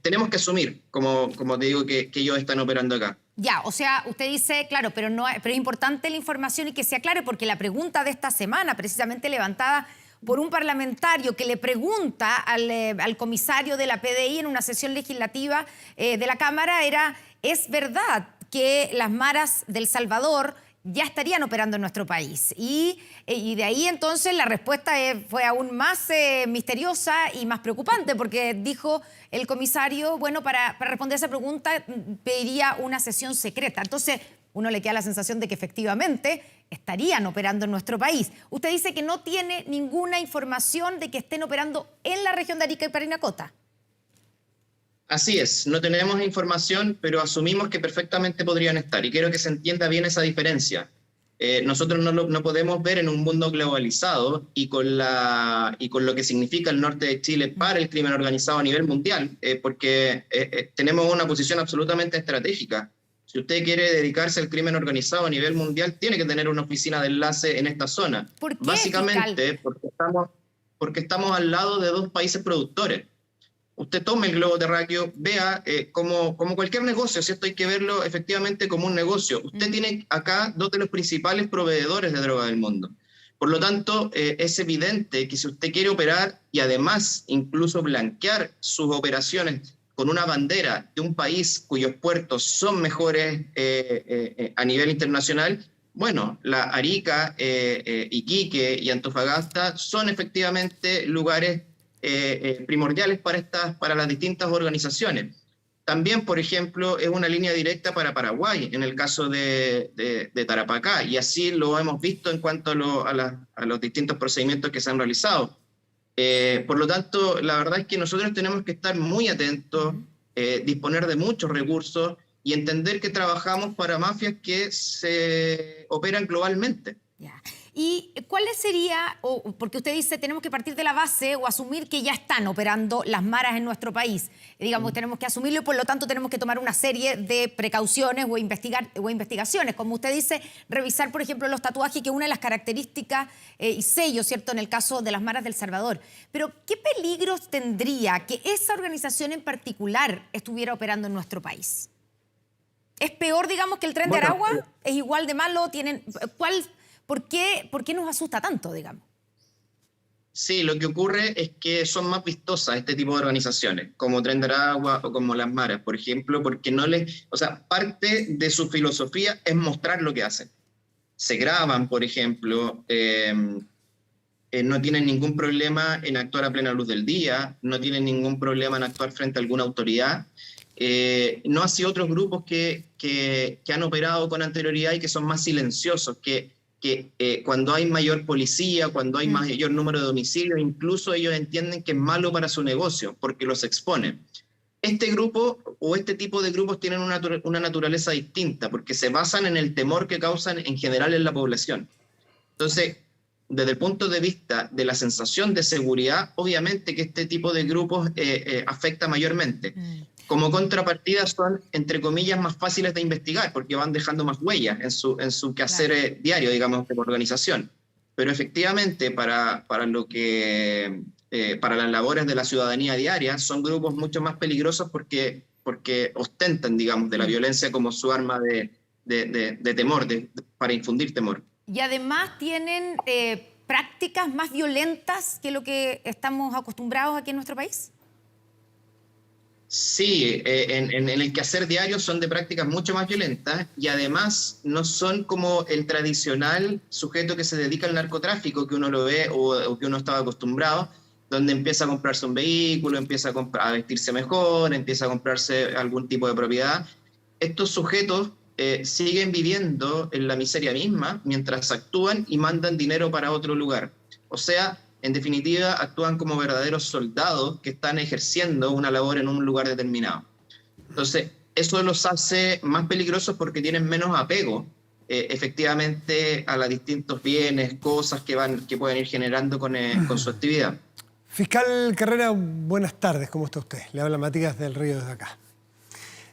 Tenemos que asumir, como te digo, que ellos están operando acá. Ya, o sea, usted dice, claro, pero es importante la información y que se aclare, porque la pregunta de esta semana, precisamente levantada por un parlamentario que le pregunta al comisario de la PDI en una sesión legislativa de la Cámara era, ¿es verdad que las maras del Salvador ya estarían operando en nuestro país? Y de ahí entonces la respuesta fue aún más misteriosa y más preocupante, porque dijo el comisario, bueno, para responder esa pregunta pediría una sesión secreta. Entonces uno le queda la sensación de que efectivamente estarían operando en nuestro país. Usted dice que no tiene ninguna información de que estén operando en la región de Arica y Parinacota. Así es, no tenemos información, pero asumimos que perfectamente podrían estar, y quiero que se entienda bien esa diferencia. Nosotros no podemos ver en un mundo globalizado y con lo que significa el norte de Chile para el crimen organizado a nivel mundial, porque tenemos una posición absolutamente estratégica. Si usted quiere dedicarse al crimen organizado a nivel mundial, tiene que tener una oficina de enlace en esta zona. ¿Por qué, básicamente porque estamos al lado de dos países productores. Usted tome el globo terráqueo, vea como cualquier negocio, ¿cierto? Hay que verlo efectivamente como un negocio. Usted tiene acá dos de los principales proveedores de droga del mundo. Por lo tanto, es evidente que si usted quiere operar y además incluso blanquear sus operaciones con una bandera de un país cuyos puertos son mejores a nivel internacional, bueno, la Arica, Iquique y Antofagasta son efectivamente lugares primordiales para las distintas organizaciones. También, por ejemplo, es una línea directa para Paraguay, en el caso de Tarapacá, y así lo hemos visto en cuanto a los distintos procedimientos que se han realizado. Por lo tanto, la verdad es que nosotros tenemos que estar muy atentos, disponer de muchos recursos y entender que trabajamos para mafias que se operan globalmente. Ya. ¿Y cuáles sería, porque usted dice, tenemos que partir de la base o asumir que ya están operando las maras en nuestro país? Digamos, tenemos que asumirlo y por lo tanto tenemos que tomar una serie de precauciones o investigaciones. Como usted dice, revisar, por ejemplo, los tatuajes, que es una de las características y sellos, ¿cierto?, en el caso de las maras del Salvador. Pero, ¿qué peligros tendría que esa organización en particular estuviera operando en nuestro país? ¿Es peor, digamos, que el Tren de Aragua? ¿Es igual de malo? ¿Por qué nos asusta tanto, digamos? Sí, lo que ocurre es que son más vistosas este tipo de organizaciones, como Tren de Aragua o como las maras, por ejemplo, porque parte de su filosofía es mostrar lo que hacen. Se graban, por ejemplo, no tienen ningún problema en actuar a plena luz del día, no tienen ningún problema en actuar frente a alguna autoridad. No así otros grupos que han operado con anterioridad y que son más silenciosos, que cuando hay mayor policía, cuando hay mayor número de homicidios, incluso ellos entienden que es malo para su negocio, porque los exponen. Este grupo o este tipo de grupos tienen una naturaleza distinta, porque se basan en el temor que causan en general en la población. Entonces, desde el punto de vista de la sensación de seguridad, obviamente que este tipo de grupos afecta mayormente. Como contrapartida son, entre comillas, más fáciles de investigar, porque van dejando más huellas en su quehacer diario, digamos, de organización. Pero efectivamente, para las labores de la ciudadanía diaria, son grupos mucho más peligrosos porque ostentan, digamos, de la violencia como su arma de temor, para infundir temor. Y además tienen prácticas más violentas que lo que estamos acostumbrados aquí en nuestro país. Sí, en el quehacer diario son de prácticas mucho más violentas y además no son como el tradicional sujeto que se dedica al narcotráfico que uno lo ve o que uno estaba acostumbrado, donde empieza a comprarse un vehículo, empieza a vestirse mejor, empieza a comprarse algún tipo de propiedad. Estos sujetos siguen viviendo en la miseria misma mientras actúan y mandan dinero para otro lugar. O sea, en definitiva, actúan como verdaderos soldados que están ejerciendo una labor en un lugar determinado. Entonces, eso los hace más peligrosos porque tienen menos apego, efectivamente, a los distintos bienes, cosas que pueden ir generando con su actividad. Fiscal Carrera, buenas tardes. ¿Cómo está usted? Le habla Matías del Río desde acá.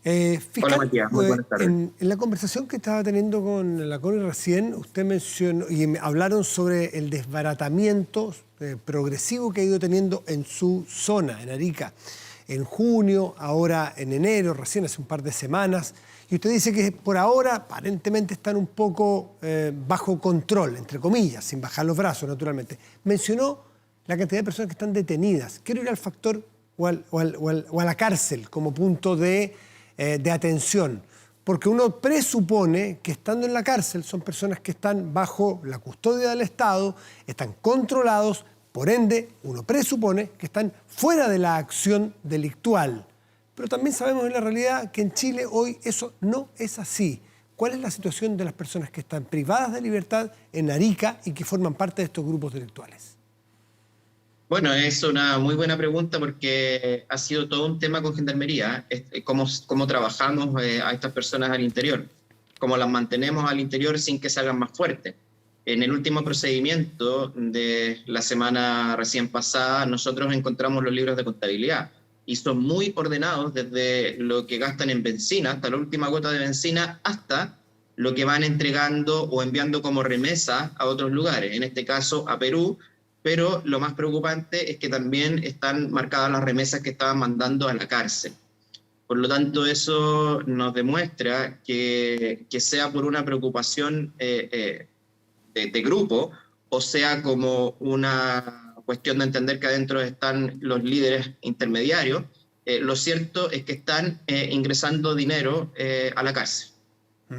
Fiscal, hola Matías, muy buenas tardes. En la conversación que estaba teniendo con la Connie recién, usted mencionó y hablaron sobre el desbaratamiento progresivo que ha ido teniendo en su zona, en Arica, en junio, ahora en enero, recién hace un par de semanas, y usted dice que por ahora aparentemente están un poco bajo control, entre comillas, sin bajar los brazos naturalmente. Mencionó la cantidad de personas que están detenidas. Quiero ir al factor o a la cárcel como punto de atención, porque uno presupone que estando en la cárcel son personas que están bajo la custodia del Estado, están controlados, por ende uno presupone que están fuera de la acción delictual. Pero también sabemos en la realidad que en Chile hoy eso no es así. ¿Cuál es la situación de las personas que están privadas de libertad en Arica y que forman parte de estos grupos delictuales? Bueno, es una muy buena pregunta porque ha sido todo un tema con Gendarmería, cómo trabajamos a estas personas al interior, cómo las mantenemos al interior sin que se hagan más fuertes. En el último procedimiento de la semana recién pasada, nosotros encontramos los libros de contabilidad y son muy ordenados desde lo que gastan en benzina, hasta la última gota de benzina, hasta lo que van entregando o enviando como remesa a otros lugares, en este caso a Perú. Pero lo más preocupante es que también están marcadas las remesas que estaban mandando a la cárcel. Por lo tanto, eso nos demuestra que sea por una preocupación de grupo, o sea como una cuestión de entender que adentro están los líderes intermediarios, lo cierto es que están ingresando dinero a la cárcel.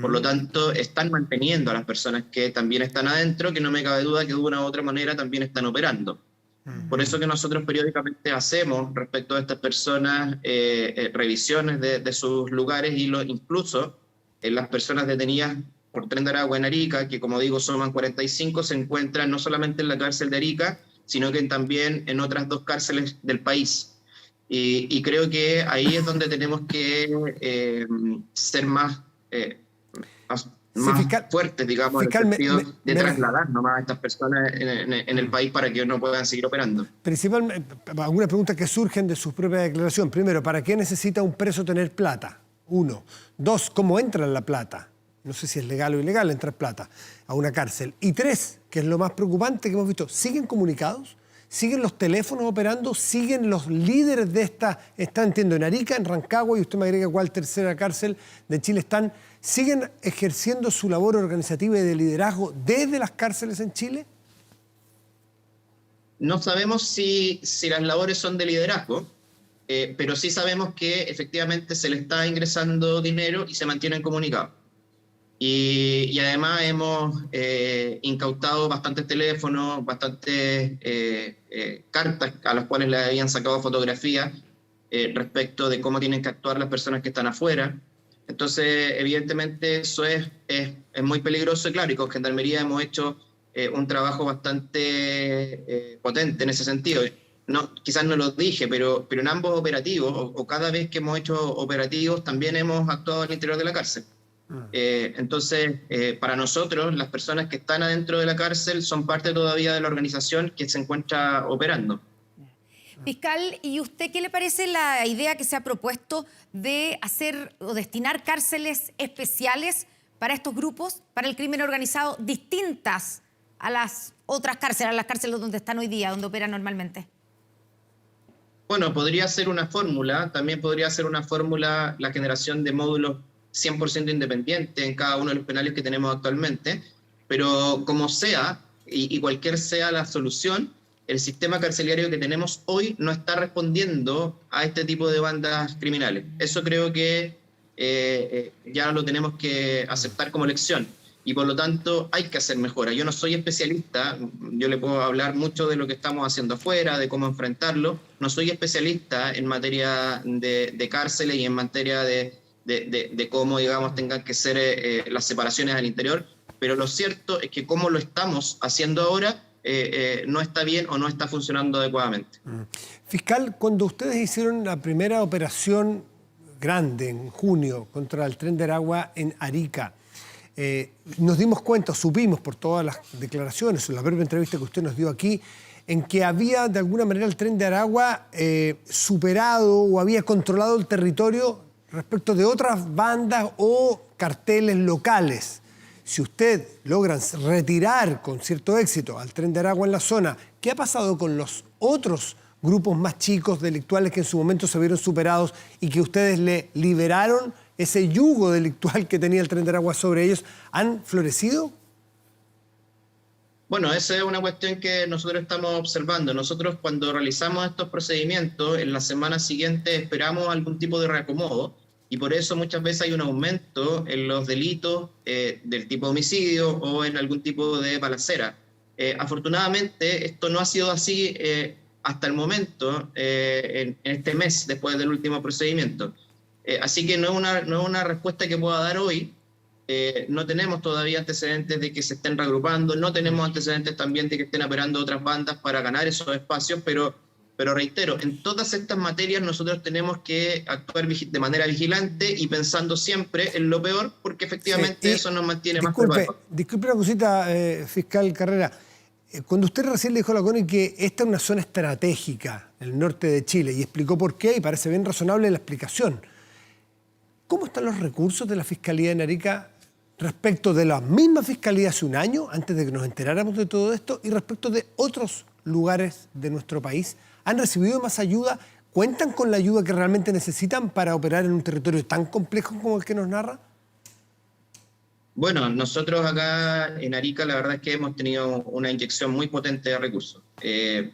Por lo tanto, están manteniendo a las personas que también están adentro, que no me cabe duda que de una u otra manera también están operando. Por eso que nosotros periódicamente hacemos respecto a estas personas revisiones de sus lugares y incluso las personas detenidas por Tren de Aragua en Arica, que como digo suman 45, se encuentran no solamente en la cárcel de Arica, sino que también en otras 2 cárceles del país. Y creo que ahí es donde tenemos que ser más más fiscal, fuertes, digamos, fiscal, en el sentido de trasladar nomás a estas personas en el país para que no puedan seguir operando. Principalmente, algunas preguntas que surgen de su propia declaración. Primero, ¿para qué necesita un preso tener plata? 1. 2, ¿cómo entra la plata? No sé si es legal o ilegal entrar plata a una cárcel. Y 3, que es lo más preocupante que hemos visto, ¿siguen comunicados? ¿Siguen los teléfonos operando? ¿Siguen los líderes de esta, entiendo, en Arica, en Rancagua, y usted me agrega cuál tercera cárcel de Chile siguen ejerciendo su labor organizativa y de liderazgo desde las cárceles en Chile? No sabemos si las labores son de liderazgo, pero sí sabemos que efectivamente se le está ingresando dinero y se mantienen comunicados. Y además hemos incautado bastantes teléfonos, bastantes cartas a las cuales le habían sacado fotografías respecto de cómo tienen que actuar las personas que están afuera. Entonces, evidentemente, eso es muy peligroso, y claro, y con Gendarmería hemos hecho un trabajo bastante potente en ese sentido. No, quizás no lo dije, pero en ambos operativos, o cada vez que hemos hecho operativos, también hemos actuado al interior de la cárcel. Entonces, para nosotros, las personas que están adentro de la cárcel son parte todavía de la organización que se encuentra operando. Fiscal, ¿y usted qué le parece la idea que se ha propuesto de hacer o destinar cárceles especiales para estos grupos, para el crimen organizado, distintas a las otras cárceles, a las cárceles donde están hoy día, donde operan normalmente? Bueno, podría ser una fórmula, también podría ser una fórmula la generación de módulos 100% independientes en cada uno de los penales que tenemos actualmente, pero como sea, y cualquier sea la solución, el sistema carcelario que tenemos hoy no está respondiendo a este tipo de bandas criminales. Eso creo que ya lo tenemos que aceptar como lección, y por lo tanto hay que hacer mejora. Yo no soy especialista, yo le puedo hablar mucho de lo que estamos haciendo afuera, de cómo enfrentarlo. No soy especialista en materia de cárceles y en materia de cómo, digamos, tengan que ser las separaciones al interior, pero lo cierto es que como lo estamos haciendo ahora, no está bien o no está funcionando adecuadamente. Fiscal, cuando ustedes hicieron la primera operación grande en junio contra el Tren de Aragua en Arica, nos dimos cuenta, supimos por todas las declaraciones, en la breve entrevista que usted nos dio aquí, en que había de alguna manera el Tren de Aragua superado o había controlado el territorio respecto de otras bandas o carteles locales. Si usted logra retirar con cierto éxito al Tren de Aragua en la zona, ¿qué ha pasado con los otros grupos más chicos delictuales que en su momento se vieron superados y que ustedes le liberaron ese yugo delictual que tenía el Tren de Aragua sobre ellos? ¿Han florecido? Bueno, esa es una cuestión que nosotros estamos observando. Nosotros, cuando realizamos estos procedimientos, en la semana siguiente esperamos algún tipo de reacomodo, y por eso muchas veces hay un aumento en los delitos del tipo de homicidio o en algún tipo de balacera. Afortunadamente, esto no ha sido así hasta el momento, en este mes, después del último procedimiento. Así que no es una respuesta que pueda dar hoy. No tenemos todavía antecedentes de que se estén reagrupando, no tenemos antecedentes también de que estén operando otras bandas para ganar esos espacios, pero reitero, en todas estas materias nosotros tenemos que actuar de manera vigilante y pensando siempre en lo peor, porque efectivamente eso nos mantiene más preparados. Disculpe una cosita, fiscal Carrera. Cuando usted recién le dijo a la CONI que esta es una zona estratégica, el norte de Chile, y explicó por qué, y parece bien razonable la explicación, ¿cómo están los recursos de la Fiscalía en Arica respecto de la misma Fiscalía hace un año, antes de que nos enteráramos de todo esto, y respecto de otros lugares de nuestro país? ¿Han recibido más ayuda? ¿Cuentan con la ayuda que realmente necesitan para operar en un territorio tan complejo como el que nos narra? Bueno, nosotros acá en Arica la verdad es que hemos tenido una inyección muy potente de recursos,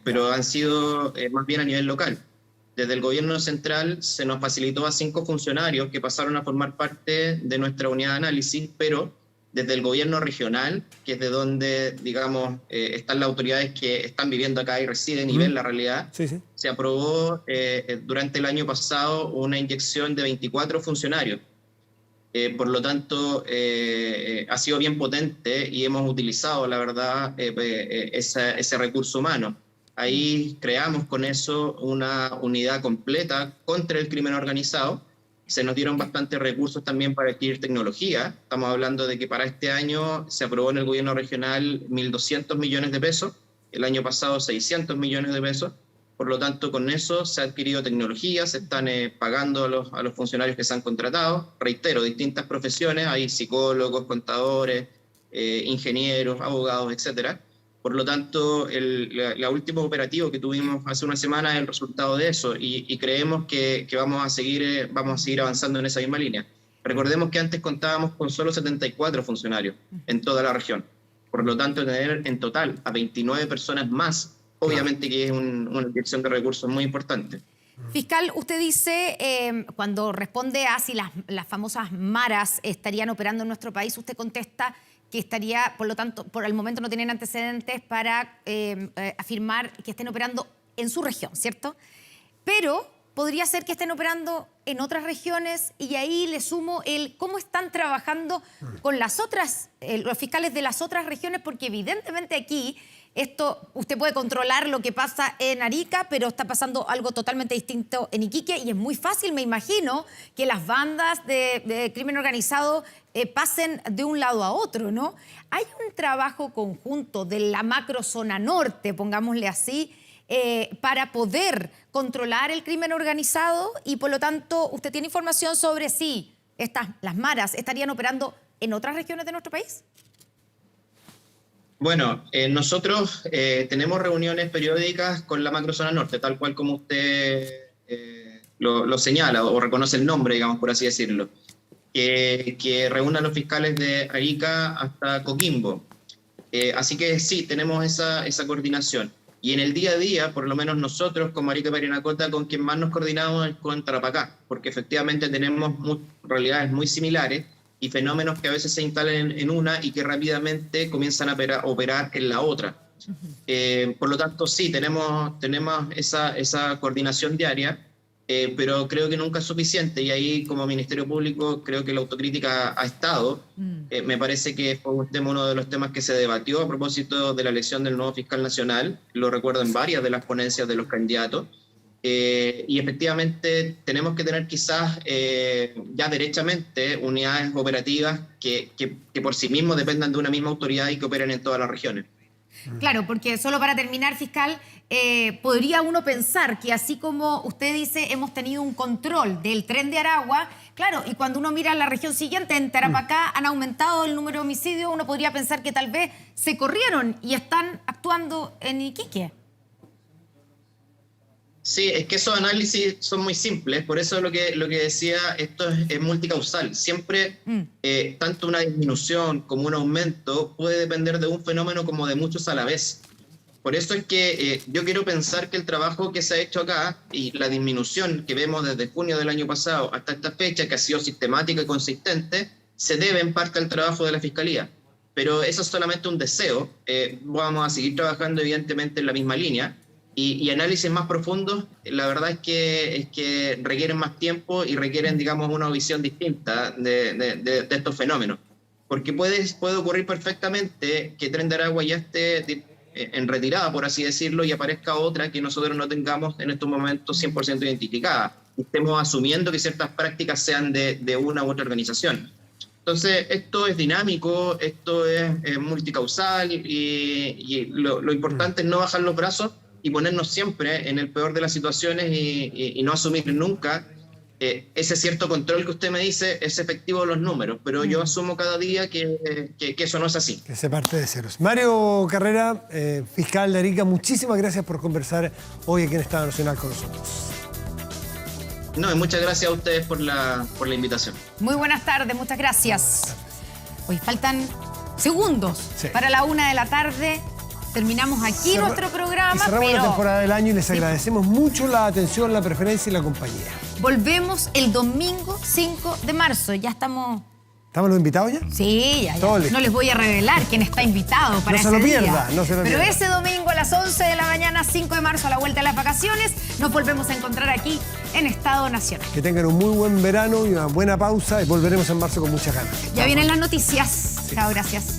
pero han sido más bien a nivel local. Desde el gobierno central se nos facilitó a 5 funcionarios que pasaron a formar parte de nuestra unidad de análisis, pero desde el gobierno regional, que es de donde, digamos, están las autoridades que están viviendo acá y residen y ven la realidad, se aprobó durante el año pasado una inyección de 24 funcionarios. Por lo tanto, ha sido bien potente y hemos utilizado, la verdad, ese recurso humano. Ahí creamos con eso una unidad completa contra el crimen organizado, se nos dieron bastantes recursos también para adquirir tecnología. Estamos hablando de que para este año se aprobó en el gobierno regional 1.200 millones de pesos, el año pasado 600 millones de pesos. Por lo tanto, con eso se ha adquirido tecnología, se están pagando a los funcionarios que se han contratado. Reitero, distintas profesiones, hay psicólogos, contadores, ingenieros, abogados, etcétera. Por lo tanto, la última operativo que tuvimos hace una semana es el resultado de eso y creemos que vamos a seguir avanzando en esa misma línea. Recordemos que antes contábamos con solo 74 funcionarios en toda la región. Por lo tanto, tener en total a 29 personas más, obviamente que es una inyección de recursos muy importante. Fiscal, usted dice, cuando responde a si las famosas maras estarían operando en nuestro país, usted contesta que estaría, por lo tanto, por el momento no tienen antecedentes para afirmar que estén operando en su región, ¿cierto? Pero podría ser que estén operando en otras regiones y ahí le sumo el cómo están trabajando con las otras, los fiscales de las otras regiones, porque evidentemente aquí esto, usted puede controlar lo que pasa en Arica, pero está pasando algo totalmente distinto en Iquique y es muy fácil, me imagino, que las bandas de crimen organizado pasen de un lado a otro, ¿no? Hay un trabajo conjunto de la macrozona norte, pongámosle así, para poder controlar el crimen organizado y, por lo tanto, ¿usted tiene información sobre si las maras estarían operando en otras regiones de nuestro país? Bueno, nosotros tenemos reuniones periódicas con la macrozona norte, tal cual como usted lo señala o reconoce el nombre, digamos, por así decirlo, que reúne a los fiscales de Arica hasta Coquimbo. Así que sí, tenemos esa coordinación. Y en el día a día, por lo menos nosotros como Arica y Parinacota, con quien más nos coordinamos es con Tarapacá, porque efectivamente tenemos realidades muy similares y fenómenos que a veces se instalan en una y que rápidamente comienzan a operar en la otra. Por lo tanto, sí, tenemos esa coordinación diaria, pero creo que nunca es suficiente y ahí como Ministerio Público creo que la autocrítica ha estado. Me parece que fue uno de los temas que se debatió a propósito de la elección del nuevo fiscal nacional, lo recuerdo en varias de las ponencias de los candidatos. Y efectivamente tenemos que tener quizás ya derechamente unidades operativas que por sí mismos dependan de una misma autoridad y que operen en todas las regiones. Claro, porque solo para terminar, fiscal, podría uno pensar que así como usted dice, hemos tenido un control del tren de Aragua, claro, y cuando uno mira la región siguiente, en Tarapacá han aumentado el número de homicidios, uno podría pensar que tal vez se corrieron y están actuando en Iquique. Sí, es que esos análisis son muy simples, por eso lo que decía, esto es multicausal. Siempre tanto una disminución como un aumento puede depender de un fenómeno como de muchos a la vez. Por eso es que yo quiero pensar que el trabajo que se ha hecho acá y la disminución que vemos desde junio del año pasado hasta esta fecha, que ha sido sistemática y consistente, se debe en parte al trabajo de la Fiscalía. Pero eso es solamente un deseo. Vamos a seguir trabajando evidentemente en la misma línea. Y análisis más profundos, la verdad es que requieren más tiempo y requieren, digamos, una visión distinta de estos fenómenos. Porque puede ocurrir perfectamente que Tren de Aragua ya esté en retirada, por así decirlo, y aparezca otra que nosotros no tengamos en estos momentos 100% identificada. Estemos asumiendo que ciertas prácticas sean de una u otra organización. Entonces, esto es dinámico, esto es multicausal y lo importante es no bajar los brazos y ponernos siempre en el peor de las situaciones y no asumir nunca ese cierto control que usted me dice es efectivo de los números, pero yo asumo cada día que eso no es así. Que se parte de ceros. Mario Carrera, fiscal de Arica, muchísimas gracias por conversar hoy aquí en Estado Nacional con nosotros. No, y muchas gracias a ustedes por la invitación. Muy buenas tardes, muchas gracias. Hoy faltan segundos para la 1 de la tarde. Terminamos aquí nuestro programa. Y cerramos la temporada del año y les agradecemos mucho la atención, la preferencia y la compañía. Volvemos el domingo 5 de marzo. Ya estamos... ¿Estamos los invitados ya? Sí, ya. No les voy a revelar quién está invitado para ese día. No se lo pierda. Pero ese domingo a las 11 de la mañana, 5 de marzo, a la vuelta de las vacaciones, nos volvemos a encontrar aquí en Estado Nacional. Que tengan un muy buen verano y una buena pausa y volveremos en marzo con muchas ganas. Ya vienen las noticias. Chao, gracias.